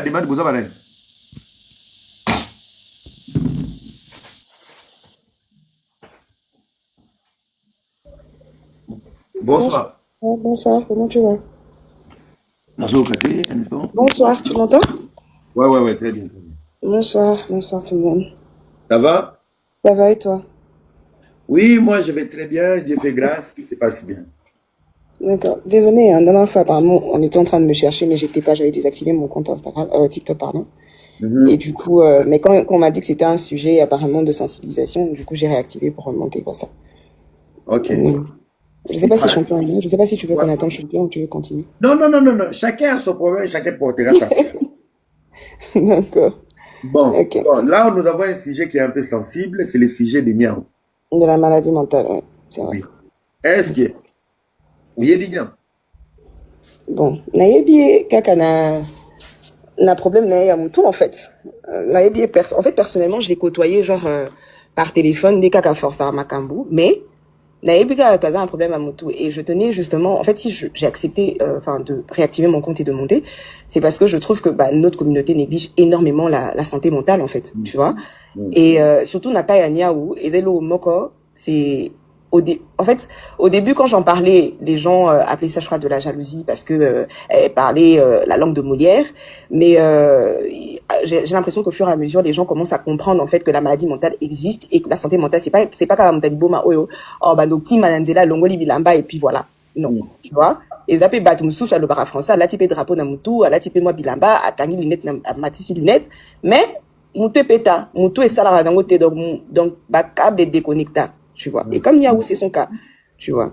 demande vous avez. Bonsoir. Bonsoir. Bonsoir, comment tu vas? Bonjour, Cathy, un instant. Bonsoir, tu m'entends? Ouais, très bien, très bien. Bonsoir, bonsoir tout le monde. Ça va? Ça va et toi? Oui, moi je vais très bien, Dieu fait grâce, tout se passe bien. D'accord. Désolée, la dernière fois, apparemment, on était en train de me chercher, mais j'étais pas, j'avais désactivé mon compte Instagram, TikTok, pardon. Et Mhm. du coup, mais quand on m'a dit que c'était un sujet apparemment de sensibilisation, du coup, j'ai réactivé pour remonter pour ça. Ok. Mm. Je sais pas si champion est là. Je sais pas si tu veux qu'on attende champion ou tu veux continuer. Non. Chacun a son problème, chacun portera sa part. D'accord. Bon, Ok. bon, là nous avons un sujet qui est un peu sensible, c'est le sujet des Niao. De la maladie mentale, ouais. C'est vrai. Oui. Est-ce que oui, il dit Niao. Bon. Nayebi, kaka na problème na ye ya mutu en fait. Nayebi ye en fait personnellement je l'ai côtoyé genre par téléphone dès kaka force à makambu mais nayebi kaka kaza un problème à mutu et je tenais justement en fait si j'ai accepté enfin de réactiver mon compte et de monter c'est parce que je trouve que bah, notre communauté néglige énormément la santé mentale en fait tu vois et surtout Nakaya Niaou et Zelo Moko c'est en fait, au début, quand j'en parlais, les gens appelaient ça, je crois, de la jalousie parce que elle parlait la langue de Molière. Mais j'ai l'impression qu'au fur et à mesure, les gens commencent à comprendre en fait que la maladie mentale existe et que la santé mentale, c'est pas comme Taliboma Oyo. Oh bah donc qui manandela longoli bilamba et puis voilà. Non, tu vois. Et zappé batum sous le bara français, là type drapeau na mutu, là type moi bilamba, à tangi linette na matisi linette, mais mutu peta, mutu et salara dangote donc bah câble déconnecta. Tu vois. Et comme Niaou, c'est son cas, tu vois.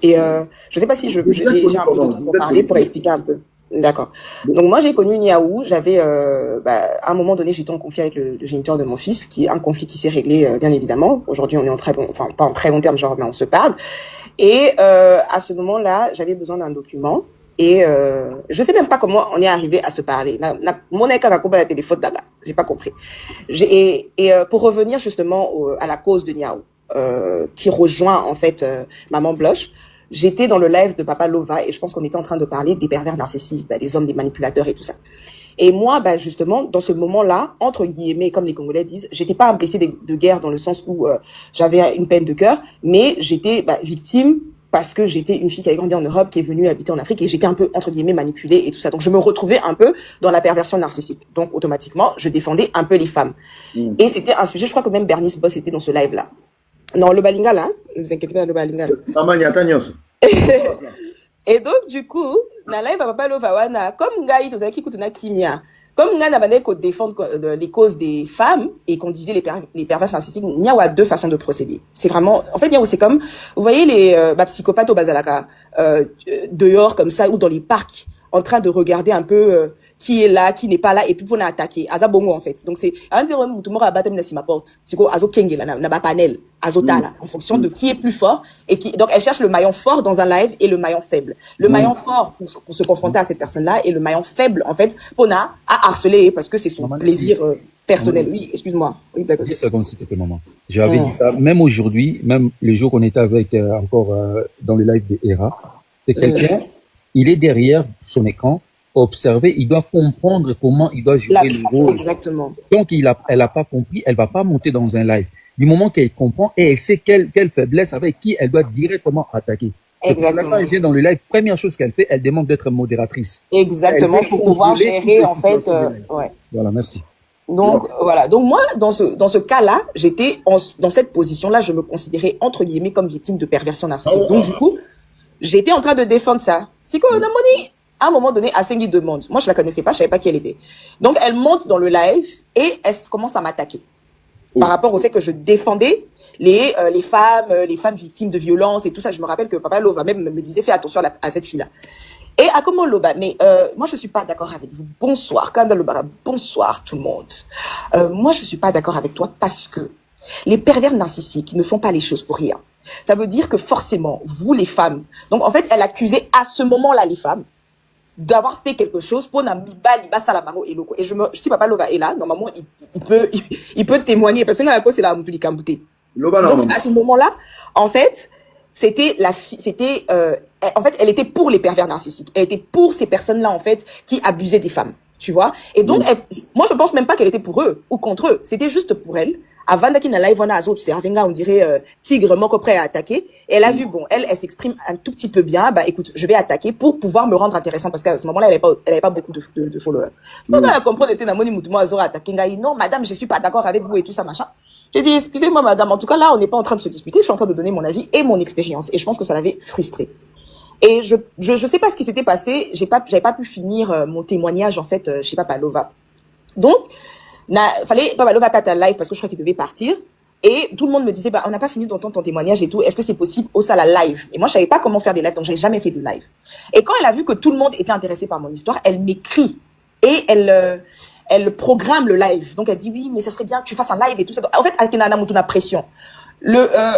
Et je sais pas si j'ai un peu de temps pour parler, pour expliquer un peu. D'accord. Donc moi, j'ai connu Niaou. J'avais, à un moment donné, j'étais en conflit avec le géniteur de mon fils, qui est un conflit qui s'est réglé, bien évidemment. Aujourd'hui, on est en très bon, enfin pas en très bon terme, genre, mais on se parle. Et à ce moment-là, j'avais besoin d'un document. Et je sais même pas comment on est arrivé à se parler. Mon la téléphone d'aga, j'ai pas compris. Et pour revenir justement à la cause de Niaou, qui rejoint en fait Maman Bloch. J'étais dans le live de Papa Lova et je pense qu'on était en train de parler des pervers narcissiques, des hommes, des manipulateurs et tout ça. Et moi, justement, dans ce moment-là, entre guillemets, comme les Congolais disent, j'étais pas un blessé de guerre dans le sens où j'avais une peine de cœur, mais j'étais victime parce que j'étais une fille qui avait grandi en Europe, qui est venue habiter en Afrique et j'étais un peu, entre guillemets, manipulée et tout ça. Donc, je me retrouvais un peu dans la perversion narcissique. Donc, automatiquement, je défendais un peu les femmes. Et c'était un sujet, je crois que même Bernice Boss était dans ce live-là. Non, le Balinga, là, ne vous inquiétez pas, le Balinga. Et donc, du coup, na live papa Lova wana, comme Ngaï, tout ça, qui coûte na kimia. Comme Nga n'a pas qu'on défendre les causes des femmes et qu'on disait les pervers narcissiques, il y a deux façons de procéder. C'est vraiment, en fait, c'est comme, vous voyez les psychopathes au Bazalaka, dehors comme ça ou dans les parcs, en train de regarder un peu qui est là, qui n'est pas là, et puis pour attaquer. Aza bongo en fait. Donc c'est, un dire tout le monde a battu ma porte. C'est quoi, azo kenge là, n'a pas panel, azota là, en fonction de qui est plus fort et qui. Donc elle cherche le maillon fort dans un live et le maillon faible. Le maillon fort pour se confronter à cette personne-là et le maillon faible en fait pour à harceler parce que c'est son plaisir personnel. Oui, excuse-moi. Oui, 10 secondes s'il te plaît, maman. J'avais dit ça, même aujourd'hui, même les jours qu'on était avec encore dans les lives de Hera, c'est quelqu'un, il est derrière son écran, observer, il doit comprendre comment il doit jouer le rôle. Exactement. Donc elle a pas compris, elle va pas monter dans un live. Du moment qu'elle comprend et elle sait quelle faiblesse avec qui elle doit directement attaquer. Exactement. Quand elle vient dans le live, première chose qu'elle fait, elle demande d'être modératrice. Exactement, pour pouvoir gérer en fait. Ouais. Voilà, merci. Donc voilà. Donc moi, dans ce cas-là, j'étais dans cette position-là, je me considérais entre guillemets comme victime de perversion narcissique. Donc du coup, j'étais en train de défendre ça. C'est quoi, Namoni? À un moment donné, Asengi demande. Moi, je la connaissais pas, je savais pas qui elle était. Donc, elle monte dans le live et elle commence à m'attaquer. Par rapport au fait que je défendais les femmes victimes de violences et tout ça. Je me rappelle que Papa Lova même me disait, fais attention à cette fille-là. Et à comment Loba, mais moi, je suis pas d'accord avec vous. Bonsoir, Kanda Loba, bonsoir tout le monde. Moi, je suis pas d'accord avec toi parce que les pervers narcissiques ne font pas les choses pour rien. Ça veut dire que forcément, vous les femmes, donc en fait, elle accusait à ce moment-là les femmes d'avoir fait quelque chose pour et si Papa Lova est là, normalement il peut témoigner parce que la cause c'est la Moutouli. Donc à ce moment-là, en fait, en fait, elle était pour les pervers narcissiques. Elle était pour ces personnes-là en fait qui abusaient des femmes. tu vois. Et donc, moi, je pense même pas qu'elle était pour eux ou contre eux. C'était juste pour elle. Avant qu'il live, on a on dirait tigre moko prêt à attaquer. Et elle a vu, bon, elle s'exprime un tout petit peu bien. Bah, écoute, je vais attaquer pour pouvoir me rendre intéressant parce qu'à ce moment-là, elle avait pas beaucoup de followers. C'est pas qu'elle comprend, était dans mon imoutou, azora attaquer. Non, madame, je suis pas d'accord avec vous et tout ça, machin. J'ai dit, excusez-moi, madame. En tout cas, là, on n'est pas en train de se disputer. Je suis en train de donner mon avis et mon expérience. Et je pense que ça l'avait frustrée. Et je sais pas ce qui s'était passé. J'avais pas pu finir mon témoignage, en fait, chez Papa Lova. Donc, fallait Papa Lova tata live parce que je crois qu'il devait partir. Et tout le monde me disait, bah, on n'a pas fini d'entendre ton témoignage et tout. Est-ce que c'est possible au ça la live? Et moi, je savais pas comment faire des lives, donc j'avais jamais fait de live. Et quand elle a vu que tout le monde était intéressé par mon histoire, elle m'écrit et elle programme le live. Donc elle dit oui, mais ça serait bien que tu fasses un live et tout ça. En fait, avec Nana Moutouna pression.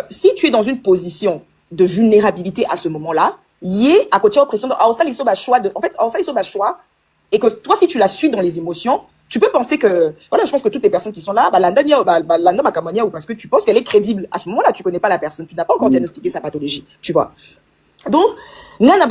Si tu es dans une position de vulnérabilité à ce moment-là, y est à côté de pression de choix et que toi, si tu la suis dans les émotions, tu peux penser que, voilà, je pense que toutes les personnes qui sont là, Landa Makamania, ou parce que tu penses qu'elle est crédible. À ce moment-là, tu connais pas la personne, tu n'as pas encore diagnostiqué sa pathologie, tu vois. Donc, Nana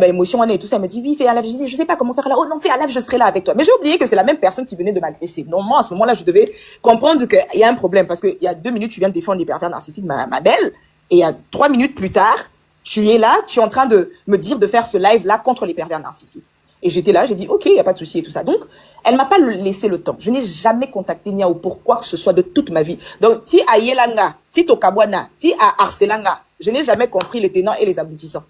émotion, et tout ça, elle me dit, oui, fais un live. Je dis, je sais pas comment faire là. Oh non, fais un live, je serai là avec toi. Mais j'ai oublié que c'est la même personne qui venait de m'agresser. Non, moi, à ce moment-là, je devais comprendre qu'il y a un problème parce qu'il y a 2 minutes, tu viens de défendre les pervers narcissiques, ma belle. Et il y a 3 minutes plus tard, tu es là, tu es en train de me dire de faire ce live là contre les pervers narcissiques. Et j'étais là, j'ai dit, ok, il y a pas de souci et tout ça. Donc, elle m'a pas laissé le temps. Je n'ai jamais contacté Niao pour quoi que ce soit de toute ma vie. Donc, ti a Yelanga, ti Tokabwana, ti a Arselanga. Je n'ai jamais compris les tenants et les aboutissants.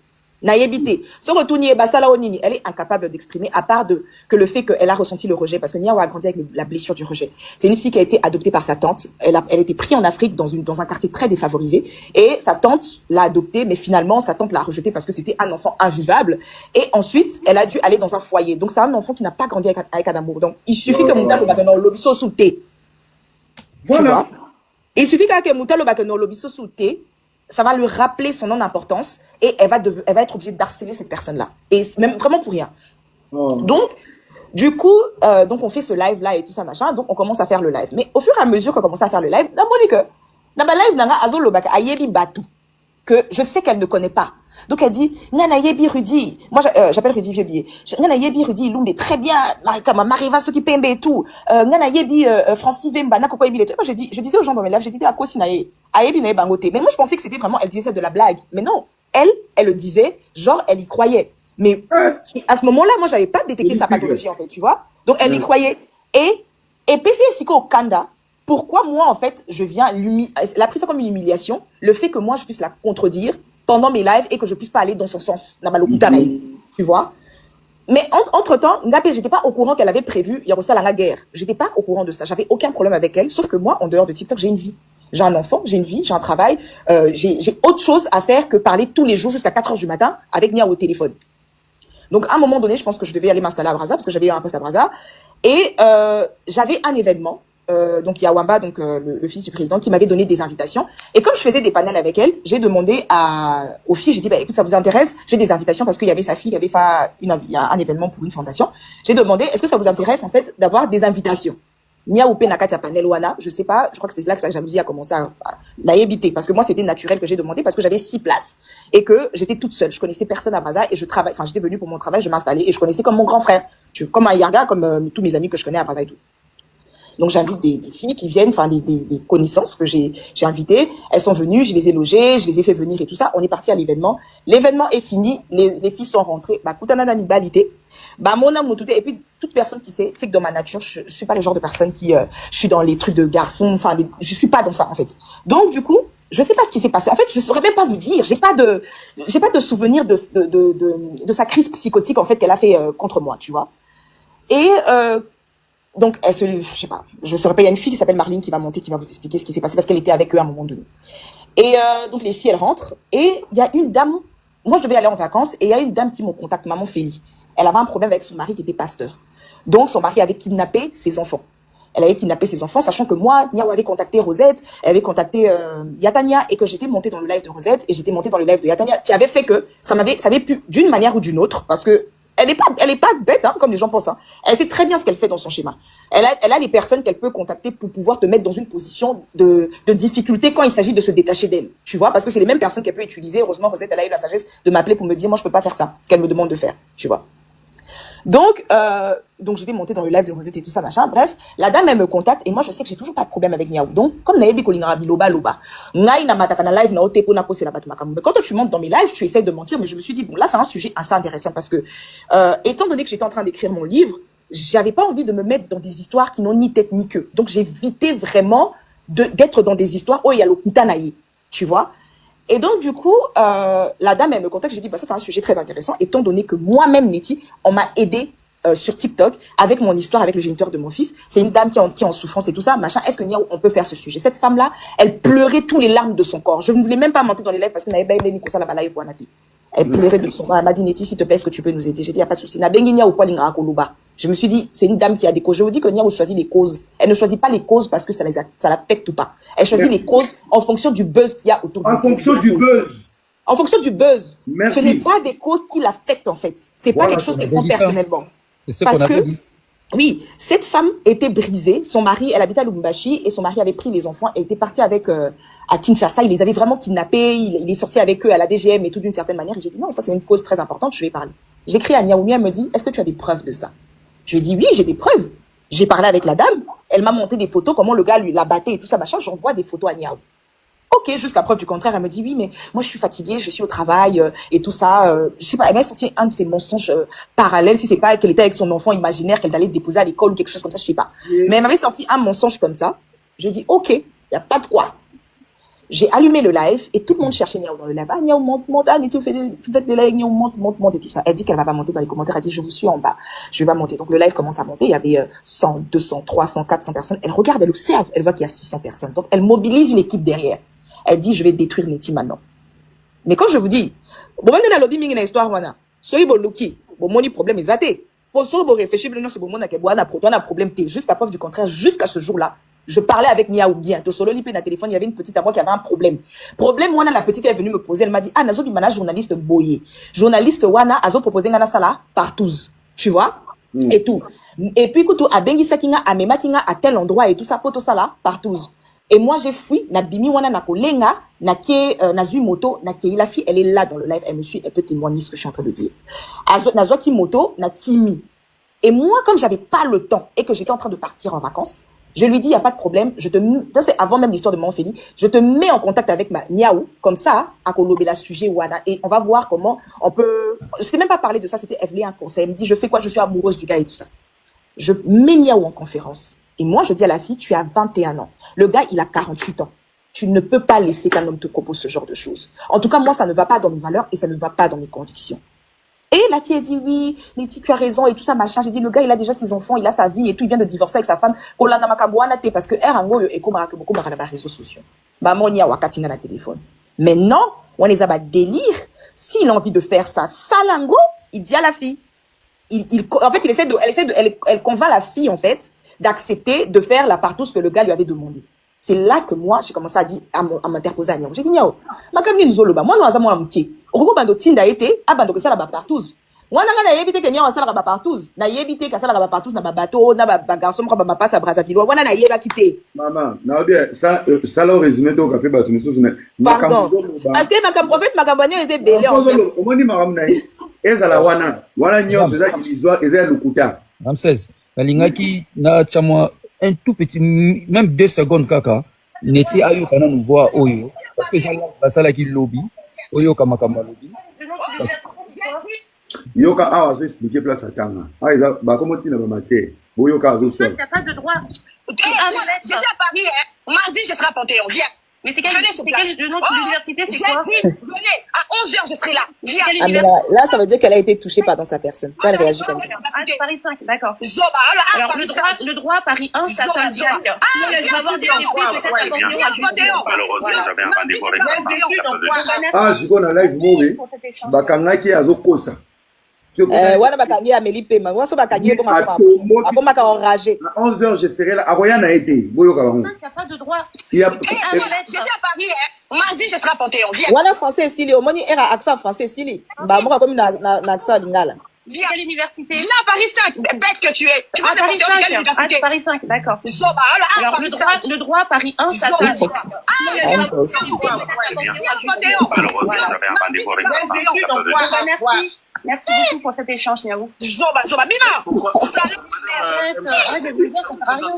Naïebité. Ce retournier, Basala Onini, elle est incapable d'exprimer, à part que le fait qu'elle a ressenti le rejet, parce que Niao a grandi avec la blessure du rejet. C'est une fille qui a été adoptée par sa tante. Elle était prise en Afrique dans un quartier très défavorisé. Et sa tante l'a adoptée, mais finalement, sa tante l'a rejetée parce que c'était un enfant invivable. Et ensuite, elle a dû aller dans un foyer. Donc, c'est un enfant qui n'a pas grandi avec un amour. Donc, il suffit que Moutalo Bakano Lobiso Souté. Voilà. Il suffit que Moutalo Bakano Lobiso Souté, ça va lui rappeler son non-importance et elle va être obligée d'harceler cette personne-là. Et même vraiment pour rien. Donc, du coup, donc on fait ce live-là et tout ça, machin. Donc, on commence à faire le live. Mais au fur et à mesure qu'on commence à faire le live, dans ma live, nanga azolo baka ayebi batu, que je sais qu'elle ne connaît pas. Donc, elle dit, Nana yebi Rudy. Moi, j'appelle Rudy vieux billet. Nana yebi Rudy, Lumbe, très bien. Mariva Sokipembe et tout. Nana yebi Francis Vemba, Nakoko yebi et tout. Moi, je disais aux gens dans mes lives, je disais à Kosinaye, ayebi nae bangote. Mais moi, je pensais que c'était vraiment, elle disait ça de la blague. Mais non. Elle le disait, genre, elle y croyait. Mais à ce moment-là, moi, j'avais pas détecté sa pathologie, en fait, tu vois. Donc, elle y croyait. Et PC Siko au Kanda, pourquoi moi, en fait, je viens elle a pris ça comme une humiliation, le fait que moi, je puisse la contredire pendant mes lives et que je puisse pas aller dans son sens. Tu vois. Mais entre-temps, Ngapé, j'étais pas au courant qu'elle avait prévu Yarosa la guerre. J'étais pas au courant de ça. J'avais aucun problème avec elle, sauf que moi, en dehors de TikTok, j'ai une vie. J'ai un enfant, j'ai une vie, j'ai un travail, j'ai autre chose à faire que parler tous les jours jusqu'à 4 heures du matin avec Nia au téléphone. Donc, à un moment donné, je pense que je devais aller m'installer à Brazza parce que j'avais eu un poste à Brazza. Et j'avais un événement. Donc, il y a Wamba, donc le fils du président, qui m'avait donné des invitations. Et comme je faisais des panels avec elle, j'ai demandé aux filles, j'ai dit, bah, écoute, ça vous intéresse? J'ai des invitations parce qu'il y avait sa fille qui avait fait un événement pour une fondation. J'ai demandé, est-ce que ça vous intéresse, en fait, d'avoir des invitations? Nia ou Penakata panel wana, je sais pas, je crois que c'est là que sa jalousie a commencé à naïveté, parce que moi c'était naturel que j'ai demandé parce que j'avais 6 places et que j'étais toute seule, je connaissais personne à Brazza et j'étais venue pour mon travail, je m'installais et je connaissais comme mon grand frère, comme un Yarga, comme tous mes amis que je connais à Brazza et tout. Donc j'invite des filles qui viennent, enfin des connaissances que j'ai invitées, elles sont venues, je les ai logées, je les ai fait venir et tout ça, on est parti à l'événement est fini, les filles sont rentrées, bah kutana mi balité. Bah mon amour tout et puis toute personne qui sait c'est que dans ma nature je suis pas le genre de personne qui je suis dans les trucs de garçon, enfin je suis pas dans ça en fait. Donc du coup je sais pas ce qui s'est passé, en fait je saurais même pas vous dire, j'ai pas de souvenir de sa crise psychotique en fait qu'elle a fait contre moi, tu vois. Et donc je sais pas, je saurais pas, il y a une fille qui s'appelle Marlene qui va monter, qui va vous expliquer ce qui s'est passé parce qu'elle était avec eux à un moment donné. Et donc les filles elles rentrent et il y a une dame, moi je devais aller en vacances et il y a une dame qui me contacte, maman Félie. Elle avait un problème avec son mari qui était pasteur. Donc, son mari avait kidnappé ses enfants. Elle avait kidnappé ses enfants, sachant que moi, Niao avait contacté Rosette, elle avait contacté Yatania, et que j'étais montée dans le live de Rosette, et j'étais montée dans le live de Yatania, qui avait fait que ça avait pu, d'une manière ou d'une autre, parce que elle est pas bête, hein, comme les gens pensent. Hein. Elle sait très bien ce qu'elle fait dans son schéma. Elle a les personnes qu'elle peut contacter pour pouvoir te mettre dans une position de difficulté quand il s'agit de se détacher d'elle. Tu vois, parce que c'est les mêmes personnes qu'elle peut utiliser. Heureusement, Rosette, elle a eu la sagesse de m'appeler pour me dire, moi, je peux pas faire ça, ce qu'elle me demande de faire. Tu vois. Donc j'étais montée dans le live de Rosette et tout ça, machin. Bref, la dame, elle me contacte et moi, je sais que j'ai toujours pas de problème avec Niaou. Donc, comme Naebi Kolingara Biloba Loba, Nai na mataka na live na otepo na kose la batmakamu. Mais quand toi, tu montes dans mes lives, tu essaies de mentir, mais je me suis dit, bon, là, c'est un sujet assez intéressant parce que, étant donné que j'étais en train d'écrire mon livre, j'avais pas envie de me mettre dans des histoires qui n'ont ni tête ni queue. Donc, j'évitais vraiment d'être dans des histoires où il y a le kutanaï, tu vois. Et donc, du coup, la dame, elle me contacte, j'ai dit, bah, ça, c'est un sujet très intéressant, étant donné que moi-même, Neti, on m'a aidé sur TikTok avec mon histoire avec le géniteur de mon fils. C'est une dame qui est en souffrance et tout ça, machin. Est-ce que Niaou, on peut faire ce sujet? Cette femme-là, elle pleurait tous les larmes de son corps. Je ne voulais même pas monter dans les lives parce que n'avait pas aimé Nicolas la live. Elle pleurait de son corps. Elle m'a dit, Neti, s'il te plaît, est-ce que tu peux nous aider? J'ai dit, y a pas de souci. Je me suis dit, c'est une dame qui a des causes. Je vous dis que Niaou choisit les causes. Elle ne choisit pas les causes parce que ça l'affecte ou pas. Elle choisit les causes en fonction du buzz qu'il y a autour. En fonction du buzz. En fonction du buzz. Merci. Ce n'est pas des causes qui l'affectent, en fait. C'est pas quelque chose qu'elle prend personnellement. C'est ce qu'on avait dit. Oui, cette femme était brisée. Son mari, elle habitait à Lubumbashi et son mari avait pris les enfants et était parti avec à Kinshasa. Il les avait vraiment kidnappés. Il est sorti avec eux à la DGM et tout d'une certaine manière. Et j'ai dit non, ça c'est une cause très importante. Je vais parler. J'écris à Niaoumi, elle me dit, est-ce que tu as des preuves de ça? Je lui ai dit oui, j'ai des preuves. J'ai parlé avec la dame. Elle m'a monté des photos, comment le gars lui l'a batté et tout ça machin. J'envoie des photos à Niaou. Ok, jusqu'à preuve du contraire, elle me dit oui, mais moi je suis fatiguée, je suis au travail et tout ça. Je sais pas, elle m'a sorti un de ces mensonges parallèles, si c'est pas qu'elle était avec son enfant imaginaire qu'elle allait déposer à l'école ou quelque chose comme ça, je sais pas. Mais elle m'avait sorti un mensonge comme ça. Je dis ok, y a pas de quoi. J'ai allumé le live et tout le monde cherchait Niaou dans le live. Ah Niaou monte, ah Niti, vous faites des lives, Niaou monte et tout ça. Elle dit qu'elle va pas monter dans les commentaires, elle dit je vous suis en bas, je vais pas monter. Donc le live commence à monter, il y avait 100, 200, 300, 400 personnes. Elle regarde, elle observe, elle voit qu'il y a 600 personnes. Donc elle mobilise une équipe derrière. Elle dit, je vais détruire Neti maintenant. Mais quand je vous dis, bon, maintenant, la lobby, mingi na histoire, wana. Soy bo luki, bon, moni problème, ils athées. Pour ça, bon, réfléchir, non, c'est bon, mon a problème, t'es juste à preuve du contraire, jusqu'à ce jour-là. Je parlais avec Niaou bien. To solo lipe na téléphone, il y avait une petite à moi qui avait un problème. Problème, wana, la petite est venue me poser, elle m'a dit, ah, nazo, bimana, journaliste boye. Journaliste, wana, azo proposé ngana sala, partouze. Tu vois? Et tout. Et puis, écoute, à Bengi Sakinga, à Mema Kinga, à tel endroit et tout ça, poto sala, partouze. Et moi, j'ai fui, na bimi wana na kolenga, na zui moto, na ke la fille, elle est là dans le live, elle me suit, elle peut témoigner ce que je suis en train de dire. Na zoi ki moto, na kimi. Et moi, comme j'avais pas le temps et que j'étais en train de partir en vacances, je lui dis, y a pas de problème, ça c'est avant même l'histoire de Manfeli, je te mets en contact avec ma Niaou, comme ça, à Kolobe la sujet wana, et on va voir comment on peut, c'était même pas parler de ça, c'était, elle voulait un conseil, elle me dit, je fais quoi, je suis amoureuse du gars et tout ça. Je mets Niaou en conférence. Et moi, je dis à la fille, tu as 21 ans. Le gars, il a 48 ans. Tu ne peux pas laisser qu'un homme te propose ce genre de choses. En tout cas, moi, ça ne va pas dans mes valeurs et ça ne va pas dans mes convictions. Et la fille, elle dit, oui, Neti, tu as raison et tout ça, machin. J'ai dit, le gars, il a déjà ses enfants, il a sa vie et tout, il vient de divorcer avec sa femme. Parce que Erango, et comme on a les réseaux sociaux. Maman, il y a Wakatina la téléphone. Maintenant, on les a bas délire. S'il a envie de faire ça, salango, il dit à la fille. En fait, elle convainc la fille, en fait, d'accepter de faire la partouze que le gars lui avait demandé. C'est là que moi, j'ai commencé à m'interposer à Niaou. J'ai dit, Niaou, ma comme nous zoloba, moi, nous avons un mouké. Roko bando tinda été, bando que ça la partouze. Moi, na yebite que Niaou ça la partouze. Na yebite que ça la partouze, na bateau, na garçon, ma passe à Brazzaville. Wana na yeba quitté. Maman, na bien, ça le résumé donc après bateau, pardon. Parce que ma prophète, ma campagne était belle en fait. Au moins, ma ramna, ezala wana Niaou, c'est ça qu'ils ont, ezala lukuta. Ramsès. Nalingaki na chamwa un tout petit, même 2 secondes kaka, Neti ayo kana nous voir oyo, parce que j'ai la salle qui lobby, oyo kama lobby. Yoka a aussi expliqué place à Tanga. Ah, il a comment tu n'as pas matière. Boyoka a aussi. Tu n'as pas de droit. J'étais à Paris, mardi je serai à Panthéon. Viens. Mais c'est quel le nom de l'université, c'est quoi? J'ai dit, venez, à 11h je serai là. Viens. Ah, mais là, ça veut dire qu'elle a été touchée par dans sa personne. Elle réagit comme ça. Ah, Paris 5, d'accord. Zoba, alors le droit Paris 1, ça t'indique. Je vais avoir des réponses peut-être à Panthéon. Malheureusement, j'avais un rendez-vous avec ma femme. Ah, je connais la live mouvé. Bakangaki azokosa. Wana bakangi Amélie Pema. Moi, so bakangi ko maka enragé. À 11h, je serai là. Aroya n'a été. Boyoka bango. Il n'y a pas de droit. J'étais à Paris, mardi je serai à Panthéon. Viens. Wana français Sili, au moni era accent français Sili. Ba moi comme na accent lingala. Viens à l'université. Viens à Paris 5, bête que tu es. Tu vas Paris 5, Paris 5, d'accord. Zoba, alors le droit Paris 1, ça t'indique. Malheureusement, j'avais un rendez-vous avec ma femme. Merci. Merci beaucoup pour cet échange, Niaou. Zoba, Mina. Arrête de vulgaire, ça sert à rien.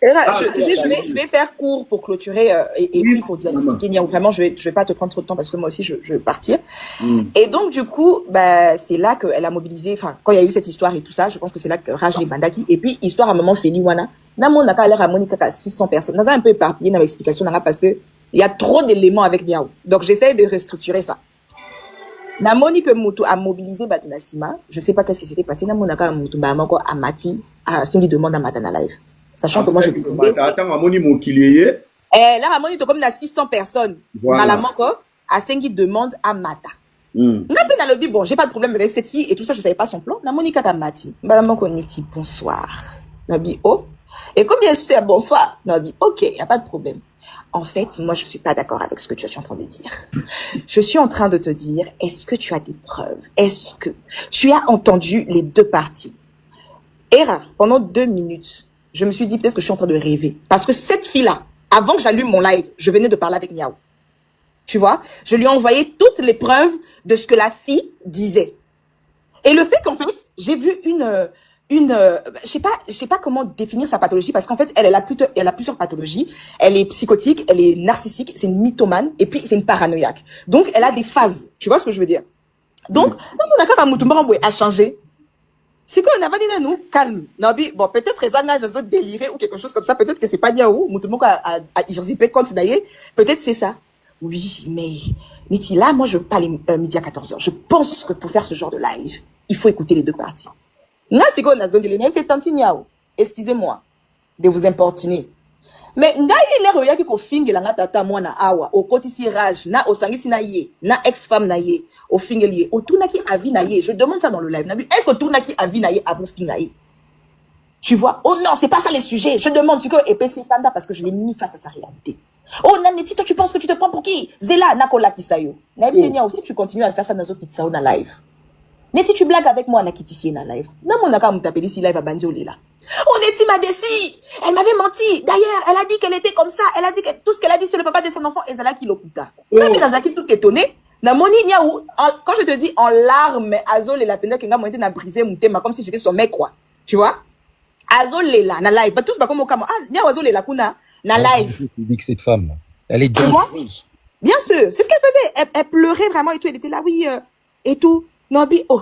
Et là, tu sais, je vais faire court pour clôturer et puis pour diagnostiquer Niaou. Vraiment, je vais pas te prendre trop de temps parce que moi aussi, je vais partir. Et donc, du coup, bah, c'est là qu'elle a mobilisé, enfin, quand il y a eu cette histoire et tout ça, je pense que c'est là que Raj les Bandaki. Et puis, histoire à un moment, Feli Wana. Namo n'a pas l'air à Monica à 600 personnes. N'a un peu éparpillé dans l'explication, parce que il y a trop d'éléments avec Niaou. Donc, j'essaie de restructurer ça. Namoni que Moutou a mobilisé Batunasima. Je sais pas qu'est-ce qui s'était passé. Namonaka Moutou, bah, encore à Mati, à Cindy demande à Matana Live. Sachant que moi, je dis. Attends, Amoni Moukilié. Là, Ramoni, tu comme 600 personnes. Voilà. Malamanko, à Sengi demande à Mata. N'a pas lobby, bon, j'ai pas de problème avec cette fille et tout ça, je savais pas son plan. Namoni Katamati. Malamanko Niti, bonsoir. Nabi, oh. Et comme bien sûr, bonsoir. Nabi, ok, y a pas de problème. En fait, moi, je suis pas d'accord avec ce que tu es en train de dire. Je suis en train de te dire, est-ce que tu as des preuves? Est-ce que tu as entendu les deux parties? Era, pendant 2 minutes, je me suis dit peut-être que je suis en train de rêver. Parce que cette fille-là, avant que j'allume mon live, je venais de parler avec Niaou. Tu vois? Je lui ai envoyé toutes les preuves de ce que la fille disait. Et le fait qu'en fait, j'ai vu je sais pas comment définir sa pathologie parce qu'en fait, elle a plusieurs pathologies. Elle est psychotique, elle est narcissique, c'est une mythomane et puis c'est une paranoïaque. Donc, elle a des phases. Tu vois ce que je veux dire? Donc, mon accord à Moutoumbaramboué a changé. C'est qu'on a pas dit à nous, calme. Nabi, bon, peut-être les anages ont déliré ou quelque chose comme ça. Peut-être que c'est pas Niaou. Moutoumou a irripé compte d'ailleurs. Peut-être c'est ça. Oui, mais, Niti, là, moi, je parle midi à 14h. Je pense que pour faire ce genre de live, il faut écouter les deux parties. Là, c'est qu'on a zone de l'énergie, c'est Tanti Niaou. Excusez-moi de vous importuner. Mais, ngai il est qui ko finge la tata moi na awa, au côté si rage, na osangisi na ye, na ex-femme na ye, au finge lié, au tournaki avi na ye. Je demande ça dans le live. Est-ce que tournaki avi na ye à vous finge na ye? Tu vois? Oh non, c'est pas ça les sujets. Je demande, tu que, et c'est Tanda parce que je l'ai mis face à sa réalité. Oh, Naneti, toi, tu penses que tu te prends pour qui? Zela, Nakola Kisayo. Nabi Seigneur aussi, tu continues à faire ça dans Zo Pizza na live. Neti, tu blagues avec moi, Nakitisie na live. Non, mon naka m'appelle ici live à Bandiolé là. Oh, Neti m'a déci. Elle m'avait menti. D'ailleurs, elle a dit qu'elle était comme ça. Elle a dit que tout ce qu'elle a dit sur le papa de son enfant, et Zala qui l'okuta. Même Nazaki tout étonné. Namoni Niaou, quand je te dis en larmes, Azol et la peine que nga monté n'a brisé mon thème, comme si j'étais son mec, quoi. Tu vois? Azol est là, na live. Pas tous, pas comme au Kama. Ah, Niaou Azol est là, kuna. Na live. Tu dis que cette femme, elle est Tu vois? dangereuse. Bien sûr, c'est ce qu'elle faisait. Elle pleurait vraiment et tout. Elle était là, oui, et tout. Non, bi, oh.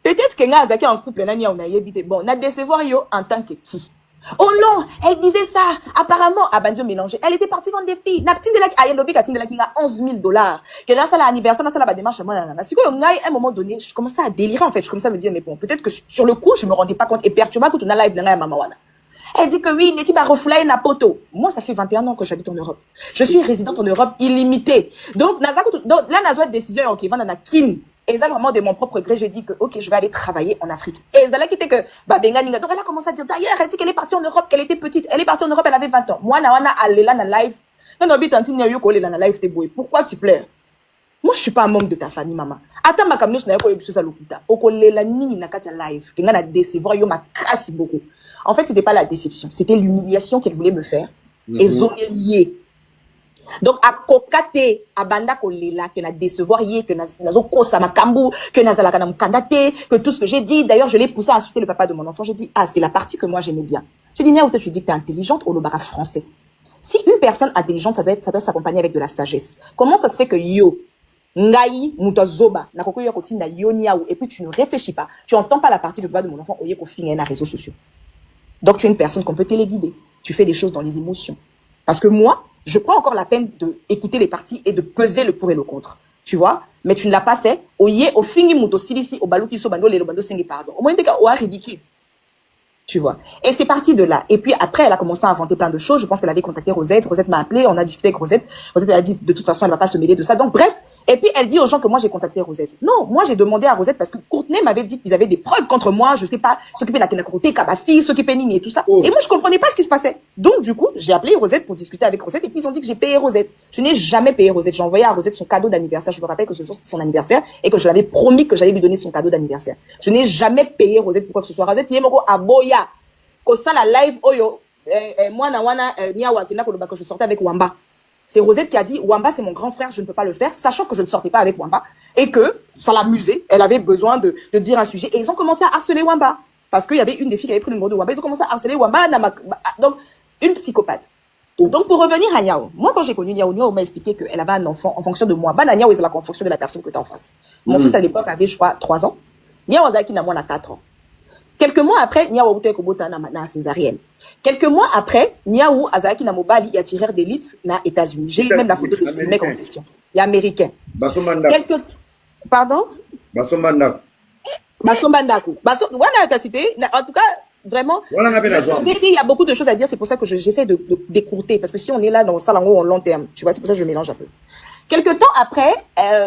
Peut-être que nga azaki en couple, nani on a yébité. Bon, na décevoir yo en tant que qui? Oh non, elle disait ça. Apparemment, à Banjo mélangé. Elle était partie vendre des filles. Na petite de la qui a yelobi katine de la qui a $11,000. Que là, ça l'anniversaire, là, ça la démarche à moi, là. Si que nga, à un moment donné, je commençais à délirer, en fait. Je commençais à me dire, mais bon, peut-être que sur le coup, je me rendais pas compte. Et perturbant, quand on a live, nga, maman, wana. Elle dit que oui, Neti va refouler na poto. Moi, ça fait 21 ans que j'habite en Europe. Je suis résidente en Europe illimitée. Donc, là, Nazo décision, ok, vendre na kin. Et ça, vraiment, de mon propre gré, j'ai dit que, ok, je vais aller travailler en Afrique. Et ça, là, qui était que, bah, benga, ninga. Donc, elle a commencé à dire, d'ailleurs, elle dit qu'elle est partie en Europe, qu'elle était petite. Elle est partie en Europe, elle avait 20 ans. Moi, na allé là, na live. Non, non, bitanti, n'a eu collé là, na live, t'es boué. Pourquoi tu pleures? Moi, je suis pas un membre de ta famille, maman. Attends, ma camionne, je n'ai pas eu ça, l'okuta. Au collé la nini, na katia live. Kenga na décevoir, yo ma casse beaucoup. En fait, c'était pas la déception. C'était l'humiliation qu'elle voulait me faire. Et zonelier. Donc, à kokate, à banda kolela, que na décevoir yé, que nazo kosa makambu, que nazala kana mukandate, que tout ce que j'ai dit, d'ailleurs, je l'ai poussé à insulter le papa de mon enfant. J'ai dit, ah, c'est la partie que moi j'aimais bien. J'ai dit, Niaou, tu dis que t'es intelligente au lobara français. Si une personne intelligente, ça doit s'accompagner avec de la sagesse. Comment ça se fait que yo, ngai, mutazoba, na koko yo kotina yo Niaou, et puis tu ne réfléchis pas, tu entends pas la partie du papa de mon enfant, au lieu qu'on finisse na réseaux sociaux. Donc, tu es une personne qu'on peut téléguider. Tu fais des choses dans les émotions. Parce que moi, je prends encore la peine d'écouter les parties et de peser le pour et le contre. Tu vois? Mais tu ne l'as pas fait. Au fingi muto silisi, au balou kiso bando, le bando sengi pardon. Au moins, t'es ridicule. Tu vois? Et c'est parti de là. Et puis après, elle a commencé à inventer plein de choses. Je pense qu'elle avait contacté Rosette. Rosette m'a appelé. On a discuté avec Rosette. Rosette, elle a dit, de toute façon, elle va pas se mêler de ça. Donc, bref. Et puis, elle dit aux gens que moi, j'ai contacté Rosette. Non, moi, j'ai demandé à Rosette parce que Courtenay m'avait dit qu'ils avaient des preuves contre moi. Je sais pas, s'occuper de la Kenakote, Kabafi, s'occuper Nini et tout ça. Et moi, je comprenais pas ce qui se passait. Donc, du coup, j'ai appelé Rosette pour discuter avec Rosette et puis ils ont dit que j'ai payé Rosette. Je n'ai jamais payé Rosette. J'ai envoyé à Rosette son cadeau d'anniversaire. Je me rappelle que ce jour, c'était son anniversaire et que je l'avais promis que j'allais lui donner son cadeau d'anniversaire. Je n'ai jamais payé Rosette pour quoi que ce soit. Rosette, yemoko aboya. Ko ça la live, oyo, moi, na wana, niawa, que je sortais avec Wamba. C'est Rosette qui a dit, Wamba, c'est mon grand frère, je ne peux pas le faire, sachant que je ne sortais pas avec Wamba. Et que ça l'amusait, elle avait besoin de dire un sujet. Et ils ont commencé à harceler Wamba. Parce qu'il y avait une des filles qui avait pris le numéro de Wamba. Ils ont commencé à harceler Wamba. Donc, une psychopathe. Donc, pour revenir à Niao, moi, quand j'ai connu Niao, Niao m'a expliqué qu'elle avait un enfant en fonction de moi. Bah, Niao, c'est la fonction de la personne que tu as en face. Mon fils, à l'époque, avait, je crois, 3 ans. Niao Azaki n'a moins 4 ans. Quelques mois après, Niao Oute Kobota na césarienne. Quelques mois après, Niao Azaki na mobali, il y a tireur d'élite na États-Unis. J'ai même la photo de ce mec en question. Il est américain. Pardon? Basomanda. Basombandaku. En tout cas, vraiment, il y a beaucoup de choses à dire, c'est pour ça que j'essaie d'écouter, parce que si on est là dans le salon en long terme, tu vois, c'est pour ça que je mélange un peu. Quelque temps après,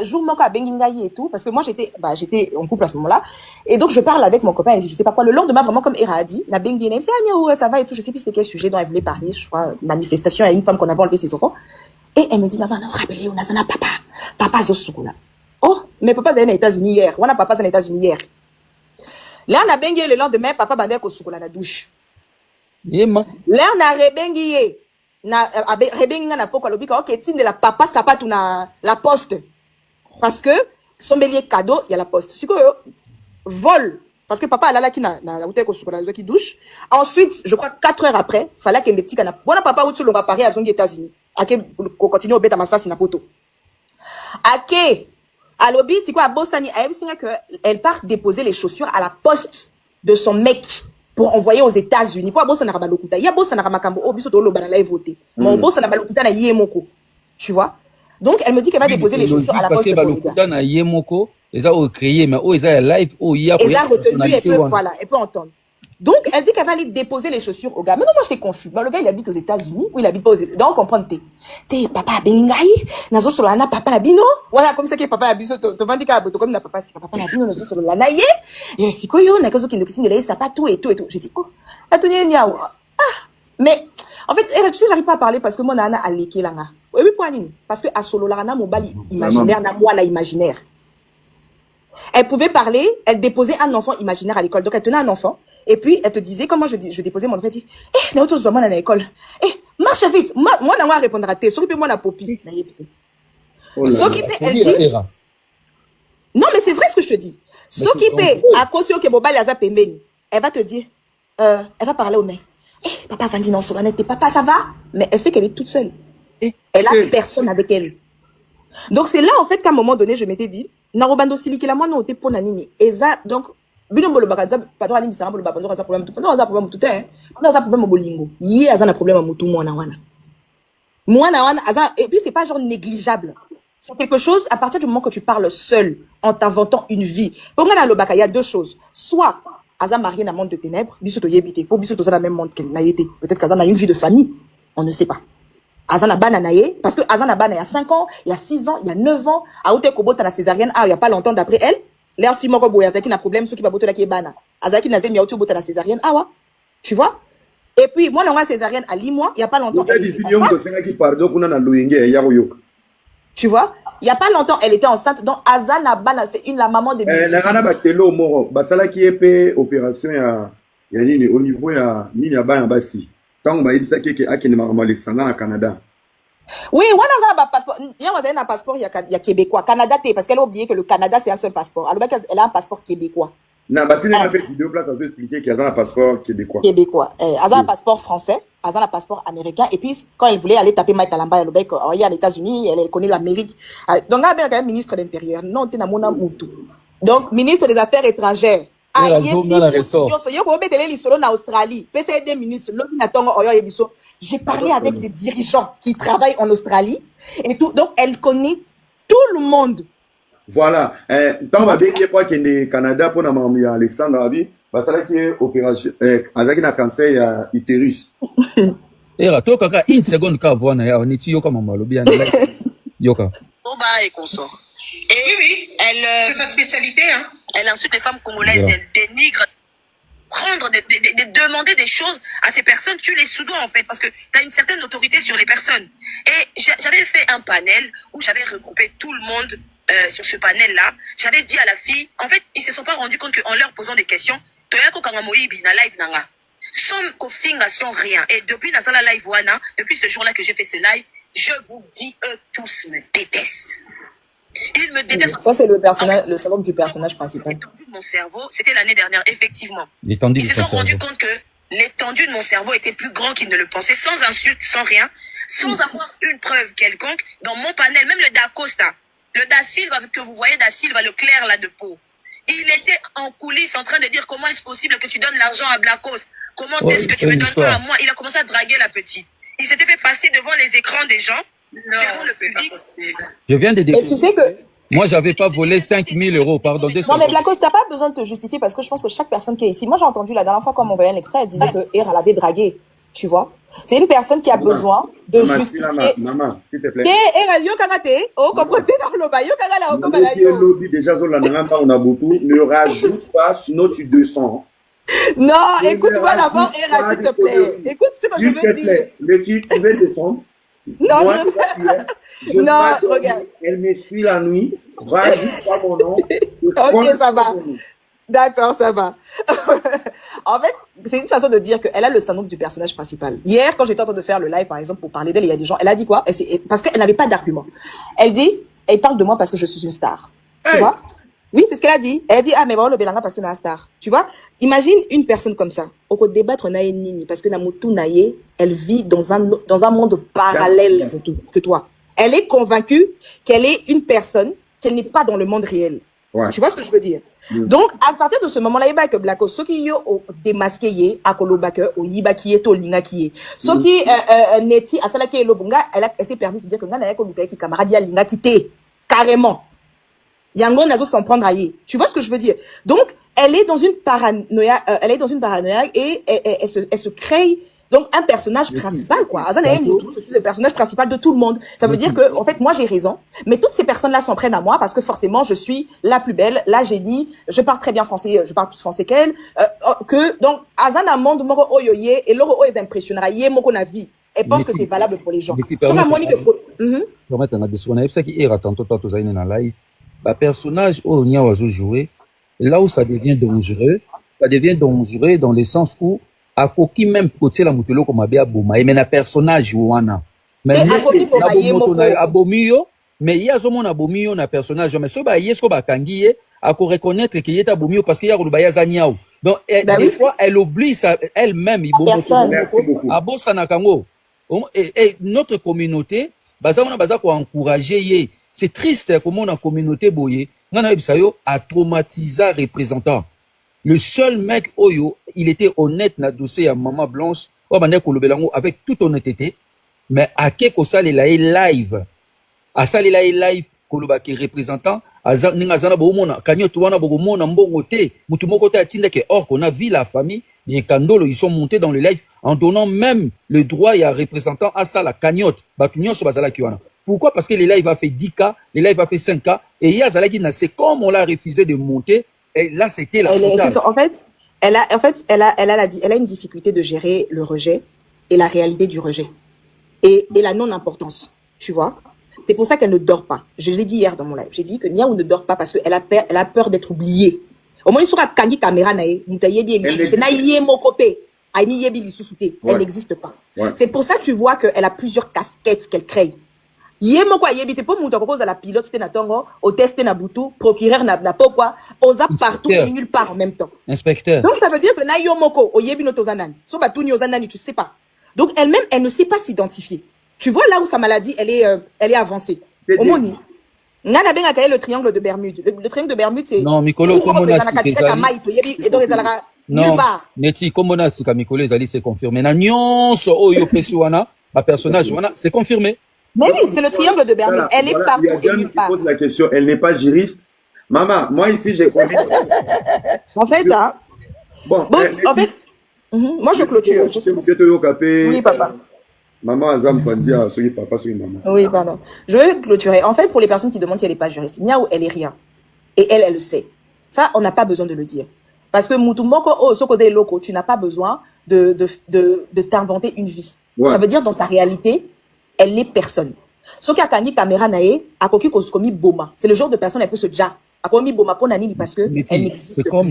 jour manque à Bengingayi et tout, parce que moi j'étais en couple à ce moment-là, et donc je parle avec mon copain, et je sais pas quoi, le lendemain, vraiment comme Hera a dit, la Bengingayi, ça va et tout, je sais plus c'était quel sujet dont elle voulait parler, je crois, manifestation à une femme qu'on avait enlevé ses enfants, et elle me dit, maman, non, rappelez, on a ça, papa Zosukula. Oh, mais papa est aux États-Unis hier, on a papa aux États-Unis hier. Là, on a bengué le lendemain, papa bandé au sukola la douche. Là, on a rebengué. Na rebengué na poko lobika ok tine de la papa sapatou na la poste. Parce que son bélier cadeau, il y a la poste. Ce que vol parce que papa là qui na hôtel ko sukola qui douche. Ensuite, je crois 4 heures après, fallait que le petit kana. Bon papa où tu l'auras paré à zone des États-Unis. Ake continue au beta massa na poto. Ake à lobby, c'est quoi, Bossani, elle part déposer les chaussures à la poste de son mec pour envoyer aux États-Unis. Pour Bossana Rabalokuta. Il y a Bossana Ramakambo, au biso de l'Obana la voté. Mon Bossana Balokouta na Yemoko. Tu vois? Donc, elle me dit qu'elle va déposer les chaussures à la poste de Balokouta na Yemoko, ils ont créé, mais ils ont live, ils ont retenu, elle peut entendre. Donc, elle dit qu'elle va aller déposer les chaussures au gars. Mais non, moi, j'étais confus. Le gars, il habite aux États-Unis ou il habite pas aux États-Unis. Donc, on comprend, t'es papa Bengaï, nazo sur la papa Labino. Voilà, comme ça que papa Labino, te vends des câbles, comme na papa, c'est papa Labino, nazo sur la naïe. Et c'est quoi, yo, na kazo qui ne kitine, il ça pas tout et tout et tout. J'ai dit, oh, attendez, niaou. Ah, mais, en fait, tu sais, j'arrive pas à parler parce que mon nana a léqué là. Oui, pour Anine. Parce que à solo, la mon bali imaginaire, na moi, la imaginaire. Elle pouvait parler, elle déposait un enfant imaginaire à l'école. Donc, elle tenait un enfant. Et puis, elle te disait, comment je déposais mon enfant, elle dit, eh, n'a autre chose, moi, à l'école. Eh, marche vite. Moi, n'a pas répondre à tes. S'occupe moi, la popi. S'occuper, elle dit. Non, mais c'est vrai ce que je te dis. S'occuper, à cause que Boba Laza Pemeni, elle va te dire, elle va parler au mec. Eh, papa va dire non, sur la nette, papa, ça va? Mais elle sait qu'elle est toute seule. Elle a personne avec elle. Donc, c'est là, en fait, qu'à un moment donné, je m'étais dit, Narobando Siliki, la moi, non, t'es pour Nanini. Et ça, donc, binombo bakaza patron ali misamba lo babando kaza problème tout non za problème tout hein on a problème bolingo yi azana problème mutu mwana wana aza et puis c'est pas genre négligeable c'est quelque chose à partir du moment que tu parles seul en t'inventant une vie pour ngana lo baka il y a deux choses soit aza marié dans monde de ténèbres biso to yebité pour biso to za la même monde qu'elle n'a été peut-être qu'azana a une vie de famille on ne sait pas azana bana naye parce que azana bana il y a 5 ans il y a 6 ans il y a 9 ans a ote kobota na césarienne il y a pas longtemps d'après elle. L'air film encore boy azaki na problème ceux qui va botter la kebana azaki na zemi auto botter la césarienne tu vois et puis moi non césarienne à 8 mois il y a pas longtemps tu vois il y a pas longtemps elle était enceinte donc azana bana c'est la maman de la kana batelo moro basala qui est opération ya nini au niveau ya nini ya bana basi tant ba ibisa keke akene makama Alexandre na Canada. Oui, on a un passeport. Il y a un passeport, il y a québécois. Canada, parce qu'elle a oublié que le Canada, c'est un seul passeport. Alors, elle a un passeport québécois. Non, bah, tu n'as pas fait vidéo place à expliquer qu'elle a un passeport québécois. Québécois. Elle a un passeport français, elle a un passeport américain. Et puis, quand elle voulait aller taper Mike Alamba, elle est aux États-Unis, elle connaît l'Amérique. Donc, elle a quand même ministre de l'Intérieur. Non, tu n'as pas Moutou. Donc, ministre des Affaires étrangères. J'ai parlé avec des dirigeants qui travaillent en Australie et tout. Donc, elle connaît tout le monde. Voilà. Tant que je crois qu'il y a Canada pour Mme Alexandre Abi, parce qu'il y a une opération avec un cancer utérus. Et là, toi, une seconde, on est yoka mamalo bien. Yoka. Oba et consort. Et oui, elle. C'est sa spécialité, hein. Elle insulte les femmes congolaises, elle dénigre. Demander des choses à ces personnes, tu les sous-dois en fait, parce que tu as une certaine autorité sur les personnes. Et j'avais fait un panel où j'avais regroupé tout le monde sur ce panel-là. J'avais dit à la fille, en fait, ils se sont pas rendus compte qu'en leur posant des questions, sans rien. Et depuis Nazala Live Wana, depuis ce jour-là que j'ai fait ce live, je vous dis, eux tous me détestent. Il me déteste. Ça, c'est le syndrome du personnage principal. L'étendue de mon cerveau, c'était l'année dernière, effectivement. L'étendue Ils de se son sont rendus cerveau. compte que l'étendue de mon cerveau était plus grand qu'ils ne le pensaient, sans insulte, sans rien, sans avoir une preuve quelconque. Dans mon panel, même le Da Costa, le Da Silva que vous voyez, Da Silva, le clair là de peau, il était en coulisses en train de dire comment est-ce possible que tu donnes l'argent à Blacos, comment est-ce que tu me donnes pas à moi. Il a commencé à draguer la petite. Il s'était fait passer devant les écrans des gens, devant le public. Je viens de Et découvrir. tu sais que... Moi, j'avais pas volé 5 000 euros, pardon. Non, mais Blacos, t'as pas besoin de te justifier parce que je pense que chaque personne qui est ici... Moi, j'ai entendu la dernière fois quand on m'envoyait un extrait, elle disait que elle avait dragué. Tu vois? C'est une personne qui a besoin de justifier... Maman, s'il te plaît. Yo kangate, oh, comprends dans le bas, yo kangala, oh, comme la Le yo. lobby, déjà, on a beaucoup. Ne rajoute pas, sinon tu descends. Non, Ne écoute-moi d'abord, rajoute Era, pas s'il te de plaît. conneries. Écoute ce que je S'il te veux dire. plaît, mais tu veux descendre. Non, Moi, non, je non, m'adore. regarde. Elle me suit la nuit. Rajoute pas mon nom. Ok, ça va. D'accord, ça va. En fait, c'est une façon de dire qu'elle a le syndrome du personnage principal. Hier, quand j'étais en train de faire le live, par exemple, pour parler d'elle, il y a des gens, elle a dit quoi? Parce qu'elle n'avait pas d'argument. Elle dit, elle parle de moi parce que je suis une star. Tu vois? Oui, c'est ce qu'elle a dit. Elle a dit, ah, mais bon, le Belanga parce que c'est une star. Tu vois? Imagine une personne comme ça. On peut débattre, on a une nini, parce que la moto naïe, elle vit dans un monde parallèle que toi. Elle est convaincue qu'elle est une personne, qu'elle n'est pas dans le monde réel. Ouais. Tu vois ce que je veux dire? Donc, à partir de ce moment-là, il y a que Blacko, ceux qui ont démasqué, à Kolobake, au Yiba qui est, au Linga qui est. Ceux qui, Neti, à Salake et Lobunga, elle s'est permis de dire que Nana Kolobake qui camarade, il y a Linga qui t'est. Carrément. Yango Nazo s'en prendre à y. Tu vois ce que je veux dire? Donc, elle est dans une paranoïa, et elle se crée donc un personnage principal, quoi. Je suis le personnage principal de tout le monde. Ça veut dire que, en fait, moi, j'ai raison. Mais toutes ces personnes-là s'en prennent à moi parce que forcément, je suis la plus belle, la génie. Je parle très bien français, je parle plus français qu'elle. Donc, Azana monde, moro oyoye, et l'oro est impressionnant. Yé, moko na vie. Elle pense que c'est valable pour les gens. Sur la monnaie Permettre un discours. On a vu ça qui est tantôt dans live. Bah, personnage, oh, n'y a joué. Là où ça devient dangereux dans le sens où, à koki même côté la mutelo comme abia boma mais na personnage wana mais abomiyo mais il y a zomo na bomiyo na personnage mais so ba yesko ba kangiye à ko reconnaître que yeta bomiyo parce qu'il y a ko ba yazaniao donc des fois elle oublie ça elle-même abosa na kango et notre communauté baza ko encourager ye c'est triste comment la communauté boye ngana bisayo a traumatisé représentant. Le seul mec Oyo, il était honnête na dossier à Maman Blanche, avec toute honnêteté, mais à quelque ça il a live, à ça il a live kolobaki représentant, azana bomona kanyoto wana bogomona mbongote, mutumoko ta tinda ke or qu'on a vu la famille, les Kandolo ils sont montés dans le live en donnant même le droit à représentant à ça la cagnotte, batunyo so bazala kiwana. Pourquoi? Parce que les lives a fait 10K, les lives a fait 5K, et Yazalaki c'est comme on l'a refusé de monter. Et là, c'était la En fait, elle a une difficulté de gérer le rejet et la réalité du rejet. Et la non-importance, tu vois. C'est pour ça qu'elle ne dort pas. Je l'ai dit hier dans mon live. J'ai dit que Niaou ne dort pas parce qu'elle a peur d'être oubliée. Au moins, il sera kangi caméra nae, mutayebi existe. Naïe mon copé. Aïmi yebi lissousouté. Elle n'existe pas. Ouais. C'est pour ça que tu vois qu'elle a plusieurs casquettes qu'elle crée. Yemo kwa yebite po muto kokoza la pilote c'était na tongo, au test na butu, procureur na pokwa, oza partout et nulle part en même temps. Inspecteur. Donc ça veut dire que na yomoko o yebi no tozanani. So batuni ozanani, tu sais pas. Donc elle-même elle ne sait pas s'identifier. Tu vois là où sa maladie elle est avancée. Au moni. Ngana benga kaye le triangle de Bermude. Le triangle de Bermude c'est non, Mikolo comme on a nulle part. Neti comme on a sika Mikolo ezali c'est confirmé. Na nyonso oyo pesi wana, ba personnage wana, c'est confirmé. Mais oui, c'est le triangle de Bermude. Elle est partout et nulle part. Pose la question, elle n'est pas juriste. Maman, moi ici, j'ai connu. En fait, hein. Bon, en fait, moi je clôture. Oui, papa. Maman, Azam, pas dire celui papa, celui maman. Oui, pardon. Je vais clôturer. En fait, pour les personnes qui demandent si elle n'est pas juriste, Niaou, elle est rien. Et elle le sait. Ça, on n'a pas besoin de le dire. Parce que Moutumboko, oh, Sokoze Loko, tu n'as pas besoin de t'inventer une vie. Ouais. Ça veut dire, dans sa réalité, elle n'est personne. Ce qui a gagné caméra nae, a komi boma. C'est le genre de personne, elle peut se dire, a komi boma pour nani parce que elle n'existe pas.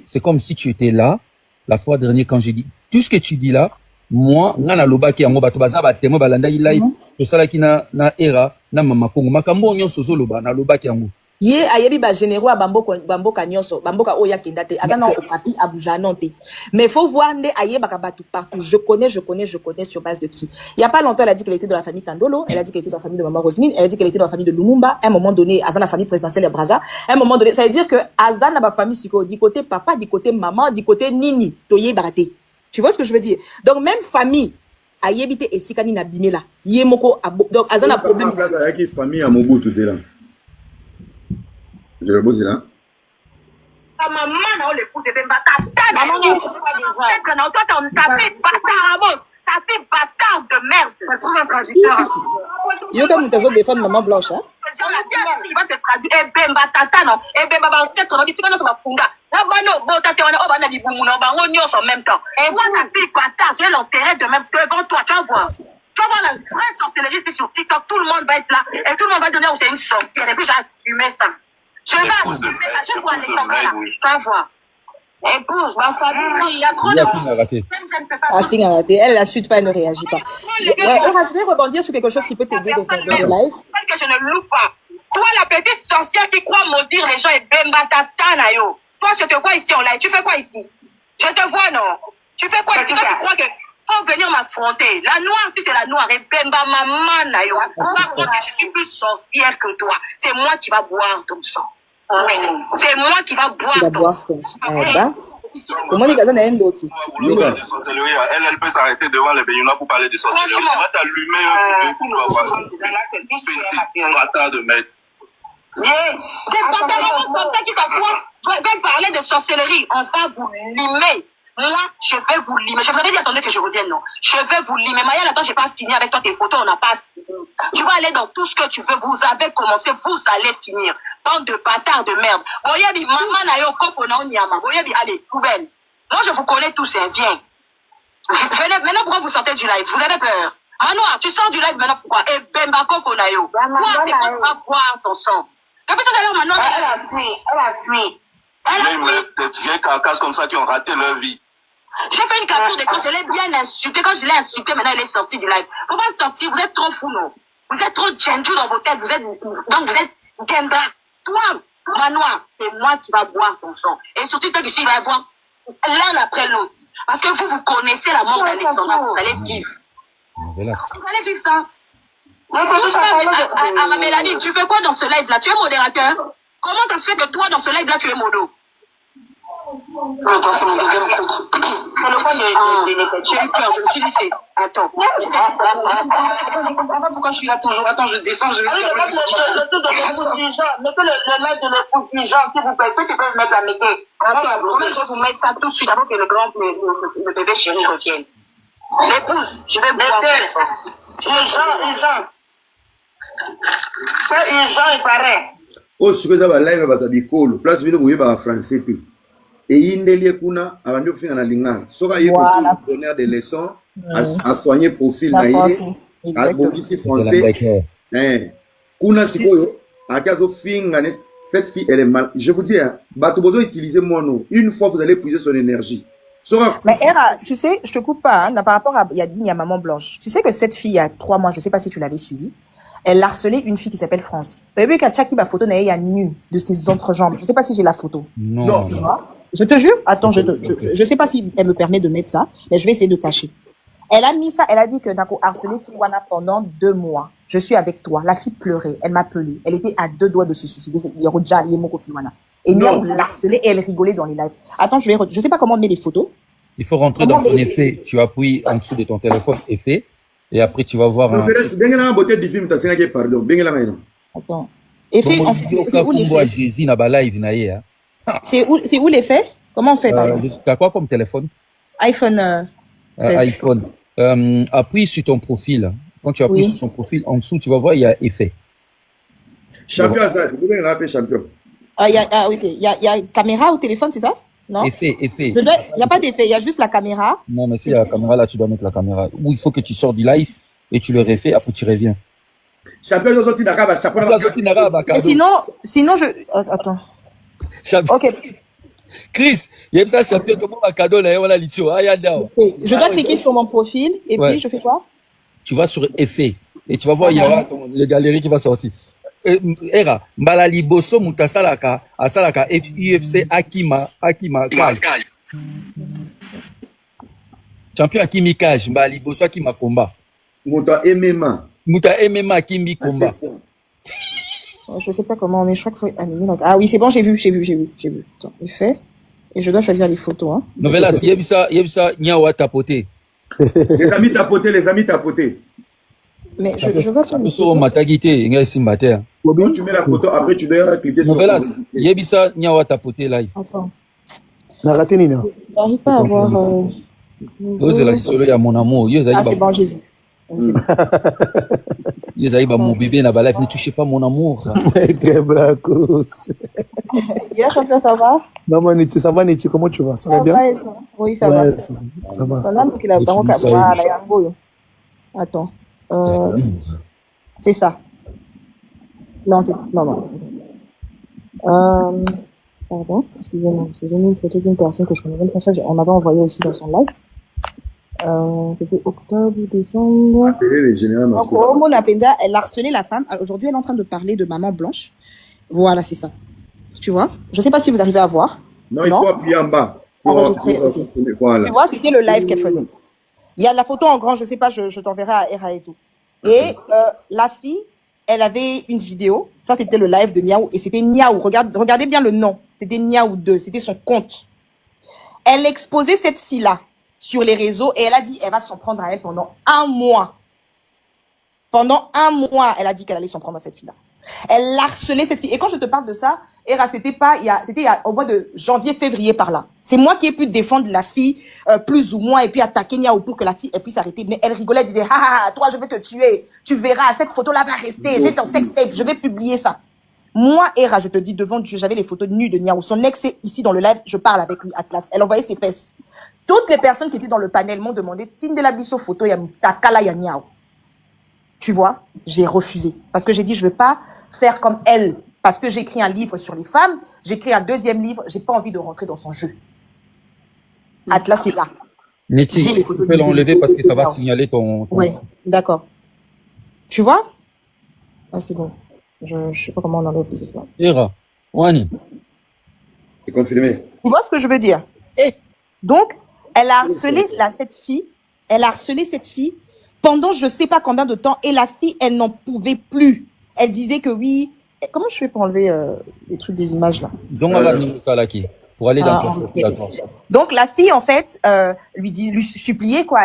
C'est comme si tu étais là, la fois dernière quand j'ai dit, tout ce que tu dis là, moi, ngana loba ki yango bato baza ba témoin balanda live, to sala ki na era, na mama Congo makambo nyonso zoloba na lobaki yango Ye ayebi ba généraux à bamboka nyonso bamboka oya kendate azana okapi abuja nonte mais faut voir nde ayeba kabatu partout je connais sur base de qui il y a pas longtemps elle a dit qu'elle était de la famille Kandolo, elle a dit qu'elle était de la famille de maman Rosmine, elle a dit qu'elle était de la famille de Lumumba. À un moment donné azana famille présidentielle de Brazza, à un moment donné ça veut dire que azana ba famille siko du côté papa, du côté maman, du côté nini toye baraté. Tu vois ce que je veux dire? Donc même famille ayebite esikani na bimela yemoko donc azana problème avec famille à Mobutu c'est là. Je le pose là. Ta maman n'a l'épouse de Bemba, ta tante, maman n'a toi t'as fait bâtard, t'as fait bâtard de merde. Ça trouve un traducteur. Yo comme t'as défendre maman blanche hein. Il va te traduire et Bemba tata non et Bemba va se traduire c'est notre funda. Là bano bon tata on va na libumu non ba on y en même temps. Et moi ta fille bâtard, j'ai l'intérêt de même devant toi, tu vas voir. Tu vas voir la vraie sorcellerie c'est sur TikTok, tout le monde va être là et tout le monde va donner où c'est une sorcière et puis j'ai assumé ça. Je vais assumer ça, je vois les caméras là, tu vas voir. Épouse, ma famille, il y a trop de... Afin a raté, elle la suite pas, elle ne réagit pas. Je vais rebondir sur quelque chose qui peut t'aider dans ton live. Que je ne loue pas. Toi, la petite sorcière qui croit maudire les gens et Bemba Tatana yo. Toi, je te vois ici en live, tu fais quoi ici? Je te vois non? Tu fais quoi ici? Tu crois que faut venir m'affronter? La noire, si c'est la noire et Bemba maman na yo. Je suis plus sorcière que toi. C'est moi qui va boire ton sang. Oui, c'est moi qui va boire ton sang. Comment les gars n'ont d'autres? Elle peut s'arrêter devant les Béninois pour parler de sorcellerie. On va t'allumer un peu, tu vas voir. Petit bâtard de merde. Des pantalons comme ça qui veulent parler de sorcellerie. On va vous limer. Moi, je vais vous limer. Je vous avais dit, attendez que je revienne, non. Je vais vous limer. Maya, attends, j'ai pas fini avec toi tes photos, on n'a pas fini. Tu vas aller dans tout ce que tu veux. Vous avez commencé, vous allez finir. Bande de bâtards de merde. Voyez, dit, maman, na yo, kopo, na onyama. Voyez, dit, allez, poubelle. Moi, je vous connais tous, hein, viens. Maintenant, pourquoi vous sortez du live? Vous avez peur? Ah non, tu sors du live maintenant, pourquoi? Eh, Bemba, koko, na yo. Toi, c'est pas va voir ton sang. Depuis tout à l'heure, maintenant, elle a fui. Des vieilles carcasses comme ça qui ont raté leur vie. J'ai fait une capture de quand je l'ai bien insulté. Quand je l'ai insulté, maintenant elle est sortie du live. Pourquoi sortir? Vous êtes trop fou, non? Vous êtes trop gentil dans vos têtes. Vous êtes Gendra. Toi, Manoir, c'est moi qui va boire ton sang. Et surtout, toi qui va boire l'un après l'autre. Parce que vous connaissez la mort d'Alexandra. Vous allez vivre. Vous allez vivre ça. À ma Mélanie, tu fais quoi dans ce live-là? Tu es modérateur? Comment ça se fait que toi, dans ce live-là, tu es modo? Non, toi, c'est mon deuxième contre. C'est le point de j'ai eu peur, je me suis dit, attends. Je comprends pas pourquoi je suis là toujours. Attends, je descends, je vais faire mettez le live de l'épouse du genre, s'il vous plaît. Ceux qui peuvent mettre la mettez. Comment je vais vous mettre ça tout de suite avant que le bébé chéri revienne? L'épouse, je vais vous voir. Urgent. C'est urgent, il paraît. Oh, ce que ça va live va t'habiller place vidéo vous va français tout. Et indeli kuna avant de finir la lingala. Sora yé donner des leçons à soigner profil naïe à modifier français. Kuna sikoyo à kazo finga net cette fille elle est mal. Je vous dis bato besoin utiliser mon nom. Une fois vous allez puiser son énergie. Sora. Mais Era, tu sais, je te coupe pas hein, par rapport à Yadine, il y a maman blanche. Tu sais que cette fille il y a 3 mois, je sais pas si tu l'avais suivi. Elle harcelait une fille qui s'appelle France. Vous avez vu qu'à Tchaki, ma photo n'est pas nue de ses entrejambes. Je sais pas si j'ai la photo. Non. Je te jure. Attends, je sais pas si elle me permet de mettre ça, mais je vais essayer de cacher. Elle a mis ça, elle a dit que Nako harcelé Fiwana pendant 2 mois. Je suis avec toi. La fille pleurait, elle m'appelait. Elle était à 2 doigts de se suicider. Yeroja, Yemoko Fiwana. Et nous, on l'harcelait et elle rigolait dans les lives. Attends, je sais pas comment on met les photos. Il faut rentrer dans ton effet. Tu appuies en dessous de ton téléphone, effet. Et après, tu vas voir un... Attends. Effet, en fait, c'est où l'effet? C'est où l'effet? Comment on fait? T'as quoi comme téléphone? iPhone. iPhone. Appuie sur ton profil. Quand tu appuies sur ton profil, en dessous, tu vas voir, il y a effet. Champion, ça, vous pouvez rappeler champion. Ok. Il y a caméra au téléphone, c'est ça? Non? Effet. Il n'y a pas d'effet, il y a juste la caméra. Non, mais si il y a la caméra, là, tu dois mettre la caméra. Ou il faut que tu sors du live et tu le refais, après tu reviens. Champion, je sorti d'Araba, sinon, je... Attends. Champion. Ok. Chris, il y a ça, champion, comment ma cadeau là, voilà, l'itio. Je dois cliquer sur mon profil et puis je fais quoi? Tu vas sur effet. Et tu vas voir, il y aura les galeries qui va sortir. Era, mbala liboso mutasalaka, asalaka UFC Akima Kaj. Champion Akimi Kaj, mbala liboso Akima Komba. Muta MMA. Muta MMA Akimi Komba. Je sais pas comment, mais je crois qu'il faut allumer la... Ah oui, c'est bon, j'ai vu. Attends, il fait. Et je dois choisir les photos, hein. Novelas, yebisa, nyawa tapoté. Les amis tapotés. Mais je vois pas. Sur matagité, ngai simbater. Quand tu mets la photo, après tu dois cliquer sur... Novelas, yebisa, nyawa tapoté live. Attends. n'a raté Nina. J'arrive pas à voir... Ozela kisolo ya mon amour. Ah, c'est bon, j'ai vu. C'est bon. Yezaïba mon bébé na ba live, ne touchez pas mon amour. Très bracos. Hier, champion, ça va? Non, moi, Niti, ça va, Niti, comment tu vas? Ça va bien? Oui, ça va. Ça va. Attends. C'est ça. Non, c'est... Non. Pardon, excusez-moi, parce que j'ai mis une photo d'une personne que je connais bien. Ça, on m'avait envoyé aussi dans son live. C'était octobre, décembre. Donc, Homo Napenda, elle harcelait la femme. Aujourd'hui, elle est en train de parler de maman blanche. Voilà, c'est ça. Tu vois? Je sais pas si vous arrivez à voir. Non, il faut appuyer en bas. Enregistrer. Okay. Voilà. Tu vois, c'était le live qu'elle faisait. Il y a la photo en grand, je sais pas, je t'enverrai à Era et tout. Et la fille, elle avait une vidéo. Ça, c'était le live de Niaou. Et c'était Niaou. Regardez bien le nom. C'était Niaou 2. C'était son compte. Elle exposait cette fille-là sur les réseaux et elle a dit elle va s'en prendre à elle pendant 1 mois. Pendant 1 mois, elle a dit qu'elle allait s'en prendre à cette fille-là. Elle harcelait cette fille. Et quand je te parle de ça, Era, c'était au mois de janvier, février par là. C'est moi qui ai pu défendre la fille plus ou moins et puis attaquer Niaou pour que la fille puisse s'arrêter. Mais elle rigolait, elle disait toi je vais te tuer. Tu verras, cette photo-là va rester. J'ai ton sextape, je vais publier ça. Moi, Era, je te dis devant Dieu, j'avais les photos nues de Niaou. Son ex est ici dans le live, je parle avec lui, Atlas. Elle envoyait ses fesses. Toutes les personnes qui étaient dans le panel m'ont demandé Tindela biso photo ya takala ya Niaou. Tu vois, j'ai refusé parce que j'ai dit je veux pas faire comme elle parce que j'ai écrit un livre sur les femmes, j'ai écrit un 2e livre, j'ai pas envie de rentrer dans son jeu. Atlas c'est là. Neti, tu peux l'enlever parce que ça va signaler ton... Oui, d'accord. Tu vois? Ah c'est bon. Je sais pas comment on enlève les effets. Era, Wani. C'est confirmé. Tu vois ce que je veux dire? Donc, elle a harcelé cette fille. Elle a harcelé cette fille pendant je sais pas combien de temps. Et la fille, elle n'en pouvait plus. Elle disait que oui. Comment je fais pour enlever les trucs des images là? Pour aller dans Donc la fille en fait lui suppliait quoi.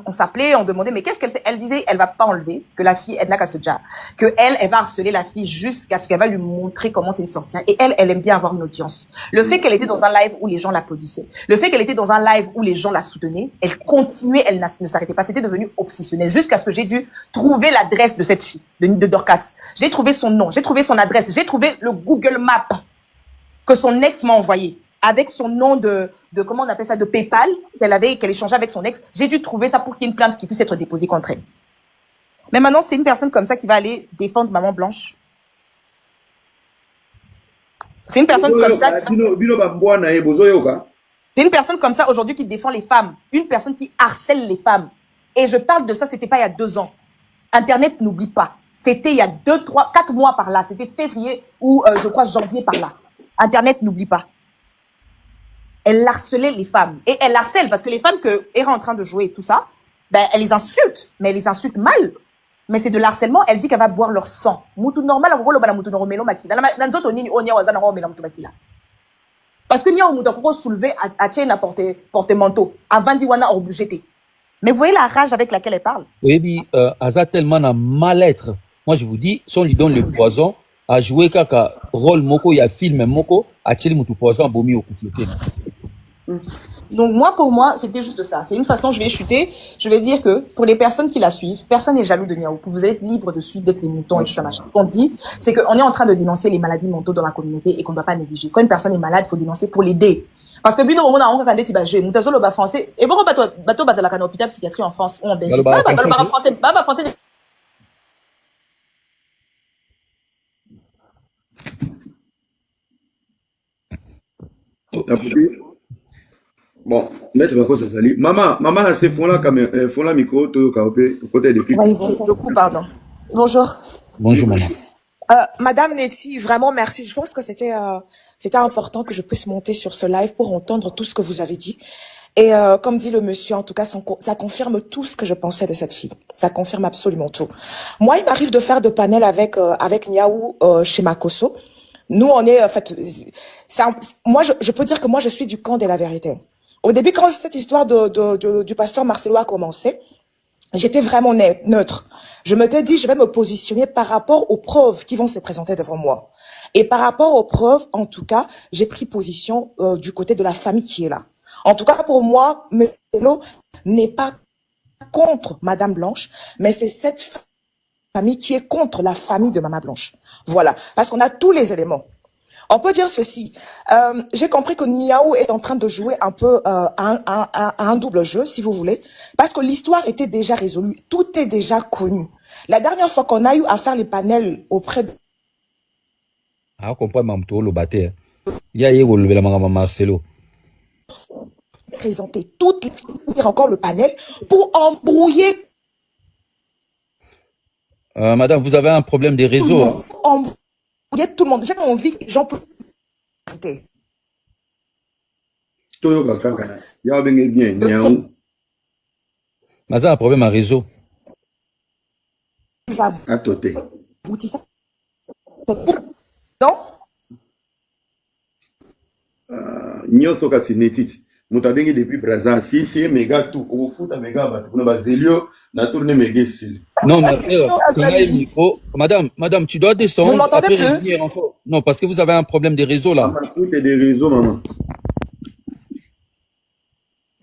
On s'appelait, on demandait mais qu'est-ce qu'elle fait? Elle disait elle va pas enlever, que la fille elle n'a qu'à se dire, que elle va harceler la fille jusqu'à ce qu'elle va lui montrer comment c'est une sorcière. Et elle aime bien avoir une audience. Le fait qu'elle était dans un live où les gens l'applaudissaient, le fait qu'elle était dans un live où les gens la soutenaient, elle continuait, elle ne s'arrêtait pas. C'était devenu obsessionnel jusqu'à ce que j'ai dû trouver l'adresse de cette fille, de Dorcas. J'ai trouvé son nom, j'ai trouvé son adresse, j'ai trouvé le Google Maps que son ex m'a envoyé, avec son nom de comment on appelle ça, de PayPal, qu'elle échangeait avec son ex. J'ai dû trouver ça pour qu'il y ait une plainte qui puisse être déposée contre elle. Mais maintenant, c'est une personne comme ça qui va aller défendre Maman Blanche. C'est une personne comme ça. C'est une personne comme ça aujourd'hui qui défend les femmes. Une personne qui harcèle les femmes. Et je parle de ça, c'était pas il y a 2 ans. Internet n'oublie pas. C'était il y a 2, 3, 4 mois par là. C'était février ou je crois janvier par là. Internet n'oublie pas. Elle harcelait les femmes. Et elle harcèle parce que les femmes qu'elle est en train de jouer et tout ça, ben, elle les insulte. Mais elle les insulte mal. Mais c'est de l'harcèlement. Elle dit qu'elle va boire leur sang. Parce que Nia Oumoutakoko soulevé à Tchène à porter manteau. Avant d'Iwana obligé. Mais vous voyez la rage avec laquelle elle parle. Oui, Aza tellement un mal-être. Moi, je vous dis, si on lui donne le poison, à jouer kaka rôle moko, il y a film moko, à Tchène moutou poison, à bomi au koufloté. Donc moi, pour moi, c'était juste ça. C'est une façon, je vais chuter. Je vais dire que pour les personnes qui la suivent, personne n'est jaloux de Niaou. Vous êtes libre de suivre, d'être les moutons et tout ça machin. Ce qu'on dit, c'est qu'on est en train de dénoncer les maladies mentaux dans la communauté et qu'on ne doit pas négliger. Quand une personne est malade, il faut dénoncer pour l'aider. Parce que bino on a encore des tibajé, moutazolo ba français. Et bon bateau basé à la hôpital psychiatrie en France ou en Belgique. Bah français. Bon, maître Bako Sazali. Maman, là, c'est fond la micro, tu côté depuis. Oui, beaucoup, pardon. Bonjour. Bonjour, maman. Madame Neti, vraiment merci. Je pense que c'était important que je puisse monter sur ce live pour entendre tout ce que vous avez dit. Et comme dit le monsieur, en tout cas, ça confirme tout ce que je pensais de cette fille. Ça confirme absolument tout. Moi, il m'arrive de faire de panel avec Niaou chez Makoso. Nous, on est, en fait, moi, je peux dire que moi, je suis du camp de la vérité. Au début, quand cette histoire du pasteur Marcelo a commencé, j'étais vraiment neutre. Je m'étais dit, je vais me positionner par rapport aux preuves qui vont se présenter devant moi. Et par rapport aux preuves, en tout cas, j'ai pris position du côté de la famille qui est là. En tout cas, pour moi, Marcelo n'est pas contre Madame Blanche, mais c'est cette famille qui est contre la famille de Maman Blanche. Voilà, parce qu'on a tous les éléments. On peut dire ceci. J'ai compris que Niaou est en train de jouer un peu un double jeu, si vous voulez, parce que l'histoire était déjà résolue. Tout est déjà connu. La dernière fois qu'on a eu à faire les panels auprès de... Ah, comprends, Mamto, le bâté. Il y a eu le Maman Marcelo. Présenter toutes les filles, encore le panel, pour embrouiller... Madame, vous avez un problème de réseau. Embrouiller tout le monde. J'ai envie, j'en peux... Maza a un problème à réseau. À côté. Non? Nyonso ka finetit. Mutabengi depuis Brazza, si méga tout au foot méga ba kuna bazelio na tourner méga style. Non, madame, tu dois descendre. Vous m'entendez plus? Non, parce que vous avez un problème de réseau là. Tout est des réseaux, maman.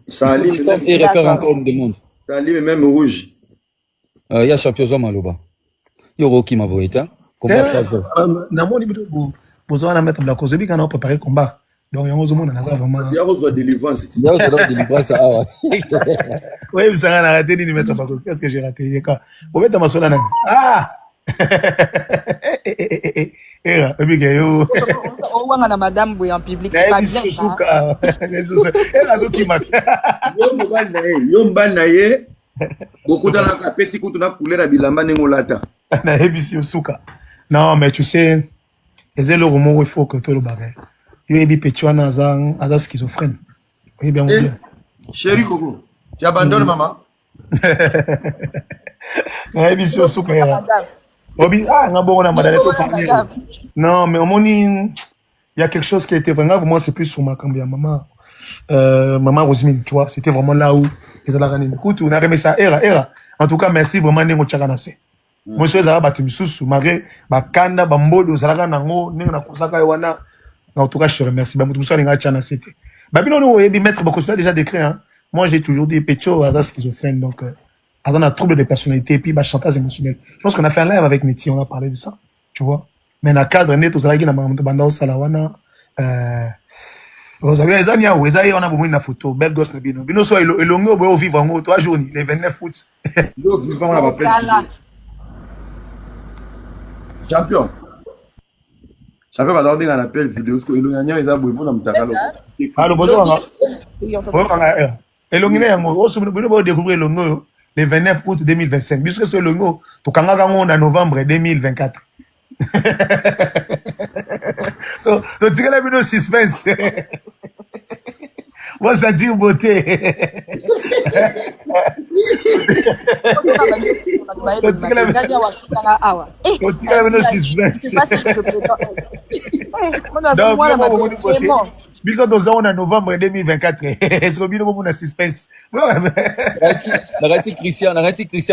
Ça allume et réfère encore une demande. Ça allume même rouge. Il y a champion Maloba. Il y a Rocky Maboïta. Combat faveur. Namoni bido bozo na mettre la cause bi kana préparer combat. Donc il y a vraiment il y a besoin de délivrance. Il y a besoin de délivrance. Ah ouais. Oui, vous avez raté ni mettre la cause. Qu'est-ce que j'ai raté? Vous mettez ma sola nani. Ah. Era, Abigail. On va madame Boy en public, c'est pas bien ça. Era zo qui mate. Yo mbanaye. Beaucoup dans la capé si tu na couleur bilamba ngolata. Na ebisi suka. Non, mais tu sais, les le moment où il faut que tout le bagage. Il est bipetuana aza schizophrène. Oui, bien bien. Chérie Coco, tu abandonnes maman? Na ebisi suka era. Obi ngabo na madame faut parler. Non, mais au moins il y a quelque chose qui a été vraiment moi c'est plus sur ma cambia maman. Maman Rosemine, tu vois, c'était vraiment là où ils allaient gagner. Écoute, on a remis ça era. En tout cas, merci vraiment nengo tchakanase. Moi je zara batu misusu mare bakanda bambodo zalaka nango nengo na kusaka wana. En tout cas, je te remercie. Bah, tout ça, les gars, c'était. Bah, bien, on est maître, beaucoup de déjà décrit, hein. Moi, j'ai toujours dit, Pécho, à schizophrène, donc, à un trouble de personnalité, et puis, bah, chantage émotionnel. Je pense qu'on a fait un live avec Neti, on a parlé de ça, tu vois. Mais, dans le cadre, net, aux alagis, dans ma bande, salawana, vous avez les amis, on a besoin de photo, belle gosse, Nabino. Bino, soit, et longo, au vivre en haut, 3 jours, les 29 août. Yo, vivant, on va champion. Ça fait pas d'ordre dans l'appel vidéo, parce que l'Ognania est à bout pour l'amtakalo. Alors, bonjour. Et l'Ognania, on va découvrir l'Ongo le 29 août 2025. Puisque c'est l'Ongo, tu quand on en novembre 2024. So, tu dis que la vidéo suspense. Moi, ça dit beauté. Bisous dans en novembre 2024. Est-ce que bien on a suspense? L'arrêté Christian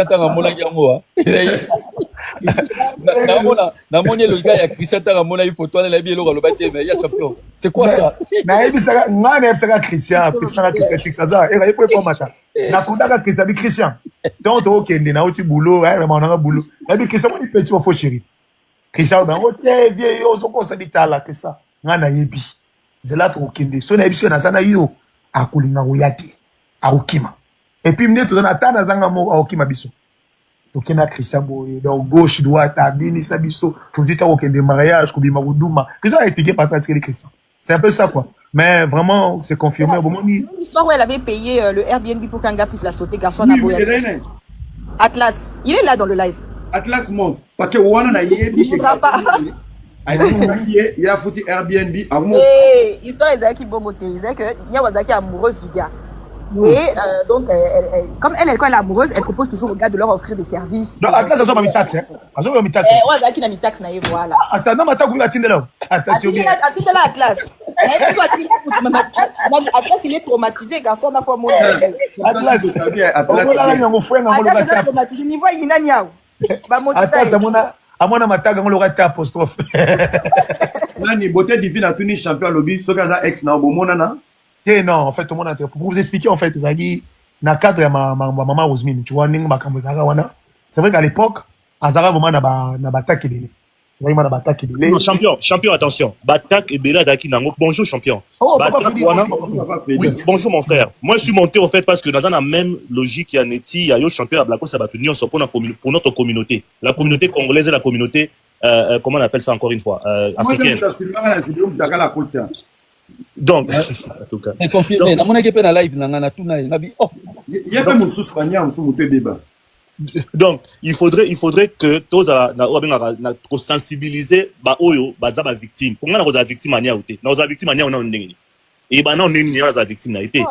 t'as un mona yango. Namoni le gars ya Christian t'as un mona il photo na la bien le bâtiment mais il y a champion. C'est quoi ça? Na ebisa ngana ebisa Christian, pisana Christian ça. Et il peut pas matin. Na kunda Christian. Donc OK na oti boulot, vraiment on a boulot. Na bi Christian il peut tu au faux chéri. Christian ben OK vieux yo so konsa bitala que ça. Ngana yebi. Zela to okende so na ebiso na sana yo akulinga oyate akokima et puis mne to na tana zanga mo akokima biso to kena Christian boye donc gauche droite abini sa biso to zita okende mariage ko bima kuduma Christian a expliqué par ça que Christian C'est un peu ça, quoi. Mais vraiment, c'est confirmé au moment où... L'histoire où elle avait payé le Airbnb pour qu'un gars puisse la sauter, garçon Oui, à oui, Boya. il est là. Atlas, il est là dans le live. Atlas monte. Parce que Wana n'a yé. Il ne voudra pas. Il a foutu Airbnb. Et l'histoire est qui bon côté. Il disait que Nyawazaki est amoureuse du gars. Et donc, comme elle, quand elle est amoureuse, elle propose toujours au gars de leur offrir des services. Non, Atlas, ça a mis taxe, hein. Ça a mis taxe. Nyawazaki n'a mis taxe, voilà. Attends, non, mais attends, vous l'avez là. Attention bien. Atlas. Atlas, il est traumatisé, garçon, n'a pas mon Atlas, Atlas est traumatisé. Niveau, il n'a niaou. Atlas, à mon amataga, on l'aura été apostrophe. Nani, beauté divine a tenu champion lobby, ce gars ex na obomonana. Non, en fait, tout le monde pour vous expliquer, en fait, Zagi, na cadre de ma maman Rosemine, tu vois, c'est vrai qu'à l'époque, Azara vraiment na batak et belé. Vraiment na batak et belé. Non, champion, attention. Batak et belé Zaki nango. Bonjour, champion. Oh, oui, bonjour, mon frère. Moi, je suis monté, en fait, parce que dans la même logique, il y a Neti, il y a yo champion à Blacko, ça va tenir, pour notre communauté. La communauté congolaise et la communauté, comment on appelle ça encore une fois, africaine. Donc, en tout cas. C'est confirmé. Dans mon équipe, dans la live, Il y a pas mon sous-soignant, mon sous-débat. Donc, il faudrait que tous sensibiliser ba oyo baza ba victime. Pour moi, na victime ania outé. Na victime ania on ndenge. Et ba na on ndenge na victime na été.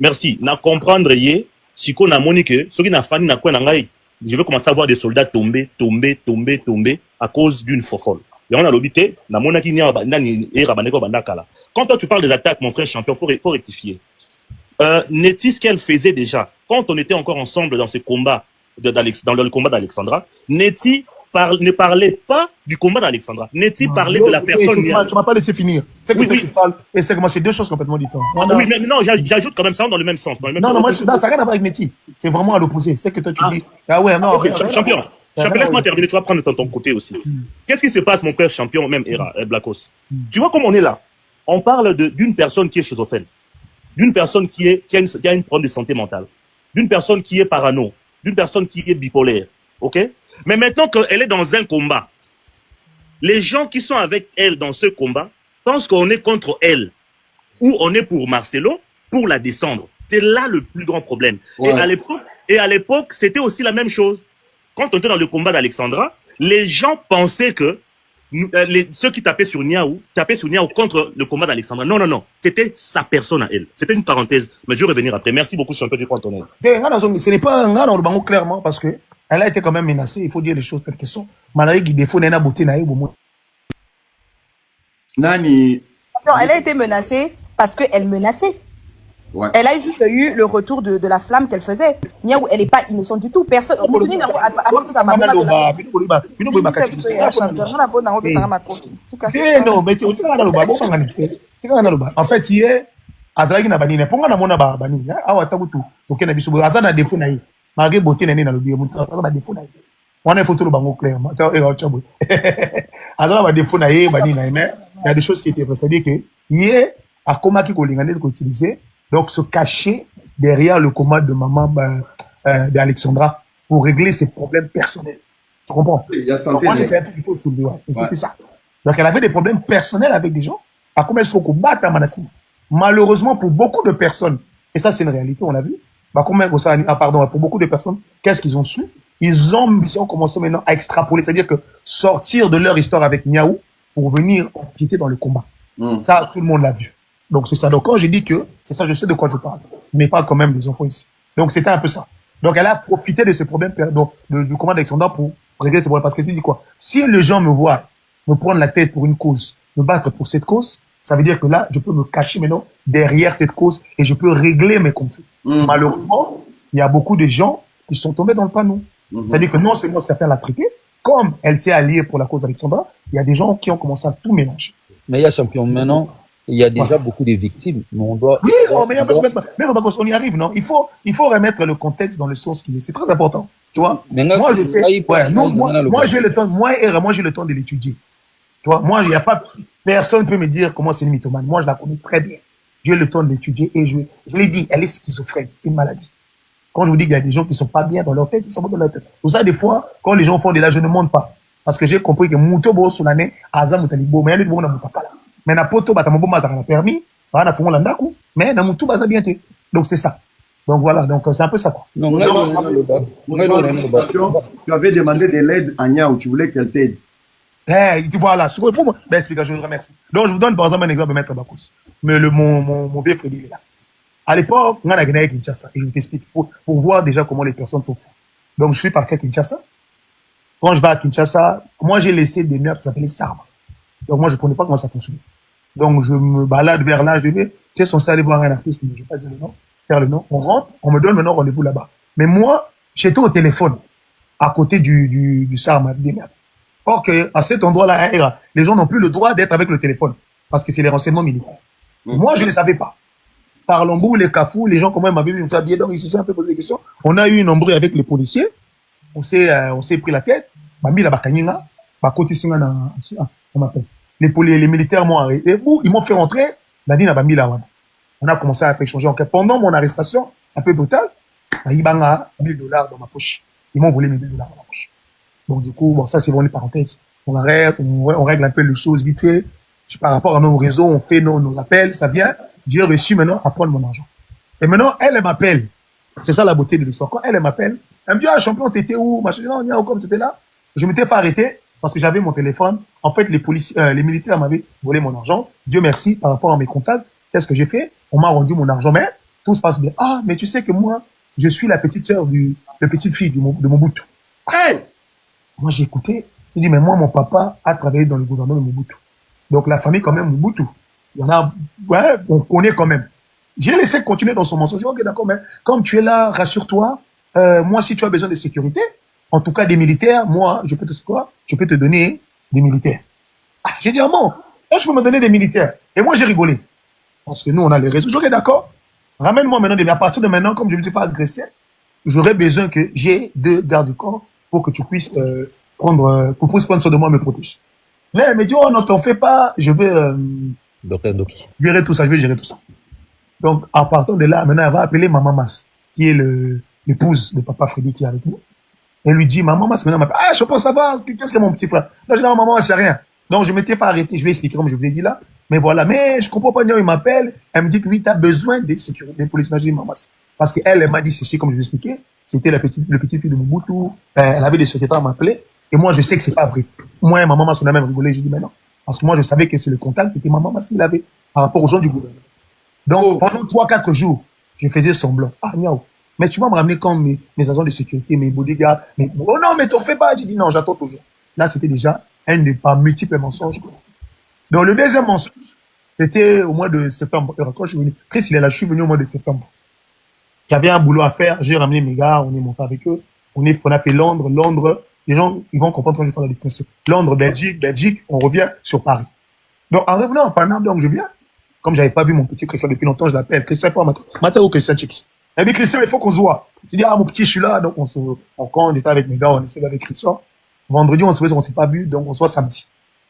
Merci. Na comprendre yé si qu'on a monique, ce qui n'a fani na quoi na ngai. Je vais commencer à voir des soldats tomber à cause d'une fofolle. Et on a l'obité, na monaki nia nani e rabaneko bandakala. Quand toi tu parles des attaques, mon frère champion, faut rectifier. Neti, ce qu'elle faisait déjà, quand on était encore ensemble dans ce combat, dans le combat d'Alexandra, Neti ne parlait pas du combat d'Alexandra. Neti parlait de la personne. Tu m'as pas laissé finir. C'est que tu parles, et c'est deux choses complètement différentes. Oui, mais non, j'ajoute quand même ça dans le même sens. Non, ça n'a rien à voir avec Neti. C'est vraiment à l'opposé. C'est que toi tu dis, ah ouais, non. Okay, champion, laisse-moi terminer, tu vas prendre ton côté aussi. Qu'est-ce qui se passe, mon frère champion, même Era, Blackos? Tu vois comme on est là. On parle d'une personne qui est schizophrène. D'une personne qui a une problème de santé mentale, d'une personne qui est parano, d'une personne qui est bipolaire, ok? Mais maintenant qu'elle est dans un combat, les gens qui sont avec elle dans ce combat pensent qu'on est contre elle, ou on est pour Marcelo, pour la descendre. C'est là le plus grand problème. Ouais. Et à l'époque, c'était aussi la même chose. Quand on était dans le combat d'Alexandra, les gens pensaient que ceux qui tapaient sur Niaou contre le combat d'Alexandra. Non. C'était sa personne à elle. C'était une parenthèse. Mais je vais revenir après. Merci beaucoup, champion du Antonel. Ce n'est pas un gars dans le banc clairement parce que elle a été quand même menacée. Il faut dire les choses telles qu'elles sont. Malgré qu'il défaut n'a beauté naïe au moins. Nani. Non, elle a été menacée parce qu'elle menaçait. Ouais. Elle a juste eu le retour de la flamme qu'elle faisait. Niaou, elle n'est pas innocente du tout. Personne. Non, mais en fait, hier, Azalaki na banine. Ponga na mona ba banine. Awa tabutu. Ok na biso. Azana défaut na yi. Malgré beauté na ni na lobi. Azana défaut na yi. On a photo le bango clairement. Azana ba défaut na yi banine. Mais il y a des choses qui étaient vraies. C'est-à-dire que hier, à comment qui kolingane ko utiliser. Donc, se cacher derrière le combat de maman d'Alexandra pour régler ses problèmes personnels. Tu comprends? Il y a ça. C'est un truc qu'il faut soulever. Ouais. C'était ça. Donc, elle avait des problèmes personnels avec des gens. À combien il faut combattre à Manassi. Malheureusement, pour beaucoup de personnes, et ça, c'est une réalité, on l'a vu. Pour beaucoup de personnes, qu'est-ce qu'ils ont su? Ils ont commencé maintenant à extrapoler. C'est-à-dire que sortir de leur histoire avec Niaou pour venir quitter dans le combat. Ça, tout le monde l'a vu. Donc, c'est ça. Donc, quand je dis que, c'est ça, je sais de quoi je parle. Mais pas quand même des enfants ici. Donc, c'était un peu ça. Donc, elle a profité de ce problème, du combat d'Alexandra pour régler ce problème. Parce que c'est dit quoi? Si les gens me voient me prendre la tête pour une cause, me battre pour cette cause, ça veut dire que là, je peux me cacher maintenant derrière cette cause et je peux régler mes conflits. Malheureusement, il y a beaucoup de gens qui sont tombés dans le panneau. C'est-à-dire que non seulement certains l'ont traité, comme elle s'est alliée pour la cause d'Alexandra, il y a des gens qui ont commencé à tout mélanger. Mais il y a champion maintenant. Il y a déjà beaucoup de victimes, mais on doit... Oui, mais on y arrive, non? Il faut remettre le contexte dans le sens qu'il est. C'est très important, tu vois? Moi, je sais, moi, j'ai le temps de l'étudier. Tu vois, moi, il n'y a pas, personne ne peut me dire comment c'est une mythomane. Moi, je la connais très bien. J'ai le temps de l'étudier et je l'ai dit, elle est schizophrène. C'est une maladie. Quand je vous dis qu'il y a des gens qui sont pas bien dans leur tête, ils sont pas dans leur tête. Pour ça, des fois, quand les gens font des là, je ne monte pas. Parce que j'ai compris que Mouto Bo sur l'année, Azam Moutalibo, mais il y a des gens qui n'ont pas là. Mais na poto, bah, t'as mon bon matin, on a permis, bah, on a fait mon landakou, mais na Mouto, bah, ça bien été. Donc, c'est ça. Donc, voilà. Donc, c'est un peu ça, quoi. Non, tu avais demandé de l'aide à Nia, où tu voulais qu'elle t'aide. Eh, voilà. Sur le fond, ben, explication, je vous remercie. Donc, je vous donne, par exemple, un exemple de Maître Bakous. Mais mon vieux Freddy, il est là. À l'époque, on a gagné Kinshasa. Et je t'explique, pour voir déjà comment les personnes sont fous. Donc, je suis parti à Kinshasa. Quand je vais à Kinshasa, moi, j'ai laissé des mères qui s'appelaient Sarma. Donc, moi, je ne connais pas comment ça fonctionne. Donc, je me balade vers là, je vais, tu sais, censé aller voir un artiste, mais je ne vais pas dire le nom, faire le nom. On rentre, on me donne maintenant rendez-vous là-bas. Mais moi, j'étais au téléphone, à côté du Sarma, des mères. Or que, à cet endroit-là, les gens n'ont plus le droit d'être avec le téléphone. Parce que c'est les renseignements militaires. Moi, je ne les savais pas. Par l'embou, les cafous, les gens, comment ils m'avaient vu me faire bien, donc ils se sont un peu posé des questions. On a eu une embrouille avec les policiers. On s'est pris la tête. Bambi la bakanyinga. Bakoti singa na, on m'appelle. Les militaires m'ont arrêté. Ils m'ont fait rentrer. Bambi la Bambi la wana. On a commencé à échanger. Pendant mon arrestation, un peu brutale, ils m'ont $1000 dans ma poche. Ils m'ont volé mes $1000 dans ma poche. Donc, du coup, bon, ça, c'est vraiment une parenthèse. On arrête, on règle un peu les choses vite fait. Par rapport à nos réseaux, on fait nos appels, ça vient. J'ai reçu maintenant à prendre mon argent. Et maintenant, elle m'appelle. C'est ça la beauté de l'histoire. Quand elle m'appelle, elle me dit, ah, champion, t'étais où? Machin, non, on comme c'était là. Je m'étais pas arrêté parce que j'avais mon téléphone. En fait, les militaires m'avaient volé mon argent. Dieu merci, par rapport à mes contacts. Qu'est-ce que j'ai fait? On m'a rendu mon argent, mais tout se passe bien. Ah, mais tu sais que moi, je suis la petite sœur la petite fille de Mobutu. Hey! Moi, j'ai écouté. Il dit, mais moi, mon papa a travaillé dans le gouvernement de Mobutu. Donc, la famille, quand même, Mobutu. Il y en a, ouais, on connaît quand même. J'ai laissé continuer dans son mensonge. Ok, d'accord, mais comme tu es là, rassure-toi. Moi, si tu as besoin de sécurité, en tout cas des militaires, moi, je peux te donner des militaires. Ah, j'ai dit, ah bon, là, je peux me donner des militaires. Et moi, j'ai rigolé. Parce que nous, on a les réseaux. Ok, d'accord. Ramène-moi maintenant, à partir de maintenant, comme je ne me suis pas agressé, j'aurais besoin que j'ai 2 gardes du corps pour que tu puisses pour prendre soin de moi, me protéger. Là, elle me dit, oh non, t'en fais pas, je vais gérer tout ça, je vais gérer tout ça. Donc, à partir de là, maintenant, elle va appeler Maman Mas, qui est l'épouse de Papa Freddy qui est avec nous. Elle lui dit, Maman Mas, maintenant, elle m'appelle, ah, je pense ça va, qu'est-ce que mon petit frère? Là, je dis, non, maman, c'est rien. Donc, je m'étais pas arrêté, je vais expliquer comme je vous ai dit là. Mais voilà, mais je comprends pas, il m'appelle, elle me dit que oui, t'as besoin de sécurité, des policiers, je dis, Maman Mas. Parce qu'elle, elle m'a dit ceci, comme je vous ai expliqué, c'était le petit fille de Mobutu, elle avait des secrétaires à m'appeler. Et moi, je sais que c'est pas vrai. Moi, ma maman, on a même rigolé. J'ai dit, mais non. Parce que moi, je savais que c'est le contact que ma maman qu'il avait par rapport aux gens du gouvernement. Donc, pendant 3-4 jours, je faisais semblant. Ah, miaou. Mais tu vas me ramener comme mes agents de sécurité, mes bodyguards. Oh non, mais t'en fais pas. J'ai dit, non, j'attends toujours. Là, c'était déjà un des pas multiples mensonges. Donc, le deuxième mensonge, c'était au mois de septembre. Quand je suis venu, Chris, il est là, je suis venu au mois de septembre. J'avais un boulot à faire. J'ai ramené mes gars, on est monté avec eux. On a fait Londres. Les gens, ils vont comprendre quand je fais la destination. Londres, Belgique, on revient sur Paris. Donc, en revenant en Paname, donc je viens. Comme j'avais pas vu mon petit Christian depuis longtemps, je l'appelle. Christian, pas Mathéo Christian Chix. Elle dit, Christian, il faut qu'on se voit. Je dis, ah, mon petit, je suis là. Donc, quand on était avec mes gars, on essaie avec Christian. Vendredi, on s'est pas vu, donc on se voit samedi.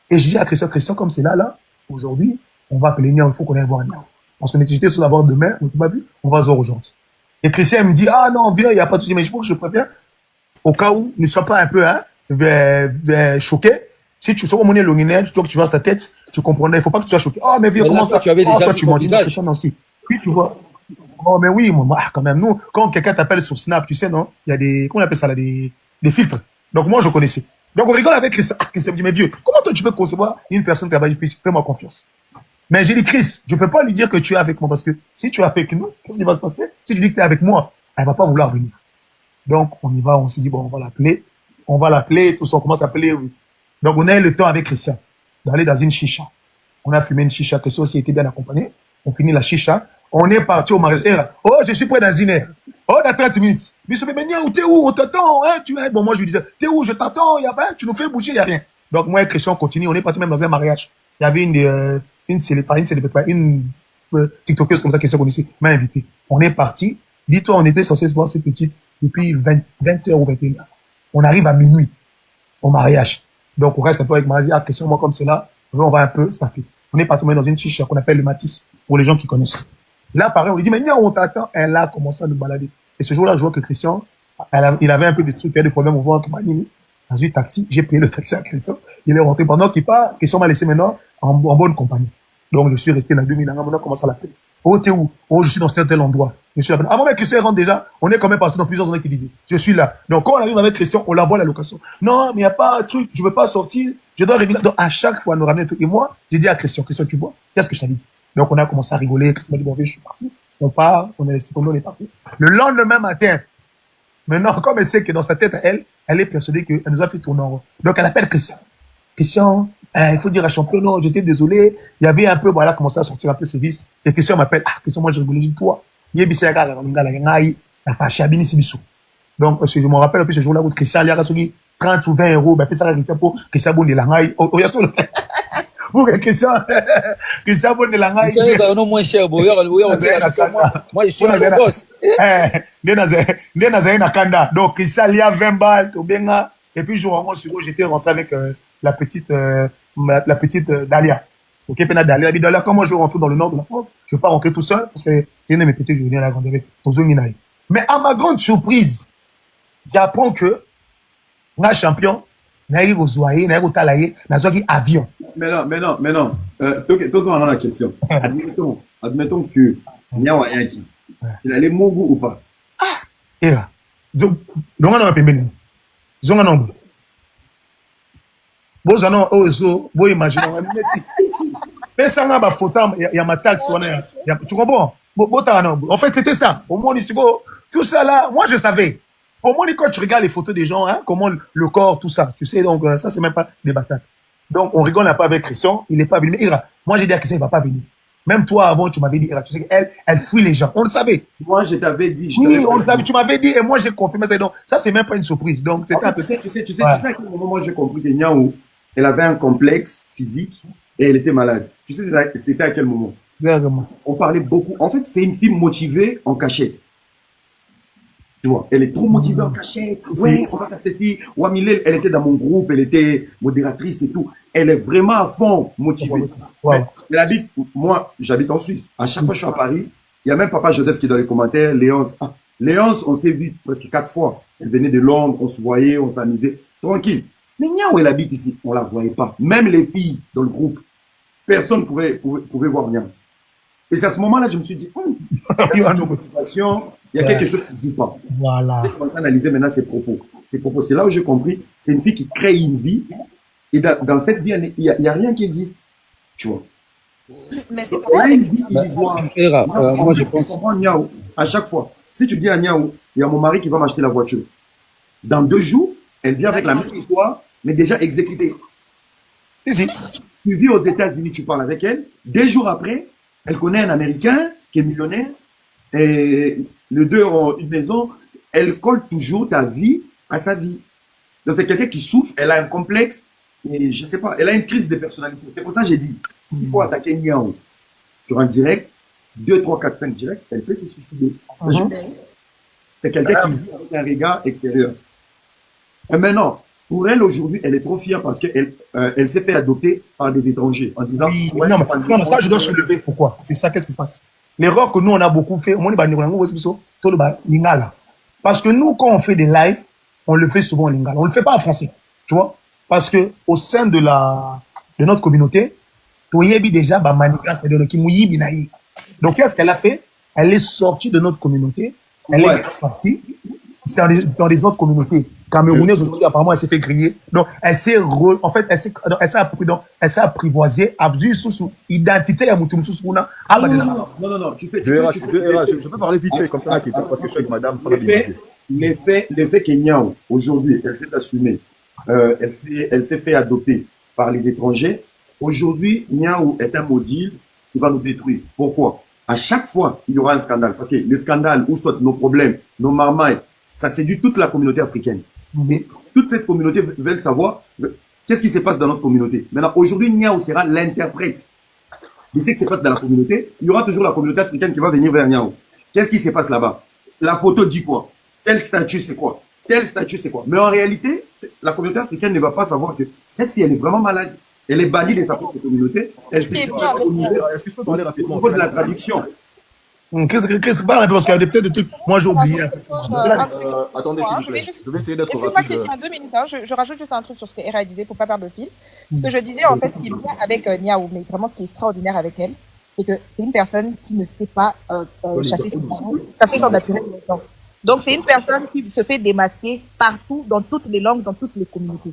Et je dis à Christian, comme c'est là, aujourd'hui, on va appeler Nia, il faut qu'on aille voir Nia. Parce qu'on était jeté sur la barre demain, on s'est pas vu, on va se voir aujourd'hui. Et Christian me dit, ah non, viens, il n'y a pas de souci, mais je pense que je préfère au cas où ne sois pas un peu choqué. Si tu sois mon longuinaire, tu vois que tu vois ta tête, tu comprendrais. Il faut pas que tu sois choqué. Oh, mais viens, comment ça? Tu avais déjà toi, tu m'en dis aussi. Puis tu vois. Oh, mais oui, moi, quand même, nous, quand quelqu'un t'appelle sur Snap, tu sais, non? Il y a des, comment on appelle ça, là, des filtres. Donc, moi, je connaissais. Donc, on rigole avec Chris. Chris me dit, mais vieux, comment toi, tu peux concevoir une personne qui a pas dit, fais-moi confiance. Mais j'ai dit, Chris, je peux pas lui dire que tu es avec moi parce que si tu es avec nous, qu'est-ce qui va se passer? Si tu dis que tu es avec moi, elle va pas vouloir venir. Donc, on y va, on s'est dit, bon, on va l'appeler, tout ça, on commence à appeler, oui. Donc, on a eu le temps avec Christian d'aller dans une chicha. On a fumé une chicha, Christian aussi était bien accompagné. On finit la chicha. On est parti au mariage. Oh, je suis près dans une heure. Oh, dans 30 minutes. Mais t'es où? On t'attend, hein, bon, moi, je lui disais, t'es où? Je t'attends, y a pas, tu nous fais bouger, y a rien. Donc, moi et Christian, on continue. On est parti même dans un mariage. Il y avait une TikTokeuse comme ça, Christian connaissait, m'a invité. On est parti. Dis-toi, on était censé se voir cette petite depuis 20h ou 21h. On arrive à minuit au mariage. Donc, on reste un peu avec Marie. Ah, question, moi, comme c'est là, on va un peu staffer. On est parti dans une chicha qu'on appelle le Matisse, pour les gens qui connaissent. Là, pareil, on lui dit, mais on t'attend. Elle a commencé à nous balader. Et ce jour-là, je vois que Christian, il avait un peu de trucs, il y a des problèmes au ventre, dans une taxi, j'ai payé le taxi à Christian, il est rentré pendant qu'il part, Christian m'a laissé maintenant en bonne compagnie. Donc je suis resté dans 2000 ans, maintenant comment ça l'appelle? Oh, t'es où? Oh, je suis dans tel endroit. Je suis là. Avant même que Christian rentre déjà, on est quand même parti dans plusieurs endroits qui disaient, je suis là. Donc quand on arrive avec Christian, on l'envoie à la location. Non, mais il n'y a pas un truc, je ne veux pas sortir, je dois régler. Donc à chaque fois, nous ramener un truc. Et moi, j'ai dit à Christian, tu vois, qu'est-ce que je t'avais dit? Donc on a commencé à rigoler, Christian m'a dit, bon, je suis parti. On part, on est laissé tomber, on est parti. Le lendemain matin, maintenant, comme elle sait que dans sa tête, elle est persuadée qu'elle nous a fait tourner en rond. Donc elle appelle Christian. Christian, il faut dire à champion, non, j'étais désolé. Il y avait un peu, voilà, commencé à sortir un peu ses vices. Et Christian m'appelle, Christian, moi, je rigolais de toi. Donc, je me rappelle un peu ce jour-là où Christian, il y a 30 ou 20 euros, ben, fait ça, pour Christian Bon de Langaï. Pour Christian Bon de Langaï. Non, moins cher, moi, je suis un boss. Donc, Christian, il y a 20 balles, et puis, je rencontre sur j'étais rentré avec la petite Dalia. Ok, Dalia, Dalia, comment je rentre dans le nord de la France? Je ne veux pas rentrer tout seul, parce que c'est une de mes petites, je venais à la grande avec Tozonginaï. Mais à ma grande surprise, j'apprends que, un champion, n'arrive au Zouaïe, n'arrive au Talaïe, n'arrive à avion. Mais non. Tout on a la question. Admettons que Niao Ayaki, il allait mon goût ou pas? Et là. Donc, on a un peu de zonga nombre. Vous en avez vous imaginez, mais ça n'a pas photo, il y a ma taxe, tu comprends? En fait, c'était ça. Au moins, ici, tout ça là, moi je savais. Au moins, quand tu regardes les photos des gens, hein, comment le corps, tout ça, tu sais, donc ça, c'est même pas des batailles. Donc, on rigole un peu avec Christian, il n'est pas venu. Mais Ira, moi j'ai dit à Christian, il ne va pas venir. Même toi, avant, tu m'avais dit, Ira, tu sais qu'elle, elle fuit les gens. On le savait. Moi, je t'avais dit. Oui, on le savait. Tu m'avais dit, et moi, j'ai confirmé ça. Donc, ça, c'est même pas une surprise. Donc, c'était un peu. Tu sais, à quel moment moi j'ai compris que Niao, elle avait un complexe physique et elle était malade. Tu sais, c'était à quel moment? Vraiment. On parlait beaucoup. En fait, c'est une fille motivée en cachette. Tu vois, elle est trop motivée en cachette. Ouais, on va faire ceci. Wamile, elle était dans mon groupe, elle était modératrice et tout. Elle est vraiment à fond motivée. Ouais. Elle habite, moi, j'habite en Suisse. À chaque fois que je suis à Paris, il y a même Papa Joseph qui est dans les commentaires. Léonce, Léonce, on s'est vu presque 4 fois. Elle venait de Londres, on se voyait, on s'amusait. Tranquille. Mais Niao, elle habite ici, on la voyait pas. Même les filles dans le groupe, personne pouvait voir Niao. Et c'est à ce moment-là que je me suis dit, il y a une motivation, il y a quelque chose qui ne dit pas. Voilà. J'ai commencé à analyser maintenant ses propos. C'est là où j'ai compris, c'est une fille qui crée une vie. Et dans cette vie, il n'y a rien qui existe. Tu vois. Mais c'est pas une vie illusoire. Moi, je pense. comprends Niao, à chaque fois. Si tu dis à Niao, il y a mon mari qui va m'acheter la voiture. Dans 2 jours, elle vient avec la même histoire, mais déjà exécutée. Si. Tu vis aux États-Unis, tu parles avec elle. 2 jours après, elle connaît un Américain qui est millionnaire. Et les deux ont une maison. Elle colle toujours ta vie à sa vie. Donc c'est quelqu'un qui souffre, elle a un complexe, et je sais pas, elle a une crise de personnalité. C'est pour ça que j'ai dit, s'il faut attaquer Niao sur un direct, 2, 3, 4, 5 directs, elle peut se suicider. C'est quelqu'un qui vit avec un regard extérieur. Et maintenant, pour elle aujourd'hui, elle est trop fière parce qu'elle elle s'est fait adopter par des étrangers en disant oui, non, mais ça je dois soulever. Pourquoi? C'est ça, qu'est-ce qui se passe? L'erreur que nous on a beaucoup fait, parce que nous quand on fait des lives, on le fait souvent en lingala. On le fait pas en français, tu vois? Parce que au sein de notre communauté, déjà donc qu'est-ce qu'elle a fait? Elle est sortie de notre communauté, elle est partie dans les autres communautés camerounaises. Aujourd'hui, apparemment, elle s'est fait griller. Donc, elle s'est apprivoisée, abdue sous identité à Moutoum sous non, tu sais, je peux parler vite fait comme ça, parce que je suis avec madame. L'effet que Niao, aujourd'hui, elle s'est assumée, elle s'est fait adopter par les étrangers. Aujourd'hui, Niao est un maudit qui va nous détruire. Pourquoi? À chaque fois, il y aura un scandale. Parce que le scandale, où sont nos problèmes, nos marmailles, ça séduit toute la communauté africaine. Mais toute cette communauté veut savoir qu'est-ce qui se passe dans notre communauté. Maintenant, aujourd'hui, Niao sera l'interprète de ce qui se passe dans la communauté. Il y aura toujours la communauté africaine qui va venir vers Niao. Qu'est-ce qui se passe là-bas? La photo dit quoi? Tel statut, c'est quoi? Tel statut, c'est quoi? Mais en réalité, la communauté africaine ne va pas savoir que cette fille, elle est vraiment malade. Elle est bannie de sa propre communauté. Elle s'est Est-ce que je peux parler rapidement? Au niveau de la traduction. Qu'est-ce parle un peu parce qu'il y a peut-être des trucs. Moi, j'ai oublié. Attendez, s'il vous plaît. Je vais essayer d'être Excuse-moi, rapide. Christian, 2 minutes. Hein. Je rajoute juste un truc sur ce que Hera disait pour pas perdre le fil. Ce que je disais, en fait, ce qui est bien avec Niaou, mais vraiment ce qui est extraordinaire avec elle, c'est que c'est une personne qui ne sait pas chasser son naturel. Donc, c'est une personne qui se fait démasquer partout, dans toutes les langues, dans toutes les communautés.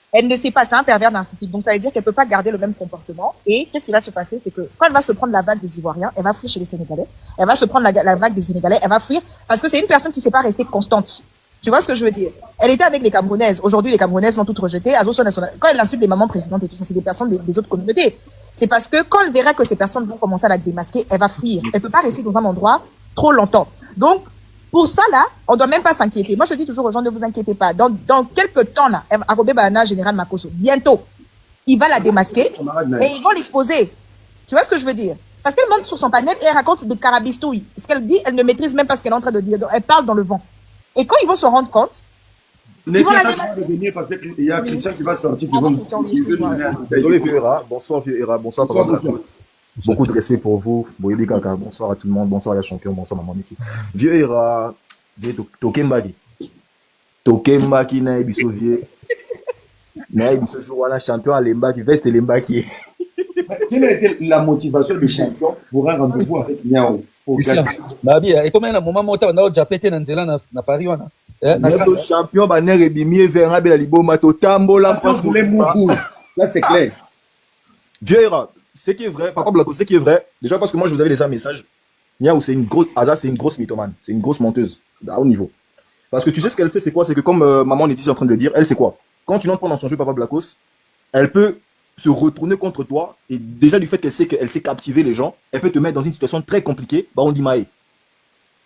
Elle ne sait pas, c'est un pervers narcissique. Donc, ça veut dire qu'elle peut pas garder le même comportement. Et qu'est-ce qui va se passer? C'est que quand elle va se prendre la vague des Ivoiriens, elle va fuir chez les Sénégalais. Elle va se prendre la vague des Sénégalais, elle va fuir parce que c'est une personne qui ne sait pas rester constante. Tu vois ce que je veux dire? Elle était avec les Camerounaises. Aujourd'hui, les Camerounaises l'ont toutes rejetées. Quand elle insulte les mamans présidentes et tout ça, c'est des personnes des autres communautés. C'est parce que quand elle verra que ces personnes vont commencer à la démasquer, elle va fuir. Elle peut pas rester dans un endroit trop longtemps. Donc, pour ça, là, on doit même pas s'inquiéter. Moi, je dis toujours aux gens, ne vous inquiétez pas. Dans quelques temps, là, Arobé Bana, Général Makoso, bientôt, il va la démasquer et ils vont l'exposer. Tu vois ce que je veux dire? Parce qu'elle monte sur son panel et elle raconte des carabistouilles. Ce qu'elle dit, elle ne maîtrise même pas ce qu'elle est en train de dire. Donc, elle parle dans le vent. Et quand ils vont se rendre compte, ils vont la démasquer. Parce qu'il y a Christian qui va sortir. Désolé, vieux Hera. Bonsoir, vieux Hera. Bonsoir, beaucoup de respect pour vous. Boyebi Kaka. Bonsoir à tout le monde. Bonsoir à la champion. Bonsoir, maman Niti. Vieux Hera. Vieux Tokembadi. Tokembaki na ebiso vieux. Na ebiso jouana champion à Lembaki. Veste Lembaki. Quelle a été la motivation du champion pour un rendez-vous avec Niaou? Et comment un moment où tu as déjà pété dans la Paris? Notre champion, Baner et Bimier, Vera Belalibo, Totambo, la France. Là, c'est clair. Vieux Hera. Ce qui est vrai, par contre, ce qui est vrai, déjà parce que moi je vous avais laissé un message, Niaou, c'est une grosse mythomane, c'est une grosse menteuse, à haut niveau. Parce que tu sais ce qu'elle fait, c'est quoi? C'est que comme maman est ici en train de le dire, elle c'est quoi? Quand tu l'entends dans son jeu Papa Blacos, elle peut se retourner contre toi, et déjà du fait qu'elle sait captiver les gens, elle peut te mettre dans une situation très compliquée, bah on dit maï.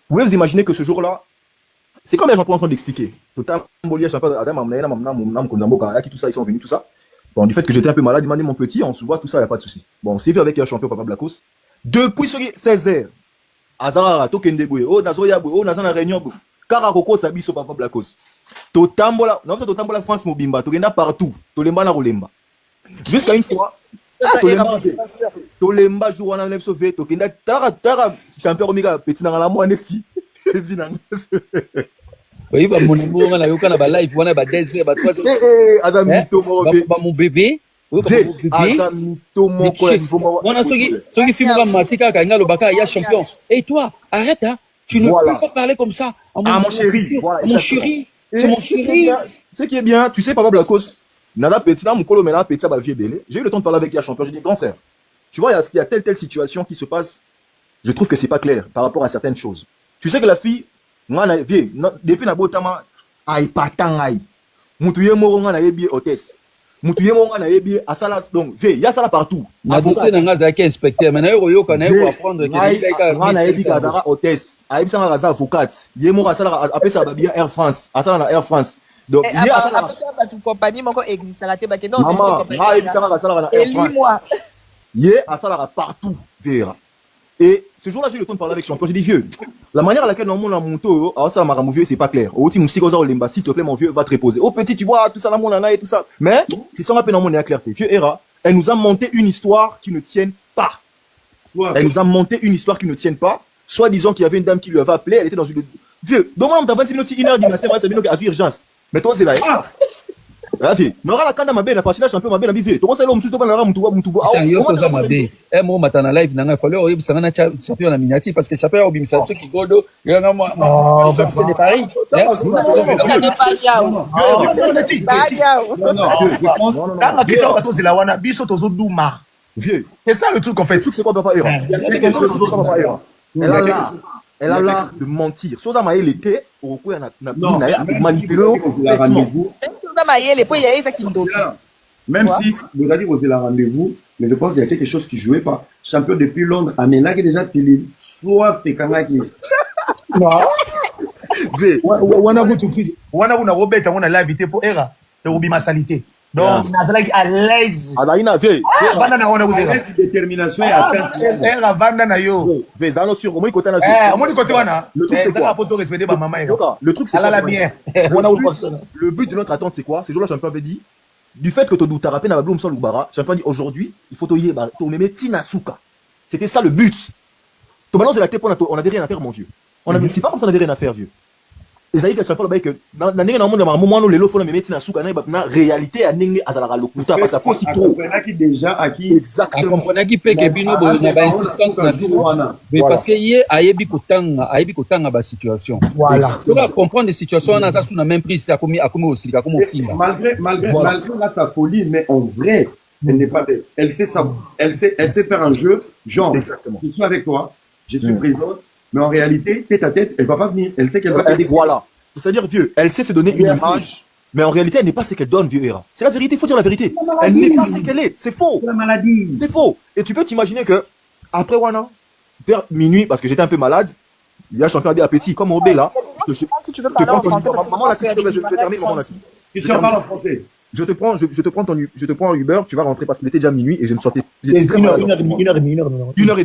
Vous pouvez vous imaginer que ce jour-là, c'est comme les gens en train d'expliquer. Tout ça, ils sont venus, tout ça. Bon, du fait que j'étais un peu malade, il m'a dit mon petit, on se voit, tout ça, il n'y a pas de souci. Bon, on s'est vu avec un champion Papa Blacos. Depuis 16h, Azara, Tokendeboué, oh, Nazoyabou, oh, Nazana Réunion, Karakoko, Sabiso Papa Blacos. Totambola, non, Totambola France Mobimba, Togenda partout, Tolemba na Rolemba. Jusqu'à une fois, Tolemba joue en sauvé, Tokenda, Tara, champion Omega, petit dans la moineti. Oui, bah mon amour, on a eu un live, on a eu des heures, mon bébé. On a ceux qui filment Matika, Kanga, le Baka, il y a champion. Et toi, arrête, hein. Tu ne peux pas parler comme ça. Mon chéri. Mon chéri. C'est mon chéri. Ce qui est bien, tu sais, Papa Blacos, Nada Petit, mon colo, mais là, Petit, va vieux belé. J'ai eu le temps de parler avec le champion. J'ai dit, grand frère, tu vois, il y a telle situation qui se passe. Je trouve que c'est pas clair par rapport à certaines choses. Tu sais que la fille, moi, depuis la botama, aïe, patang, aïe. Moutouye moronga na yebi hôtesse. Moutouye moronga na yebi asala. Donc, il y a ça là partout. Avocat. Inspecteur, mais yo quand même apprendre que na yebi kazara hôtesse. Aïe, ça na avocate. Yemo asala après ça va bien Air France. Asala na Air France. Donc, il y a ça. Après ça, toute compagnie moko existe la teba non. Maman, aïe, ça na asala na Air France. Lis-moi. Yé asala partout, Vera. Et ce jour-là, j'ai eu le temps de parler avec champion. J'ai dit, vieux, la manière à laquelle on monte la moto, ça m'a vieux, c'est pas clair. Au team Sigoza Olemba, s'il te plaît, mon vieux, va te reposer. Oh petit, tu vois, tout ça, la monana et tout ça. Mais, qui sont rappelés dans mon clarté. Vieux Hera, elle nous a monté une histoire qui ne tienne pas. Elle nous a monté une histoire qui ne tienne pas. Soit disant qu'il y avait une dame qui lui avait appelé, elle était dans une. Vieux, donc on t'a 26 minutes, 1h du matin, c'est bien qu'il y a urgence. Mais toi, c'est là. Ravi, n'aura la kanda mabe na fascina champion mabe na bivé. Toi, c'est l'homme tout na mutuba. Ah, yo koza mabe. Moi matana live nanga fallait oyebi sanga na champion na miniati parce que champion obimisa tso ki godo. Yanga moi c'est de Paris. C'est ça le truc en fait. C'est quoi Papa Hera? Elle a l'art de mentir. Soda Maïe l'été, au coup, elle a manipulé. Même si vous avez posé la rendez-vous, mais je pense qu'il y a quelque chose qui ne jouait pas. Champion depuis Londres, Amena qui est déjà pili, soit fait Kanaki. Non. On a Robert, on a l'invité pour Hera, et Obi Massalité. Donc, Nazalaki à l'aise. Adaina, vieux. Détermination et atteinte. Hera vanda na yo. Vezano sur au moins côté na. Le truc c'est quoi? Le truc c'est quoi? Le but de notre attente c'est quoi? C'est jour là champion avait dit du fait que tu as rappelé na Bloom sans Lubara, champion dit aujourd'hui, il faut toyer to meme Tina Souka. C'était ça le but. Ton balance de la tête, on n'avait rien à faire, mon vieux. C'est pas comme ça, on n'avait rien à faire, vieux. Esaïe que champion là que dans nenge na monde moment no lelo fona memeti na suka na réalité à nenge azala lokuta parce que kosi trop qui déjà acquis exactement comprenaki pe ke bino bo na ba insistance na bino mais parce que yé ayebi kotanga ba situation voilà tu dois comprendre des situations na ça sous na même prise akomi aussi comme au film malgré là sa folie mais en vrai elle n'est pas bête elle sait faire un jeu genre exactement je suis avec toi je suis présente. Mais en réalité, tête à tête, elle va pas venir. Elle sait qu'elle va t'aider. Voilà. C'est-à-dire, vieux, elle sait se donner une image, mais en réalité, elle n'est pas ce qu'elle donne, vieux Hera. C'est la vérité, il faut dire la vérité. Elle n'est pas ce qu'elle est. C'est faux. C'est la maladie. C'est faux. Et tu peux t'imaginer que, après Wana, vers minuit, parce que j'étais un peu malade, il y a un champion d'appétit, comme Obé là. Si tu veux parler en français, maman, là, je vais terminer, maman, là. Si tu en parles en français. Je te prends un Uber, tu vas rentrer parce qu'il était déjà minuit et je me sortais. Une heure et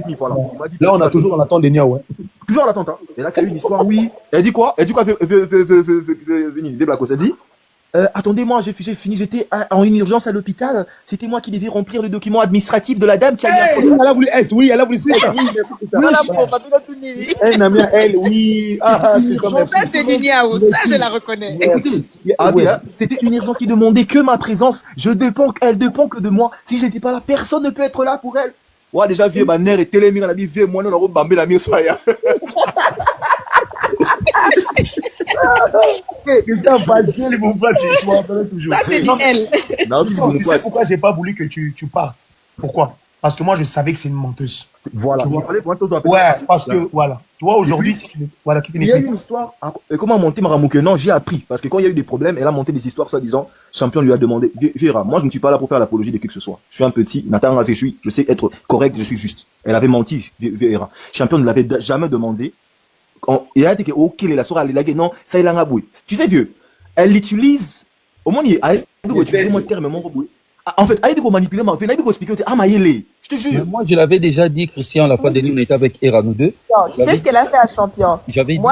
demie, voilà. Là, on a toujours en attente des Niaou, ouais. Toujours en attente, hein. Et là, il y a eu une histoire, oui. Elle dit quoi? Venez, Blacos, elle dit, attendez-moi, j'ai fini, j'étais en une urgence à l'hôpital. C'était moi qui devais remplir le document administratif de la dame qui a eu un elle a voulu S, oui, elle a voulu S. Oui, ça, c'est Niaou, ça, je la reconnais. Écoutez, c'était une urgence qui demandait que ma présence. Elle dépend que de moi. Si je n'étais pas là, personne ne peut être là pour elle. Ouais, déjà, vieux, ma mère et télémire, elle a dit, vieux, moi, non, on va la mieux, soya. Putain, Valdier, les bons places, je me rappelle toujours. Ça, c'est elle. Tu sais pourquoi j'ai pas voulu que tu partes? Pourquoi? Parce que moi, je savais que c'est une menteuse. Voilà. Tu vois? Ouais, parce que, voilà. Tu vois, aujourd'hui, si tu... voilà, il y a eu une histoire. Et comment monter Maramouke? Non, j'ai appris. Parce que quand il y a eu des problèmes, elle a monté des histoires, soi-disant, champion lui a demandé, Vera, moi, je ne suis pas là pour faire l'apologie de qui que ce soit. Je suis un petit, Nathan Raféchoui, je sais être correct, je suis juste. Elle avait menti, Vera. Champion ne l'avait jamais demandé. Et elle a dit que, ok, la soeur, elle est là, non, ça, il a un tu sais, vieux, elle l'utilise, au moins, il a utilisé mon terme, mon reboué. En fait, elle a dit qu'on manipule, mais elle a dit qu'on explique, je te jure. Moi, je l'avais déjà dit, Christian, la fois dernière, on était avec Hera, nous deux. Non, tu sais ce qu'elle a fait à Champion? J'avais dit,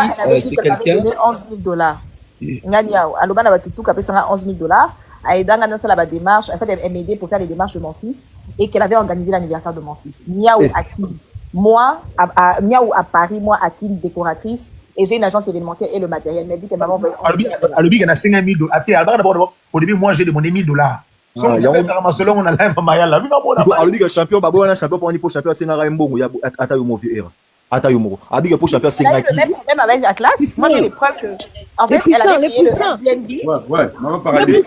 c'est quelqu'un. Elle avait donné $11 000. Ngania, à l'Oban, elle a tout capé $11 000. Elle a dans la démarche. En fait, elle m'aidait pour faire les démarches de mon fils et qu'elle avait organisé l'anniversaire de mon fils. Niaou Akin. Moi, Niaou à Paris, moi, Akin, décoratrice. Et j'ai une agence événementielle et le matériel. Elle m'a dit que maman veut. À l'Obi, il y en a 5 000 $. Au début, moi, j'ai demandé $1 000. On a un champion, un champion pour un champion, c'est un raimbo. Il y a Atayomo Viera. Atayomo. Abiga pour champion, c'est même avec la classe, moi j'ai les preuves que. En fait, elle avait créé le Airbnb. Ouais, maman parler. Les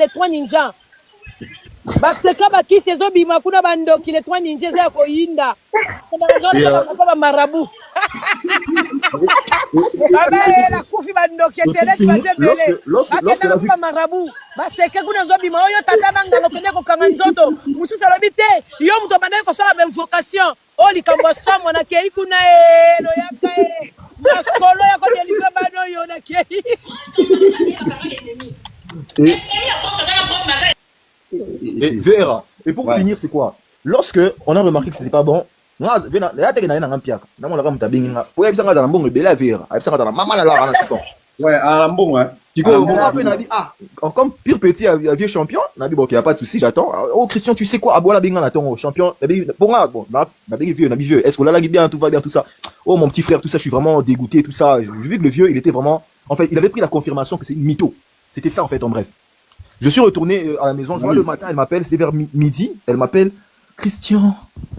3 ninjas. Baseka bakisi ezobima kuna bandoki les 3 ninjas ya koyinda. Kuna marabu. La kufi bandoki teleki bazebele. Bakena marabu. Baseka kuna zobima oyo tata nanga lokende ko kanga nzoto. Mususa lobi te yo muto bandeko ko sala invocation. O likambo samo na kei kuna no yaka na solo ya ko deliver bano yo na kei. Et Vera. Et pour finir, c'est quoi? Lorsque on a remarqué que c'était pas bon, ouais, comme pire petit vieux champion, on a dit bon, il y a pas de souci, j'attends. Oh Christian, tu sais quoi? Abola Benga attend champion. Bon, vieux, est-ce que là bien, tout va bien, tout ça. Oh mon petit frère, tout ça, je suis vraiment dégoûté, tout ça. J'ai vu que le vieux, il était vraiment, en fait, il avait pris la confirmation que c'est une mytho. C'était ça en fait, en bref. Je suis retourné à la maison, je vois le matin, elle m'appelle, c'était vers midi, elle m'appelle, Christian,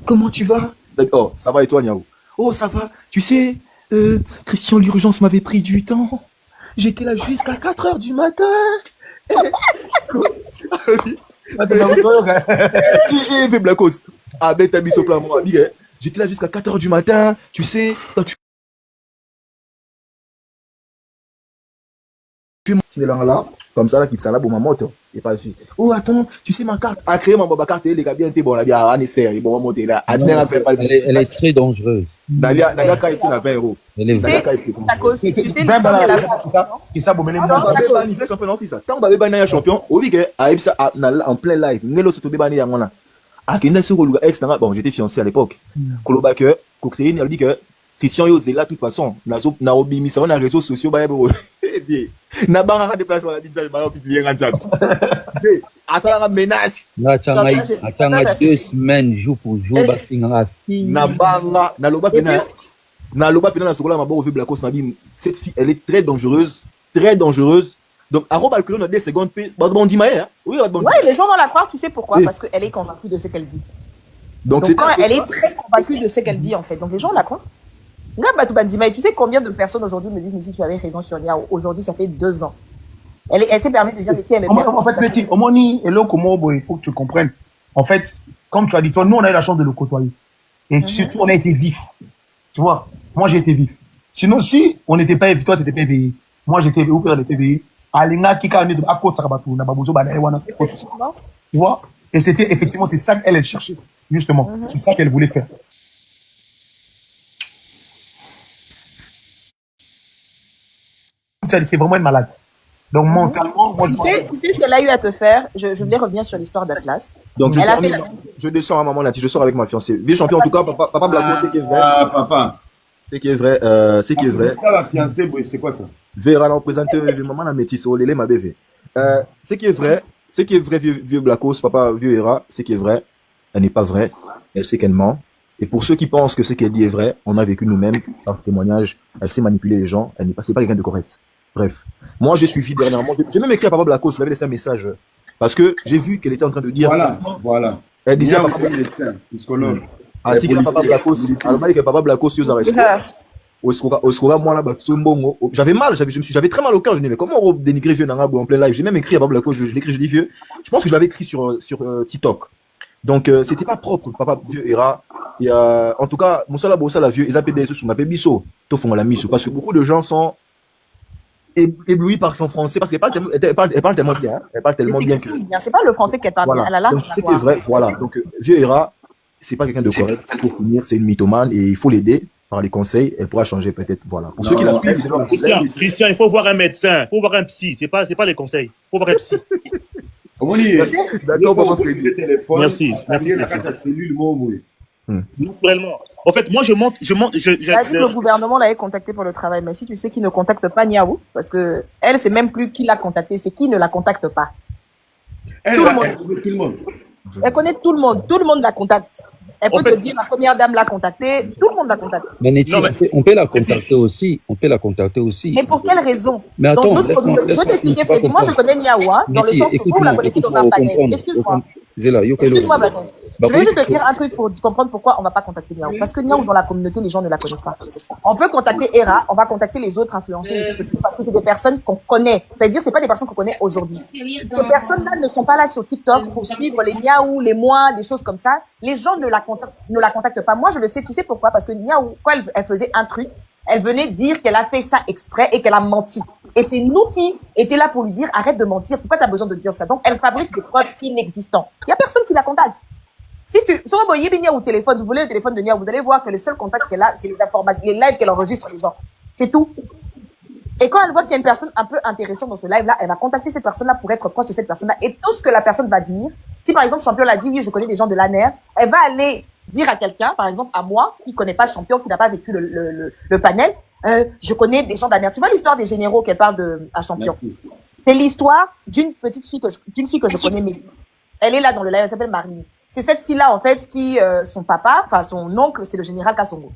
comment tu vas? Oh, ça va et toi, Niaou? Oh, ça va, tu sais, Christian, l'urgence m'avait pris du temps, j'étais là jusqu'à 4h du matin. J'étais là jusqu'à 4h du matin, tu sais, là, comme ça, là, qui s'en a pour ma moto. Et pas fait. Oh, attends, tu sais ma carte. A créé ma carte, les gars, bien, bon, la bien, on est sérieux, bon, on va monter là. Elle est très dangereuse. Nalia, quand il a 20 €. Elle est vraie. Tu sais, tant que champion, au week en plein live, Nelo se tombé bani yangona. Ah, bon, j'étais fiancé à l'époque. Kolobake, Kokrine, elle dit que Christian yo zela de toute façon na obimi ça on a réseaux sociaux ba yebo na banga ka déplacement la dit ça ba publier nganza asalaka menace. Atanga 2 semaines jour pour jour batinganga fille. Na banga na loba pena na sokola maboko vu Blacos na bim. Cette fille elle est très dangereuse. Donc à Robalculon a 2 secondes bon dit maé hein. Oui, les gens vont la croire, tu sais pourquoi? Parce qu'elle est convaincue de ce qu'elle dit. Donc quand elle est très convaincue de ce qu'elle dit en fait. Donc les gens la croient. Tu sais combien de personnes aujourd'hui me disent, mais si tu avais raison sur Nia, aujourd'hui ça fait 2 ans. Elle s'est permis de dire des filles. En fait, Betty, il faut que tu comprennes. En fait, comme tu as dit, toi, nous on a eu la chance de le côtoyer. Et surtout, on a été vifs. Tu vois, moi j'ai été vif. Sinon, si on n'était pas éveillé, toi t'étais pas éveillé. Moi j'étais éveillé, on était éveillé. Tu vois, et c'était effectivement, c'est ça qu'elle cherchait. Justement, c'est ça qu'elle voulait faire. C'est vraiment une malade. Donc mentalement, moi tu sais ce qu'elle a eu à te faire. Je voulais revenir sur l'histoire d'Atlas. Donc je descends à maman Nati, je sors avec ma fiancée. Vieux champion en tout cas, papa Blacos, c'est qui est vrai. Ah papa. C'est qui est vrai, c'est qui est vrai. La fiancée, c'est quoi ça? Vera non présenté maman la métisse au lélé ma bébé. Ce qui est vrai vieux Blacos, papa vieux Hera, ce qui est vrai, elle n'est pas vraie, elle sait qu'elle ment. Et pour ceux qui pensent que ce qu'elle dit est vrai, on a vécu nous-mêmes par témoignage, elle sait manipuler les gens, elle n'est pas, c'est pas quelqu'un de correct. Bref. Moi, j'ai suivi dernièrement, j'ai même écrit à papa Blacos, je lui avais laissé un message, parce que j'ai vu qu'elle était en train de dire. Voilà. Elle disait à papa psychologue. Papa Blacos, papa Blacos, j'avais mal, j'avais très mal au cœur, je me disais, mais comment on dénigrer vieux Nangabo en plein live? J'ai même écrit à papa Blacos, je l'écris, je dis vieux. Je pense que je l'avais écrit sur TikTok. Donc, c'était pas propre, papa vieux Hera. Et, en tout cas, Moussala Bossala vieux, ils appellent des sous, on appelle Bisso, Tofon la Misso, parce que beaucoup de gens sont éblouis par son français, parce qu'elle parle tellement bien, elle parle tellement bien que. C'est pas le français qu'elle parle bien, elle a là. Donc, c'était vrai, voilà. Donc, vieux Hera, c'est pas quelqu'un de correct, c'est pour finir, c'est une mythomane, et il faut l'aider par les conseils, elle pourra changer peut-être, voilà. Pour ceux qui la suivent, c'est pas Christian, il faut voir un médecin, il faut voir un psy, c'est pas les conseils, il faut voir un psy. D'accord, papa Freddy. Merci. Naturellement. En fait, moi, je monte. Le gouvernement l'avait contacté pour le travail, mais si tu sais qu'il ne contacte pas Niaou, parce que elle, c'est même plus qui l'a contacté, c'est qui ne la contacte pas. Elle connaît tout le monde. Elle connaît tout le monde. Tout le monde la contacte. Elle peut te dire, la première dame l'a contactée, tout le monde l'a contactée. Mais Nettie, on peut la contacter aussi. On peut la contacter aussi. Mais pour quelle raison? Mais attends, je vais t'expliquer, Freddy. Moi, je connais Niaoua, dans le sens où vous la connaissez dans un panel. Excuse-moi. Excuse-moi, Baton. Je vais juste te dire un truc pour comprendre pourquoi on va pas contacter Niaou. Parce que Niaou, dans la communauté, les gens ne la connaissent pas. On peut contacter Hera, on va contacter les autres influenceurs, parce que c'est des personnes qu'on connaît. C'est-à-dire, c'est pas des personnes qu'on connaît aujourd'hui. Ces personnes-là ne sont pas là sur TikTok pour suivre les Niaou, les moi, des choses comme ça. Les gens ne la contactent pas. Moi, je le sais. Tu sais pourquoi? Parce que Niaou, quand elle faisait un truc, elle venait dire qu'elle a fait ça exprès et qu'elle a menti. Et c'est nous qui étions là pour lui dire, arrête de mentir, pourquoi tu as besoin de dire ça? Donc, elle fabrique des preuves inexistantes. Il n'y a personne qui la contacte. Si tu, sur au téléphone, vous voulez le téléphone de Nia, vous allez voir que le seul contact qu'elle a, c'est les informations, les lives qu'elle enregistre les gens. C'est tout. Et quand elle voit qu'il y a une personne un peu intéressante dans ce live-là, elle va contacter cette personne-là pour être proche de cette personne-là. Et tout ce que la personne va dire, si par exemple Champion l'a dit, oui, je connais des gens de l'ANER, elle va aller dire à quelqu'un, par exemple à moi, qui connaît pas Champion, qui n'a pas vécu le panel, je connais des gens d'ANER. Tu vois l'histoire des généraux qu'elle parle à Champion? C'est l'histoire d'une petite fille que je connais, mais elle est là dans le live, elle s'appelle Marie. C'est cette fille-là, en fait, qui, son papa, enfin, son oncle, c'est le général Kassongo.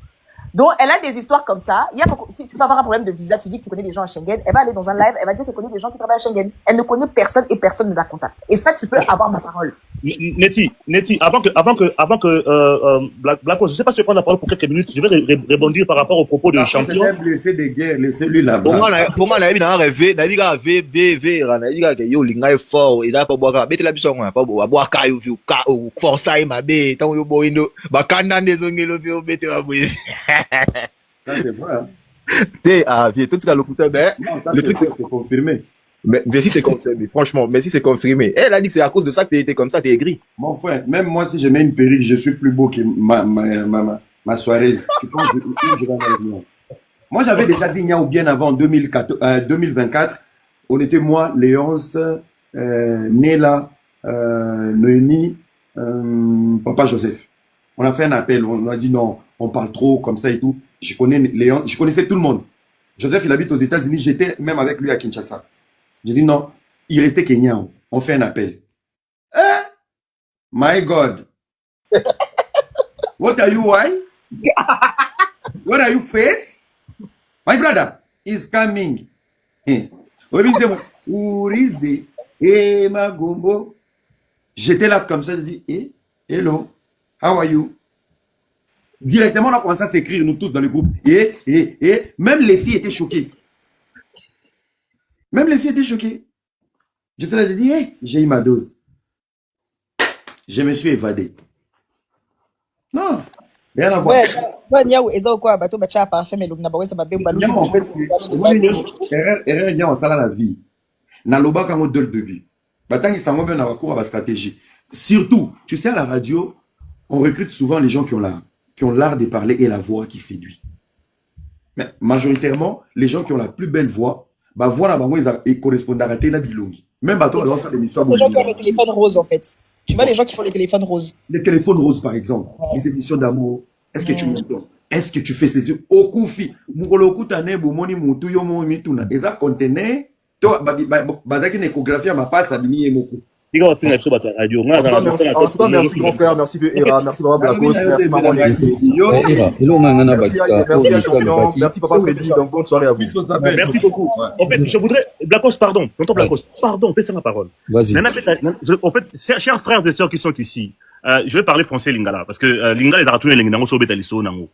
Donc, elle a des histoires comme ça. Si tu peux avoir un problème de visa, tu dis que tu connais des gens à Schengen, elle va aller dans un live, elle va dire qu'elle connaît des gens qui travaillent à Schengen. Elle ne connaît personne et personne ne la contacte. Et ça, tu peux avoir ma parole. Nettie, avant que Blacko, je sais pas si tu veux prendre la parole pour quelques minutes, je vais rebondir par rapport au propos de Champion. Laissez des guerres, laissez-lui là-bas. Pour moi, il a rêvé, il a rêvé, yo, l'ingay fort, il a pas boire, bête la bisson, pas boire caillou, forçaille ma bête, tant yo boindo, bakana des ongelo, bête la bouille. Ça, c'est vrai. Hein. Tout ce locuteur, ben, le truc, c'est confirmé. Mais si c'est confirmé, franchement, mais si c'est confirmé. Elle a dit que c'est à cause de ça que t'es comme ça, t'es aigri. Mon frère, même moi, si je mets une perruque, je suis plus beau que ma soirée. Tu penses que je vais en moi, j'avais déjà vu Niaou bien avant 2024. On était moi, Léonce, Néla, Noémie, Papa Joseph. On a fait un appel, on a dit non, on parle trop comme ça et tout. Je connais Léon, je connaissais tout le monde. Joseph, il habite aux États-Unis, j'étais même avec lui à Kinshasa. J'ai dit non, il restait Kenya. On fait un appel. My God. What are you, why? What are you face? My brother is coming. Ourize, Magumbo. J'étais là comme ça, je dis, hello, how are you? Directement, on a commencé à s'écrire, nous tous dans le groupe. Et même les filles étaient choquées. Même les filles étaient choquées. J'étais là, j'ai dit, j'ai eu ma dose. Je me suis évadé. Non, rien à voir. Ouais, Niaou, et ça quoi, bateau, bacha, parfait, mais l'on a pas ça, bah, Niaou, en fait, erreur, Niaou, ça, la vie. Naloba, quand on donne le bébé. Tant qu'ils s'en vont dans la cour à la stratégie. Surtout, tu sais, à la radio, on recrute souvent les gens qui ont l'art de parler et la voix qui séduit. Mais majoritairement, les gens qui ont la plus belle voix, bah, voilà, bah, ils correspondent à la télé bilongi. Même bateau, alors ça, l'émission. Les gens qui ont le téléphone rose, en fait. Tu vois les gens qui font les téléphones roses. Les téléphones roses, par exemple. Ouais. Les émissions d'amour. Est-ce que tu m'entends? Est-ce que tu fais ces yeux? Au koufi. Moukoloku tane, boumoni moutou, yomo mituna. Et ça contenait, toi, bazaki n'échographie à ma passe, à demi et moku. En tout cas, merci grand frère, merci Era, merci Maman Blacos, merci Maman Lexi. Merci champion, merci Papa Freddy, donc bonne soirée à vous. Merci beaucoup. En fait, je voudrais, Blacos, pardon, tonton Blacos, pardon, fais la parole. Vas-y. En fait, chers frères et sœurs qui sont ici, je vais parler français Lingala, parce que Lingala est retourné Lingala, sur Beta Lisso, Nango.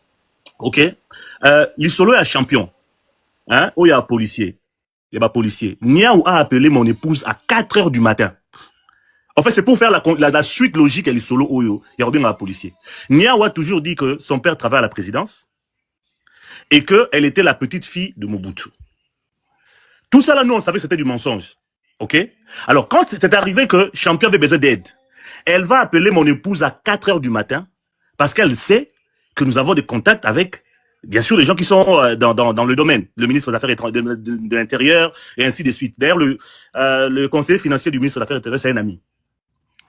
Ok? Lissolo est un champion. Hein? Où il y a un policier. Il y a un policier. Niaou a appelé mon épouse à 4 heures du matin. En fait, c'est pour faire la suite logique à l'Isolo Oyo. Il y a bien un policier. Niaou a toujours dit que son père travaille à la présidence et qu'elle était la petite fille de Mobutu. Tout ça là, nous, on savait que c'était du mensonge. Ok? Alors, quand c'est arrivé que Champion avait besoin d'aide, elle va appeler mon épouse à 4 heures du matin parce qu'elle sait que nous avons des contacts avec, bien sûr, les gens qui sont dans le domaine. Le ministre des Affaires de l'Intérieur et ainsi de suite. D'ailleurs, le conseiller financier du ministre des Affaires intérieures, c'est un ami.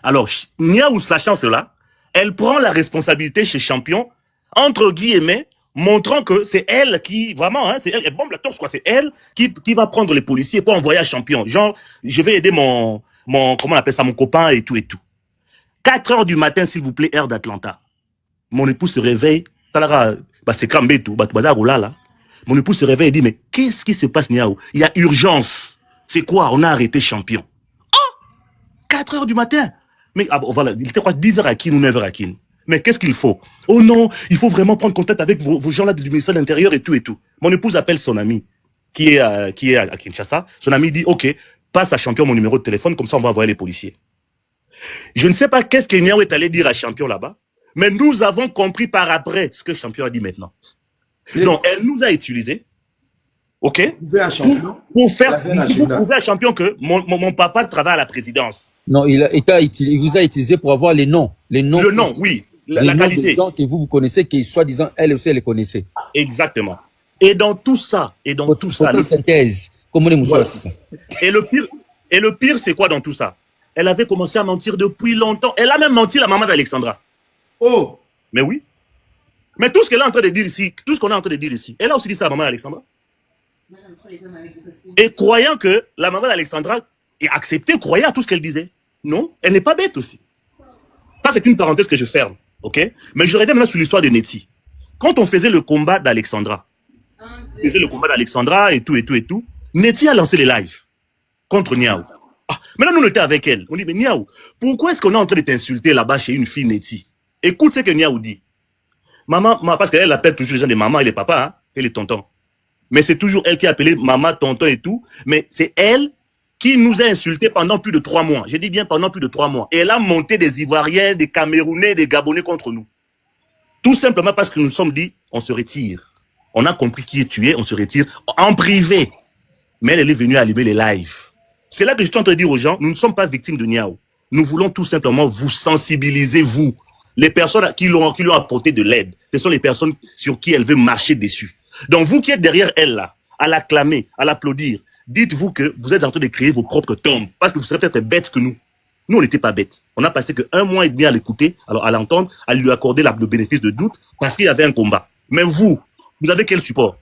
Alors, Niaou, sachant cela, elle prend la responsabilité chez Champion, entre guillemets, montrant que c'est elle qui, vraiment, hein, c'est elle, elle bombe la torse, quoi, c'est elle qui va prendre les policiers pour envoyer à Champion. Genre, je vais aider mon, comment on appelle ça, mon copain et tout et tout. 4 heures du matin, s'il vous plaît, heure d'Atlanta. Mon épouse se réveille, c'est cramé tout, là. Mon épouse se réveille et dit, mais qu'est-ce qui se passe, Niaou? Il y a urgence. C'est quoi? On a arrêté Champion. Oh! 4 heures du matin. Mais voilà, il était quoi, 10 heures à Kin ou 9 heures à Kin. Mais qu'est-ce qu'il faut? Oh non, il faut vraiment prendre contact avec vos gens là du ministère de l'Intérieur et tout et tout. Mon épouse appelle son ami qui est à Kinshasa. Son ami dit, ok, passe à Champion mon numéro de téléphone, comme ça on va envoyer les policiers. Je ne sais pas qu'est-ce que Niaou est allé dire à Champion là-bas, mais nous avons compris par après ce que Champion a dit maintenant. Donc, elle nous a utilisés. Ok? Pour prouver à Champion que mon papa travaille à la présidence. Non, il vous a utilisé pour avoir les noms. Le nom, oui. La qualité. Des gens que vous connaissez, qui soi-disant, elle aussi, elle les connaissait. Exactement. Et dans tout ça, synthèse, comme les moussous. Et le pire, c'est quoi dans tout ça? Elle avait commencé à mentir depuis longtemps. Elle a même menti la maman d'Alexandra. Oh! Mais oui. Mais tout ce qu'elle est en train de dire ici, tout ce qu'on est en train de dire ici, elle a aussi dit ça à la maman d'Alexandra. Et croyant que la maman d'Alexandra est acceptée, croyait à tout ce qu'elle disait. Non, elle n'est pas bête aussi. Ça, c'est une parenthèse que je ferme. Ok? Mais je reviens maintenant sur l'histoire de Neti. Quand on faisait le combat d'Alexandra, et tout, Neti a lancé les lives contre Niaou. Maintenant, nous, on était avec elle. On dit, mais Niaou, pourquoi est-ce qu'on est en train de t'insulter là-bas chez une fille Neti? Écoute ce que Niaou dit. Maman, parce qu'elle appelle toujours les gens des mamans et les papas, hein, et les tontons. Mais c'est toujours elle qui a appelé maman, tonton et tout. Mais c'est elle qui nous a insultés pendant plus de 3 mois. J'ai dit bien pendant plus de 3 mois. Et elle a monté des Ivoiriens, des Camerounais, des Gabonais contre nous. Tout simplement parce que nous nous sommes dit, on se retire. On a compris qui est tué, on se retire en privé. Mais elle est venue allumer les lives. C'est là que je suis en train de dire aux gens, nous ne sommes pas victimes de Niaou. Nous voulons tout simplement vous sensibiliser, vous. Les personnes qui lui ont apporté de l'aide, ce sont les personnes sur qui elle veut marcher dessus. Donc vous qui êtes derrière elle là, à l'acclamer, à l'applaudir, dites-vous que vous êtes en train de créer vos propres tombes, parce que vous serez peut-être bêtes que nous. Nous, on n'était pas bêtes. On a passé que 1 mois et demi à l'écouter, alors à l'entendre, à lui accorder le bénéfice de doute, parce qu'il y avait un combat. Mais vous avez quel support?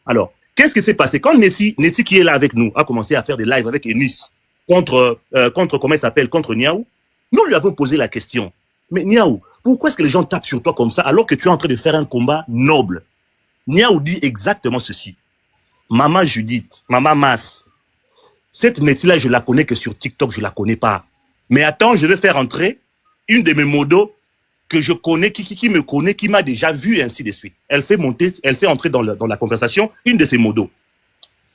Alors, qu'est-ce qui s'est passé? Quand Neti qui est là avec nous, a commencé à faire des lives avec Enis contre comment il s'appelle, contre Niaou, Nous lui avons posé la question. Mais Niaou, pourquoi est-ce que les gens tapent sur toi comme ça alors que tu es en train de faire un combat noble? Niaou dit exactement ceci. Maman Judith, Maman Mas, cette Nettie-là, je la connais que sur TikTok, je la connais pas. Mais attends, je vais faire entrer une de mes modos que je connais, qui me connaît, qui m'a déjà vu, et ainsi de suite. Elle fait entrer dans la conversation une de ses modos.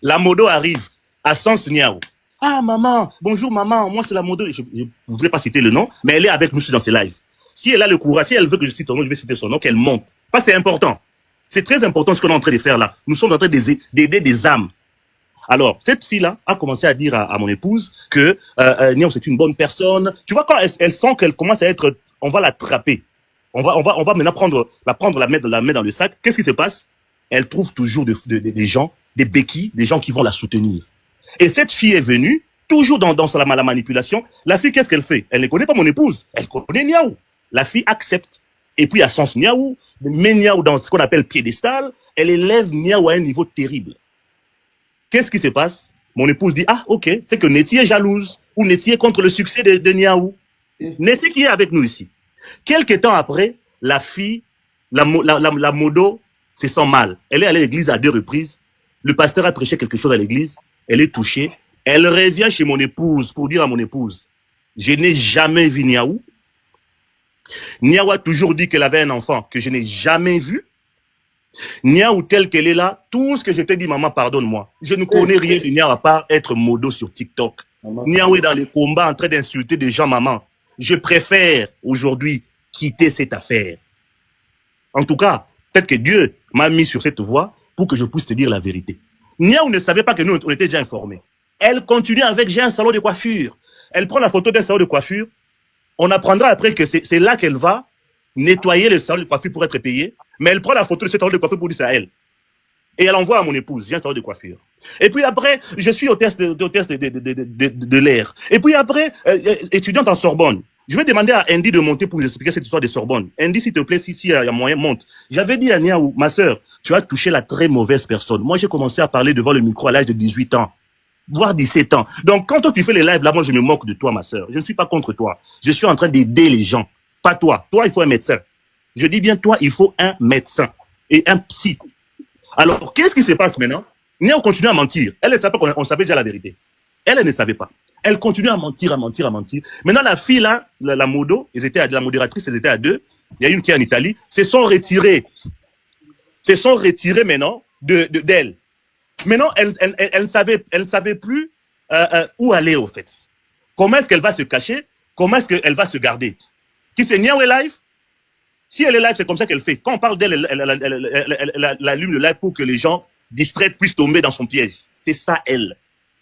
La modo arrive à Sens Niaou. Ah, maman, bonjour maman, moi c'est la modo. Je ne voudrais pas citer le nom, mais elle est avec nous dans ses lives. Si elle a le courage, si elle veut que je cite son nom, je vais citer son nom, qu'elle monte. Ça, c'est important. C'est très important ce qu'on est en train de faire là. Nous sommes en train d'aider des âmes. Alors, cette fille-là a commencé à dire à mon épouse que Niaou, c'est une bonne personne. Tu vois, quand elle sent qu'elle commence à être... On va l'attraper. On va maintenant la mettre dans le sac. Qu'est-ce qui se passe? Elle trouve toujours des gens, des béquilles, des gens qui vont la soutenir. Et cette fille est venue, toujours dans la manipulation. La fille, qu'est-ce qu'elle fait? Elle ne connaît pas mon épouse. Elle connaît Niaou. La fille accepte. Et puis, à Sens Niaou, met Niaou dans ce qu'on appelle piédestal. Elle élève Niaou à un niveau terrible. Qu'est-ce qui se passe? Mon épouse dit, ah, ok, c'est que Nettie est jalouse, ou Nettie est contre le succès de Niaou. Nettie qui est avec nous ici. Quelque temps après, la fille, la modo, se sent mal. Elle est allée à l'église à 2 reprises. Le pasteur a prêché quelque chose à l'église. Elle est touchée. Elle revient chez mon épouse pour dire à mon épouse, je n'ai jamais vu Niaou. Niaou a toujours dit qu'elle avait un enfant que je n'ai jamais vu. Niaou telle qu'elle est là, tout ce que je t'ai dit, maman, pardonne-moi. Je ne connais rien de Niaou à part être modo sur TikTok. Niaou est dans les combats en train d'insulter des gens, maman. Je préfère aujourd'hui quitter cette affaire. En tout cas, peut-être que Dieu m'a mis sur cette voie pour que je puisse te dire la vérité. Niaou ne savait pas que nous, on était déjà informés. Elle continue avec, j'ai un salon de coiffure. Elle prend la photo d'un salon de coiffure. On apprendra après que c'est là qu'elle va nettoyer le salon de coiffure pour être payée. Mais elle prend la photo de ce salon de coiffure pour dire c'est à elle. Et elle envoie à mon épouse, j'ai un salon de coiffure. Et puis après, je suis hôtesse de l'air. Et puis après, étudiante en Sorbonne. Je vais demander à Andy de monter pour nous expliquer cette histoire de Sorbonne. Andy, s'il te plaît, si y a moyen, monte. J'avais dit à Niaou, ma sœur, tu as touché la très mauvaise personne. Moi, j'ai commencé à parler devant le micro à l'âge de 18 ans, voire 17 ans. Donc, quand toi, tu fais les lives, là, moi, je me moque de toi, ma sœur. Je ne suis pas contre toi. Je suis en train d'aider les gens. Pas toi. Toi, il faut un médecin. Je dis bien, toi, il faut un médecin et un psy. Alors, qu'est-ce qui se passe maintenant? Niaou continue à mentir. Elle ne savait pas qu'on savait déjà la vérité. Elle ne savait pas. Elle continue à mentir, à mentir, à mentir. Maintenant, la fille là, la modo, la modératrice, elles étaient à 2. Il y a une qui est en Italie. Se sont retirées maintenant d'elle. Maintenant, elle ne savait plus où aller, au fait. Comment est-ce qu'elle va se cacher? Comment est-ce qu'elle va se garder? Qui c'est Niaou est live? Si elle est live, c'est comme ça qu'elle fait. Quand on parle d'elle, elle allume le live pour que les gens distraits puissent tomber dans son piège. C'est ça, elle.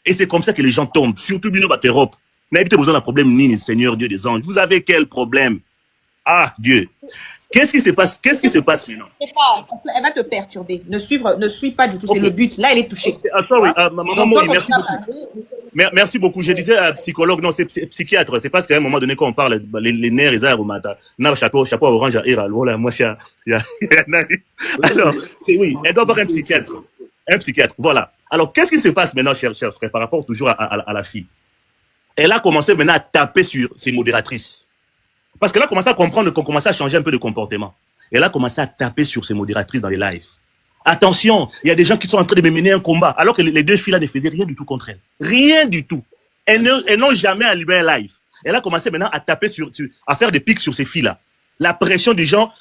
Et c'est comme ça que les gens tombent, surtout Bino Baterop. N'avez pas besoin d'un problème, ni Seigneur Dieu des anges. Vous avez quel problème? Ah, Dieu. Qu'est-ce qui se passe? Qu'est-ce qui se passe maintenant? Elle va te perturber. Ne suis pas du tout. Okay. C'est le but. Là, elle est touchée. Okay. Sorry, maman, merci beaucoup. Merci beaucoup. Je disais psychologue, non, c'est psychiatre. C'est parce qu'à un moment donné, quand on parle, les nerfs, les aromata, chapeau orange à Ira, voilà, moi, alors, oui, elle doit avoir un psychiatre. Un psychiatre, voilà. Alors, qu'est-ce qui se passe maintenant, cher frère, par rapport toujours à la fille? Elle a commencé maintenant à taper sur ses modératrices. Parce qu'elle a commencé à comprendre qu'on commençait à changer un peu de comportement. Elle a commencé à taper sur ses modératrices dans les lives. Attention, il y a des gens qui sont en train de me mener un combat, alors que les 2 filles-là ne faisaient rien du tout contre elle. Rien du tout. Elles n'ont jamais allumé un live. Elle a commencé maintenant à taper à faire des pics sur ces filles-là. La pression des gens,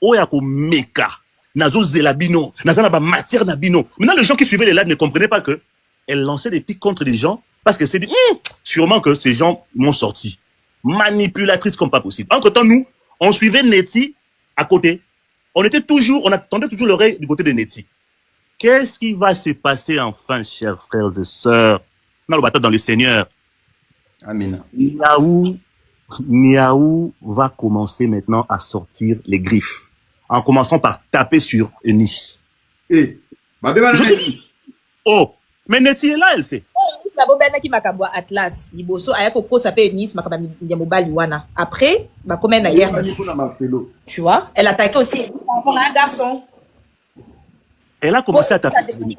oyako meka. Nazo zelabino, nazana ba matière nabino. Maintenant, les gens qui suivaient les lives ne comprenaient pas que elle lançait des pics contre des gens parce que c'est dit, sûrement que ces gens m'ont sorti. Manipulatrice comme pas possible. Entre-temps, nous, on suivait Nettie à côté. On attendait toujours l'oreille du côté de Nettie. Qu'est-ce qui va se passer enfin, chers frères et sœurs, dans le Seigneur? Amen. Niaou va commencer maintenant à sortir les griffes. En commençant par taper sur Nice. Oh, mais Nettie est là, elle sait. Atlas, après, comme la guerre. Tu vois, elle attaquait aussi un garçon. Elle a commencé à taper sur Nettie.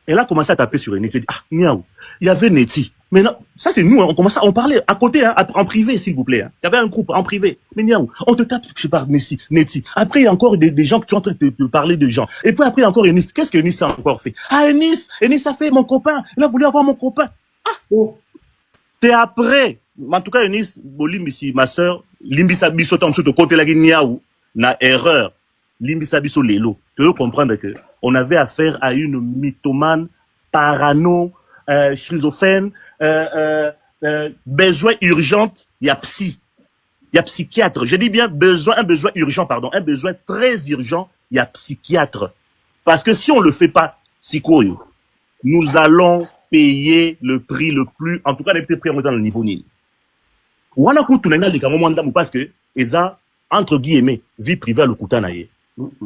Elle a commencé à taper sur Nettie. Ah, Niaou, il y avait Nettie. Maintenant, ça c'est nous, hein, on commençait, on parlait à côté, hein, en privé, s'il vous plaît. Hein. Il y avait un groupe en privé. Mais Niaou, on te tape, je sais pas, Nessi. Après, il y a encore des gens que tu es en train de te parler de gens. Et puis après, encore Eunice. Qu'est-ce que Eunice a encore fait? Ah, Eunice a fait mon copain. Il a voulu avoir mon copain. Ah, c'est après. En tout cas, Eunice, Bolimbisi, ma soeur, Limbisa Biso, Tamsou, de côté la Niaou, na erreur. Limbisa Biso Lelo. Tu veux comprendre que on avait affaire à une mythomane, parano, schizophrène, besoin urgent, il y a psy, il y a psychiatre. Je dis bien un besoin urgent, pardon, un besoin très urgent, il y a psychiatre. Parce que si on le fait pas, Sikoyo, nous allons payer le prix le plus, en tout cas, les prix dans le niveau nil. Ou on a coûté parce que, eza, entre guillemets, vie privée à l'okuta na ye.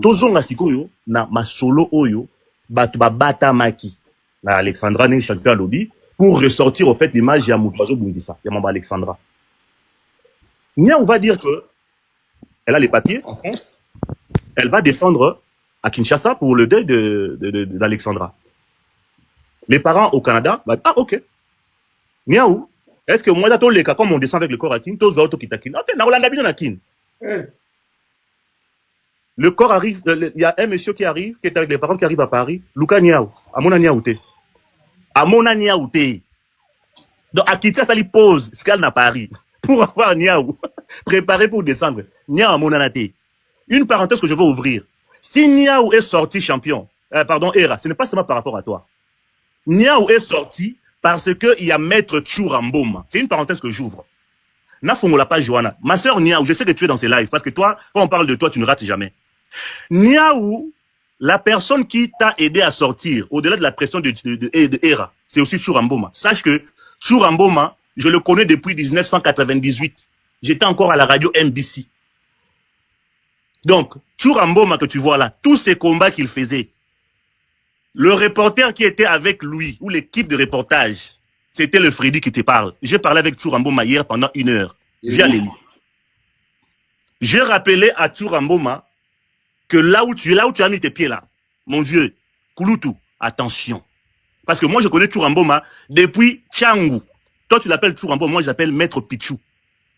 Tozonga Sikoyo, na ma solo oyo, bata maki. Na Alexandra ne champion lobby, pour ressortir au fait l'image de Moutouazo Bundissa, Yamamba Alexandra. Nia, on va dire que elle a les papiers en France, elle va défendre à Kinshasa pour le deuil d'Alexandra. Les parents au Canada, bah, ah ok. Niaou, est-ce que moi, là, les cas, comme on descend avec le corps à Kin, tous autres qui t'akin. Ok, na Rolanda Bino na Kin. Le corps arrive, il y a un monsieur qui arrive, qui est avec les parents qui arrivent à Paris, Luka Niaou, à Mona Niaouté. À Mona Niaouté. Donc, à Kitsa, ça lui pose, ce qu'elle n'a Paris, pour avoir Niaou, préparé pour descendre. Niaou à Mona Naté. Une parenthèse que je veux ouvrir. Si Niaou est sorti champion, Era, ce n'est pas seulement par rapport à toi. Niaou est sorti parce que il y a Maître Chouramboma. C'est une parenthèse que j'ouvre. Nafongola pas Johanna. Ma sœur Niaou, je sais que tu es dans ces lives, parce que toi, quand on parle de toi, tu ne rates jamais. Niaou, la personne qui t'a aidé à sortir, au-delà de la pression de Era, c'est aussi Chouramboma. Sache que Chouramboma, je le connais depuis 1998. J'étais encore à la radio NBC. Donc, Chouramboma que tu vois là, tous ces combats qu'il faisait, le reporter qui était avec lui, ou l'équipe de reportage, c'était le Freddy qui te parle. J'ai parlé avec Chouramboma hier pendant 1 heure. Via les lits. J'ai rappelé à Chouramboma que là où tu as mis tes pieds là, mon vieux, Kouloutou, attention. Parce que moi je connais Chouramboma depuis Tchangou. Toi tu l'appelles Chouramboma, moi je l'appelle Maître Pichou.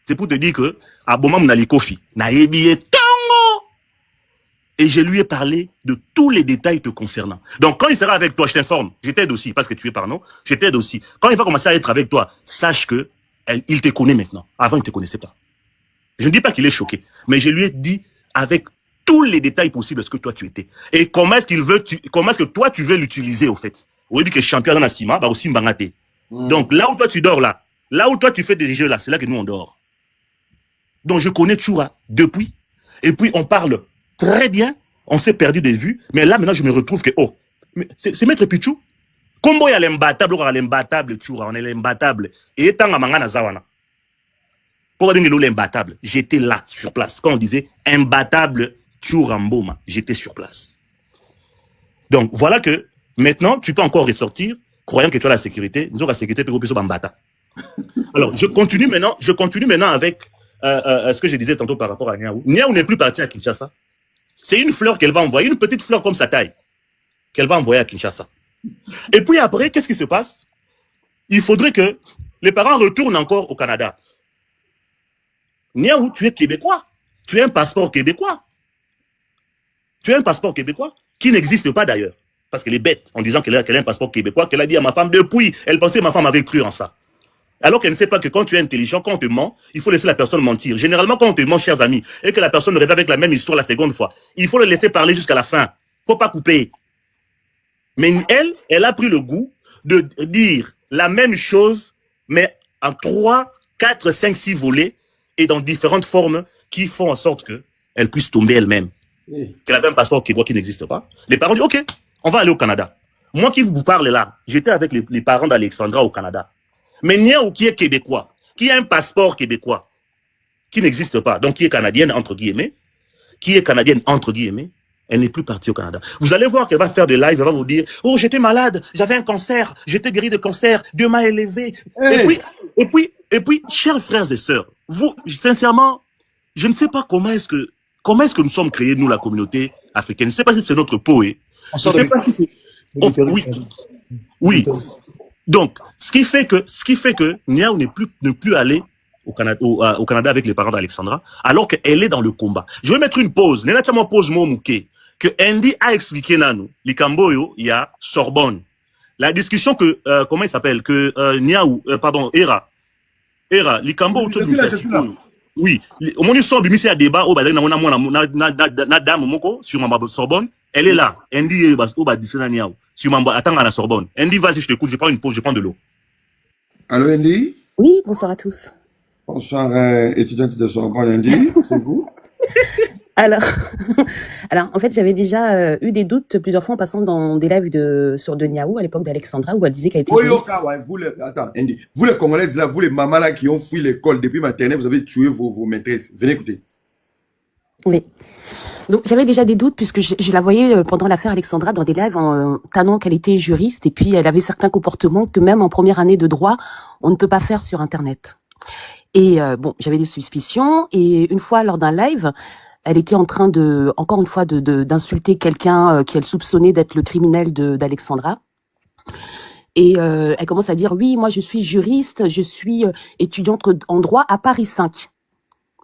C'est pour te dire que, à Boma Mounali Kofi, Naébié Tango. Et je lui ai parlé de tous les détails te concernant. Donc quand il sera avec toi, je t'informe, je t'aide aussi, parce que tu es parano, je t'aide aussi. Quand il va commencer à être avec toi, sache que il te connaît maintenant. Avant, il ne te connaissait pas. Je ne dis pas qu'il est choqué, mais je lui ai dit avec tous les détails possibles ce que toi tu étais. Et comment est-ce que toi tu veux l'utiliser au fait. On dit que champion dans la cima, bah aussi mbangate. Donc là où toi tu dors là où toi tu fais des jeux là, c'est là que nous on dort. Donc je connais Choura depuis, et puis on parle très bien, on s'est perdu des vues, mais là maintenant je me retrouve que, oh, c'est Maître Pichou. Combo y a l'imbattable, Choura, on est l'imbattable. Et étant à Mangana Zawana. Pour dire l'imbattable, j'étais là, sur place. Quand on disait imbattable Chouramboma, j'étais sur place. Donc voilà que maintenant, tu peux encore ressortir, croyant que tu as la sécurité. Nous avons la sécurité, puis on bambata. Alors, je continue maintenant avec ce que je disais tantôt par rapport à Niaou. Niaou n'est plus parti à Kinshasa. C'est une fleur qu'elle va envoyer, une petite fleur comme sa taille, qu'elle va envoyer à Kinshasa. Et puis après, qu'est-ce qui se passe? Il faudrait que les parents retournent encore au Canada. Niaou, tu es québécois. Tu as un passeport québécois. Tu as un passeport québécois qui n'existe pas d'ailleurs. Parce qu'elle est bête en disant qu'elle a un passeport québécois, qu'elle a dit à ma femme depuis. Elle pensait que ma femme avait cru en ça. Alors qu'elle ne sait pas que quand tu es intelligent, quand on te ment, il faut laisser la personne mentir. Généralement, quand on te ment, chers amis, et que la personne revient avec la même histoire la seconde fois, il faut le laisser parler jusqu'à la fin. Faut pas couper. Mais elle a pris le goût de dire la même chose, mais en 3, 4, 5, 6 volets et dans différentes formes qui font en sorte qu'elle puisse tomber elle-même. Qu'elle avait un passeport québécois qui n'existe pas. Les parents disent, ok, on va aller au Canada. Moi qui vous parle là, j'étais avec les parents d'Alexandra au Canada. Mais Niaou qui est québécois, qui a un passeport québécois, qui n'existe pas, donc qui est canadienne entre guillemets, elle n'est plus partie au Canada. Vous allez voir qu'elle va faire des lives, elle va vous dire, oh j'étais malade, j'avais un cancer, j'étais guéri de cancer, Dieu m'a élevé. Et puis, chers frères et sœurs, vous, sincèrement, je ne sais pas comment est-ce que nous sommes créés, nous, la communauté africaine. Je ne sais pas si c'est notre peau, je ne sais pas si c'est... Oh, oui. Donc, ce qui fait que Niaou ne plus aller au Canada avec les parents d'Alexandra, alors qu'elle est dans le combat. Je vais mettre une pause. Nena tchama pause Mouké. Que Andy a expliqué Nanou, Likamboyo, il y a Sorbonne. La discussion que, comment il s'appelle, que Era, Likambo, oui, au moment où son bimisi à débat, au badin, na dame moko sur ma Sorbonne, elle est là. Andy au badisena Niaou sur ma attends à la Sorbonne. Andy, vas-y, je t'écoute, je prends une pause, je prends de l'eau. Allô Andy? Oui, bonsoir à tous. Bonsoir étudiante de Sorbonne Andy, c'est vous? Alors, en fait, j'avais déjà eu des doutes plusieurs fois en passant dans des lives sur Niaou à l'époque d'Alexandra où elle disait qu'elle était juriste. Attends, Andy, vous les Congolaises là, vous les mamans là qui ont fui l'école depuis maternelle, vous avez tué vos maîtresses. Venez écouter. Oui. Donc, j'avais déjà des doutes puisque je la voyais pendant l'affaire Alexandra dans des lives en tannant qu'elle était juriste et puis elle avait certains comportements que même en première année de droit, on ne peut pas faire sur Internet. Et bon, j'avais des suspicions et une fois lors d'un live, elle était en train encore une fois, d'insulter quelqu'un qu'elle soupçonnait d'être le criminel d'Alexandra. Et elle commence à dire, oui, moi je suis juriste, je suis étudiante en droit à Paris 5.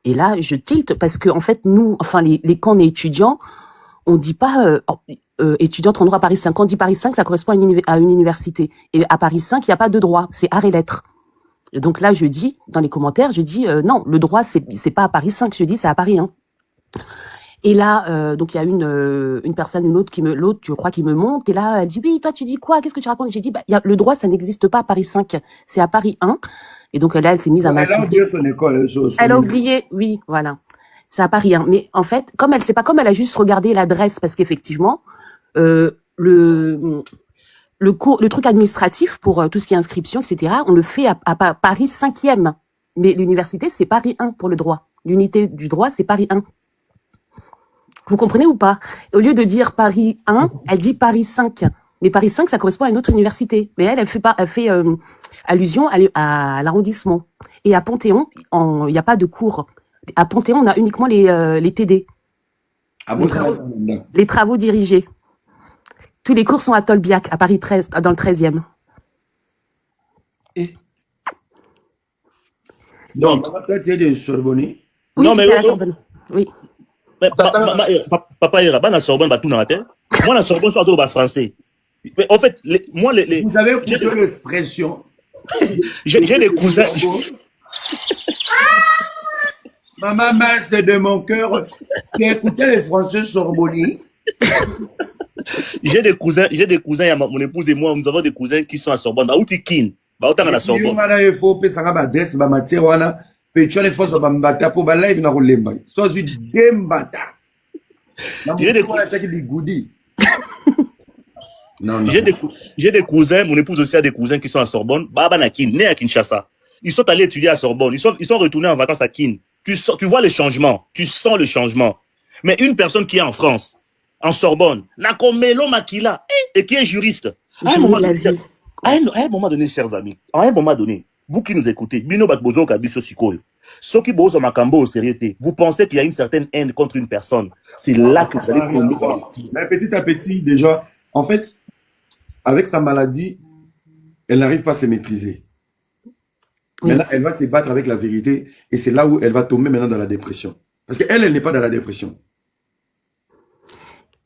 Et là, je tilte parce que en fait, nous, enfin quand on est étudiant, on dit pas étudiante en droit à Paris 5. Quand on dit Paris 5, ça correspond à une université. Et à Paris 5, il n'y a pas de droit, c'est arts et lettres. Et donc là, je dis, dans les commentaires, je dis, non, le droit, c'est pas à Paris 5, je dis, c'est à Paris 1. Et là, donc il y a une personne, l'autre, je crois, qui me monte. Et là, elle dit oui, toi tu dis quoi? Qu'est-ce que tu racontes? J'ai dit le droit, ça n'existe pas à Paris 5, c'est à Paris 1. Et donc là, elle s'est mise à m'insulter. Elle a oublié son école. Elle a oublié, oui, voilà, c'est à Paris 1. Mais en fait, comme elle a juste regardé l'adresse, parce qu'effectivement, le truc administratif pour tout ce qui est inscription, etc. On le fait à Paris 5e. Mais l'université, c'est Paris 1 pour le droit. L'unité du droit, c'est Paris 1. Vous comprenez ou pas? Au lieu de dire Paris 1, elle dit Paris 5. Mais Paris 5, ça correspond à une autre université. Mais elle fait allusion à l'arrondissement. Et à Panthéon, il n'y a pas de cours. À Panthéon, on a uniquement les TD. Les travaux dirigés. Tous les cours sont à Tolbiac, à Paris 13, dans le 13e. Donc, peut-être il y a des Sorbonne. Oui, non, mais à Sorbonne. Oui. Papa Era, na Sorbonne, tout dans la tête. Moi, la Sorbonne, je suis français. Mais en fait, vous avez écouté l'expression. J'ai des cousins. Maman, c'est de mon cœur qui écoutait les Français Sorbonne. J'ai des cousins, mon épouse et moi, nous avons des cousins qui sont à Sorbonne. Bah, où tu kin? Bah, autant à la Sorbonne. Il faut que ça adresse, ma matière, wana. Pétion les forces de mbata pour live na roulemba. So je dembata. J'ai des goodies. Non. J'ai des cousins, mon épouse aussi a des cousins qui sont à Sorbonne. Baba na kin, né à Kinshasa. Ils sont allés étudier à Sorbonne. Ils sont retournés en vacances à Kin. Tu vois le changement. Tu sens le changement. Mais une personne qui est en France, en Sorbonne, Nakomelo Makila, et qui est juriste, à un moment donné, chers amis, à un moment donné, vous qui nous écoutez, Bino Bakbozo Kabiso Sikoyo, ceux qui bossent Makambo au sérieuté, vous pensez qu'il y a une certaine haine contre une personne. C'est là que vous allez prendre. Mais petit à petit, déjà, en fait, avec sa maladie, elle n'arrive pas à se maîtriser. Oui. Maintenant, elle va se battre avec la vérité et c'est là où elle va tomber maintenant dans la dépression. Parce qu'elle n'est pas dans la dépression.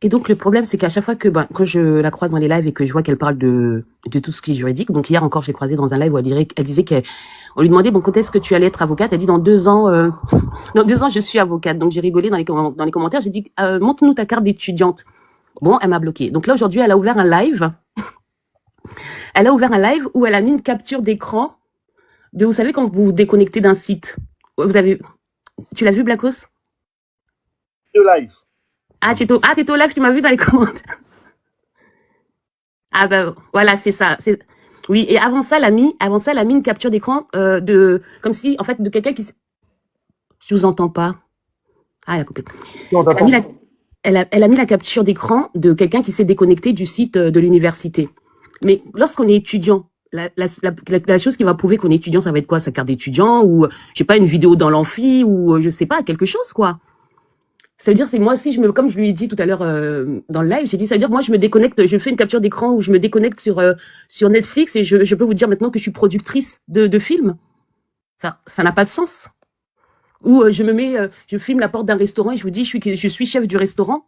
Et donc, le problème, c'est qu'à chaque fois que, quand je la croise dans les lives et que je vois qu'elle parle de tout ce qui est juridique, donc hier encore, je l'ai croisée dans un live où elle disait qu'on lui demandait, quand est-ce que tu allais être avocate? Elle dit, dans 2 ans, je suis avocate. Donc, j'ai rigolé dans les commentaires. J'ai dit, montre-nous ta carte d'étudiante. Bon, elle m'a bloqué. Donc là, aujourd'hui, elle a ouvert un live. Elle a ouvert un live où elle a mis une capture d'écran vous savez, quand vous vous déconnectez d'un site. Tu l'as vu, Blackos? Le live. Ah, t'es au live, tu m'as vu dans les commentaires. Ah voilà, c'est ça. Oui, et avant ça, elle a mis une capture d'écran comme si, en fait, de quelqu'un qui... Je vous entends pas. Ah, elle a coupé. Elle a mis la capture d'écran de quelqu'un qui s'est déconnecté du site de l'université. Mais lorsqu'on est étudiant, la chose qui va prouver qu'on est étudiant, ça va être quoi? Sa carte d'étudiant ou, je sais pas, une vidéo dans l'amphi ou, je sais pas, quelque chose, quoi. Ça veut dire, c'est moi, si comme je lui ai dit tout à l'heure dans le live, j'ai dit, ça veut dire, moi, je me déconnecte, je fais une capture d'écran où je me déconnecte sur Netflix et je peux vous dire maintenant que je suis productrice de films. Enfin, ça n'a pas de sens. Ou je filme la porte d'un restaurant et je vous dis, je suis chef du restaurant.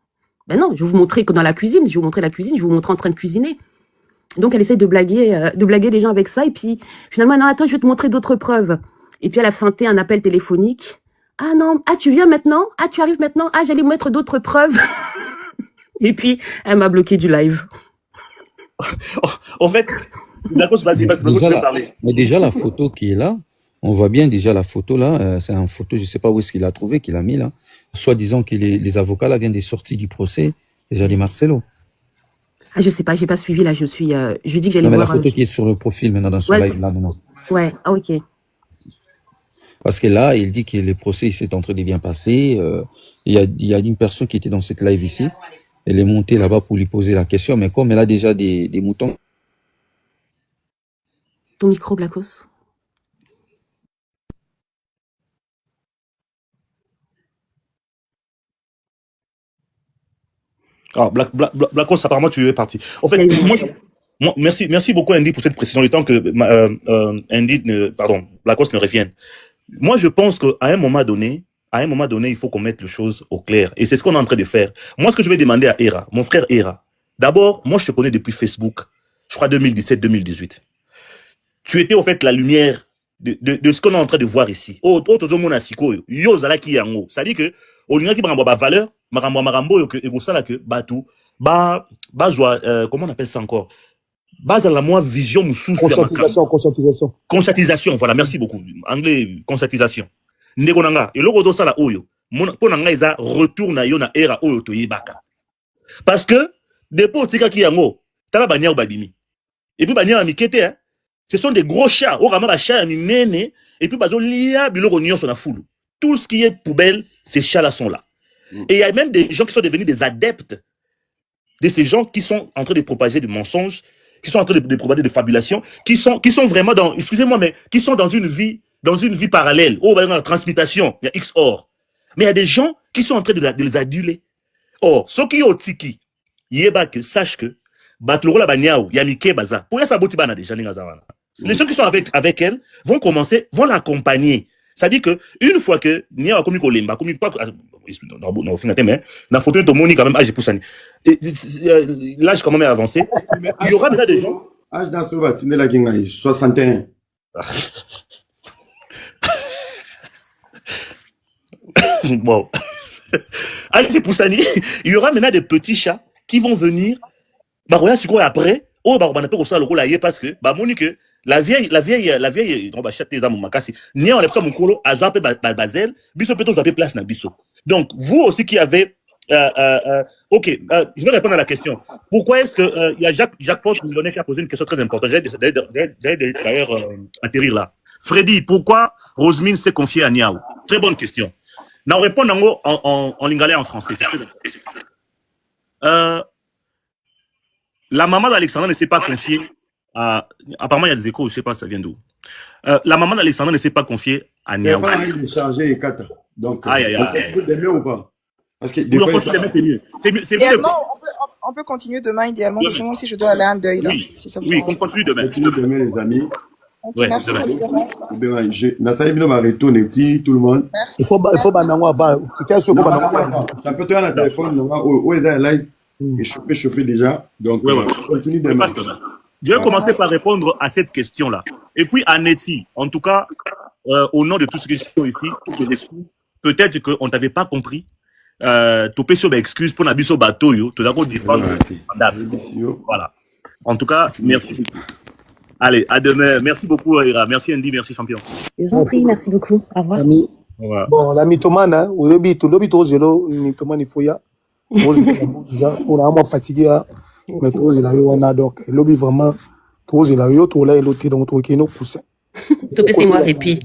Ben non, je vais vous montrer que dans la cuisine, je vais vous montrer la cuisine, je vais vous montrer en train de cuisiner. Donc, elle essaie de blaguer les gens avec ça. Et puis, finalement, non, attends, je vais te montrer d'autres preuves. Et puis, elle a feinté un appel téléphonique. Ah non, tu viens maintenant? Ah, tu arrives maintenant? Ah, j'allais mettre d'autres preuves. Et puis, elle m'a bloqué du live. En fait, d'accord, vas-y, parce que je vais parler. Mais déjà, la photo qui est là, on voit bien déjà la photo là, c'est une photo, je sais pas où est-ce qu'il a trouvé, qu'il a mis là. Soi-disant que les avocats là viennent des sorties du procès, déjà des Marcelo. Ah, je sais pas, j'ai pas suivi là, je dis que j'allais voir. Mais la photo qui est sur le profil maintenant, dans son live là maintenant. Ouais, ah, ok. Parce que là, il dit que le procès s'est en train de bien passer. Il y a une personne qui était dans cette live ici. Elle est montée là-bas pour lui poser la question, mais comme elle a déjà des moutons. Ton micro, Blacos. Ah, Blacos, apparemment, tu es parti. En fait, moi, merci beaucoup, Andy, pour cette précision. Le temps que Blacos ne revienne. Moi, je pense qu'à un moment donné, il faut qu'on mette les choses au clair. Et c'est ce qu'on est en train de faire. Moi, ce que je vais demander à Hera, mon frère Hera, d'abord, moi, je te connais depuis Facebook, je crois 2017-2018. Tu étais, au fait, la lumière de ce qu'on est en train de voir ici. C'est-à-dire que, au lieu de valeur, comment on appelle ça encore? Base à la moi vision conscientisation, voilà, merci beaucoup. Anglais, conscientisation. Ndegonanga, et logo ça la oyo. Ponanga isa retourne à yona era oyo to yebaka. Parce que, depuis tika ki yango, tala banya ou badimi. Et puis banya amikete, hein. Ce sont des gros chats. Au rama ba chat ni nene, et puis bazo lia biloko nyon son a foulou. Tout ce qui est poubelle, ces chats-là sont là. Et il y a même des gens qui sont devenus des adeptes de ces gens qui sont en train de propager des mensonges, qui sont en train de propager des fabulations, qui sont vraiment dans, excusez-moi, mais qui sont dans une vie parallèle. Oh, dans la transmutation, il y a XOR. Mais il y a des gens qui sont en train de les aduler. Or, ceux qui ont tiki, sache que, batloro banyao, yamike baza. Pour ça, boti bana déjà, les gens qui sont avec elle vont l'accompagner. C'est-à-dire que, une fois que, Nia a commis Kolemba, commis pas, non, finalement, la photo de Monique, quand même, âge poussani. L'âge, quand même, est avancé. Il y aura déjà des gens. Âge dans ce bâtiment, là, qui a 61. Bon. Âge poussani, il y aura maintenant des petits chats qui vont venir, bah, regarde, ce qu'on après, oh, bah, on appelle ça le rôle là, parce que, bah, Monique, la vieille, on va chatter dans mon makasi. Ni on lève ça mon colo, à zappé bazel, biso peut-on zapper place na biso. Donc, vous aussi qui avez, ok, je vais répondre à la question. Pourquoi est-ce que, il y a Jacques Paul qui a posé une question très importante. J'ai d'ailleurs atterrir là. Freddy, pourquoi Roselyne s'est confiée à Niao? Très bonne question. Non, répondre en lingala en français. La maman d'Alexandra ne s'est pas confiée apparemment, il y a des échos, je ne sais pas, ça vient d'où. La maman d'Alexandra ne s'est pas confiée à Niao. Il est chargé et Kata. Donc, on peut demain ou pas? Parce que des fois, c'est mieux. On peut continuer demain, idéalement, parce que moi aussi, je dois aller à un deuil, là. Oui, si ça vous on continue demain. Continue demain, les amis. Okay, merci demain. Nasaï Bino va retourner petit, tout le monde. Il faut banango avant. Qu'est-ce que ça peut être un téléphone, où est un live? Et je peux chauffer déjà. Donc, continue demain. Je vais commencer par répondre à cette question-là. Et puis, Aneti, en tout cas, au nom de tous ceux qui sont ici, toutes les excuses, peut-être qu'on ne t'avait pas compris. Topé sur excuse pour n'abisso bateau, tout d'abord, voilà. En tout cas, merci. Allez, à demain. Merci beaucoup, Ira. Merci, Andy. Merci, champion. Je vous en prie, merci beaucoup. Au revoir. Bon, la mythomane, hein, au lobby, mythomane, il faut y aller. On a moins fatigué, mais trop il a eu un donc le lobby vraiment trop il a eu tout là il était donc tout qui nous pousse. Topé c'est moi répit.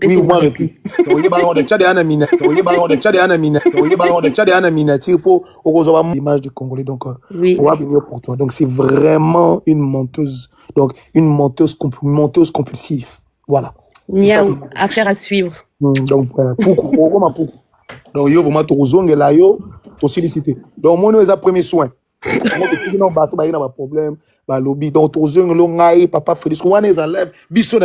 Oui moi répit. On y va on est tchadé anamina. On y va on est tchadé anamina. On y va on est tchadé anamina. Tu pour recevoir l'image du Congolais donc on va venir pour toi. Donc c'est vraiment une menteuse compulsive. Voilà. Niao, affaire à suivre. Donc pourquoi Donc, yo, vraiment, tu es là, yo, pour solliciter. Donc, moi, nous, les premiers soins. Moi, tu n'as pas de problème. Lobby. Donc, tu es papa Félix, on les enlève. Bisson,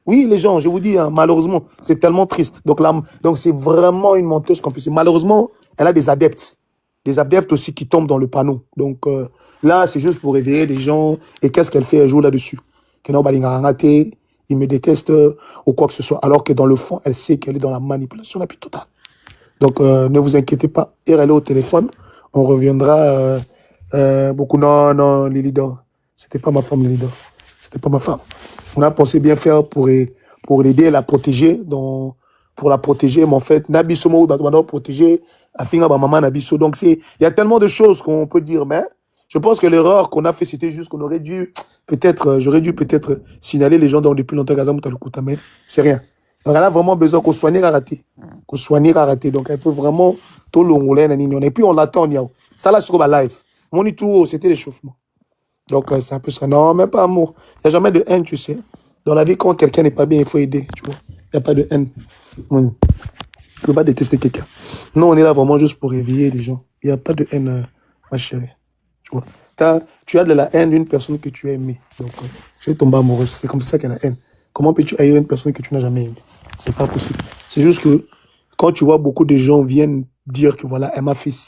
oui, les gens, je vous dis, hein, malheureusement, c'est tellement triste. Donc, là, donc, c'est vraiment une menteuse compulsive. Malheureusement, elle a des adeptes. Des adeptes aussi qui tombent dans le panneau. Donc, là, c'est juste pour réveiller des gens. Et qu'est-ce qu'elle fait un jour là-dessus? Il me déteste ou quoi que ce soit. Alors que dans le fond, elle sait qu'elle est dans la manipulation la plus totale. Donc, ne vous inquiétez pas. Elle est au téléphone. On reviendra beaucoup. Non, Lilidor. C'était pas ma femme, Lilidor. C'était pas ma femme. On a pensé bien faire pour l'aider et la protéger. Donc, pour la protéger, mais en fait, Nabiso Mou, protéger, Afinga, maman Nabiso. Donc, il y a tellement de choses qu'on peut dire, mais je pense que l'erreur qu'on a fait, c'était juste qu'on aurait dû j'aurais dû peut-être signaler les gens dans depuis longtemps, mais c'est rien. Donc, elle a vraiment besoin qu'on soigne à rater. Qu'on soigne à rater. Donc, il faut vraiment tout l'ongolais, et puis on l'attend, ça là, c'est comme live. Mon tout, c'était l'échauffement. Donc, c'est un peu ça. Non, même pas amour. Il n'y a jamais de haine, tu sais. Dans la vie, quand quelqu'un n'est pas bien, il faut aider, tu vois. Il n'y a pas de haine. Tu ne peux pas détester quelqu'un. Non, on est là vraiment juste pour réveiller les gens. Il n'y a pas de haine, ma chérie. Tu vois. Tu as de la haine d'une personne que tu as aimée. Donc, tu es tombé amoureuse. C'est comme ça qu'il y a la haine. Comment peux-tu haïr une personne que tu n'as jamais aimée? C'est pas possible. C'est juste que quand tu vois beaucoup de gens viennent dire que voilà, elle m'a fait ci.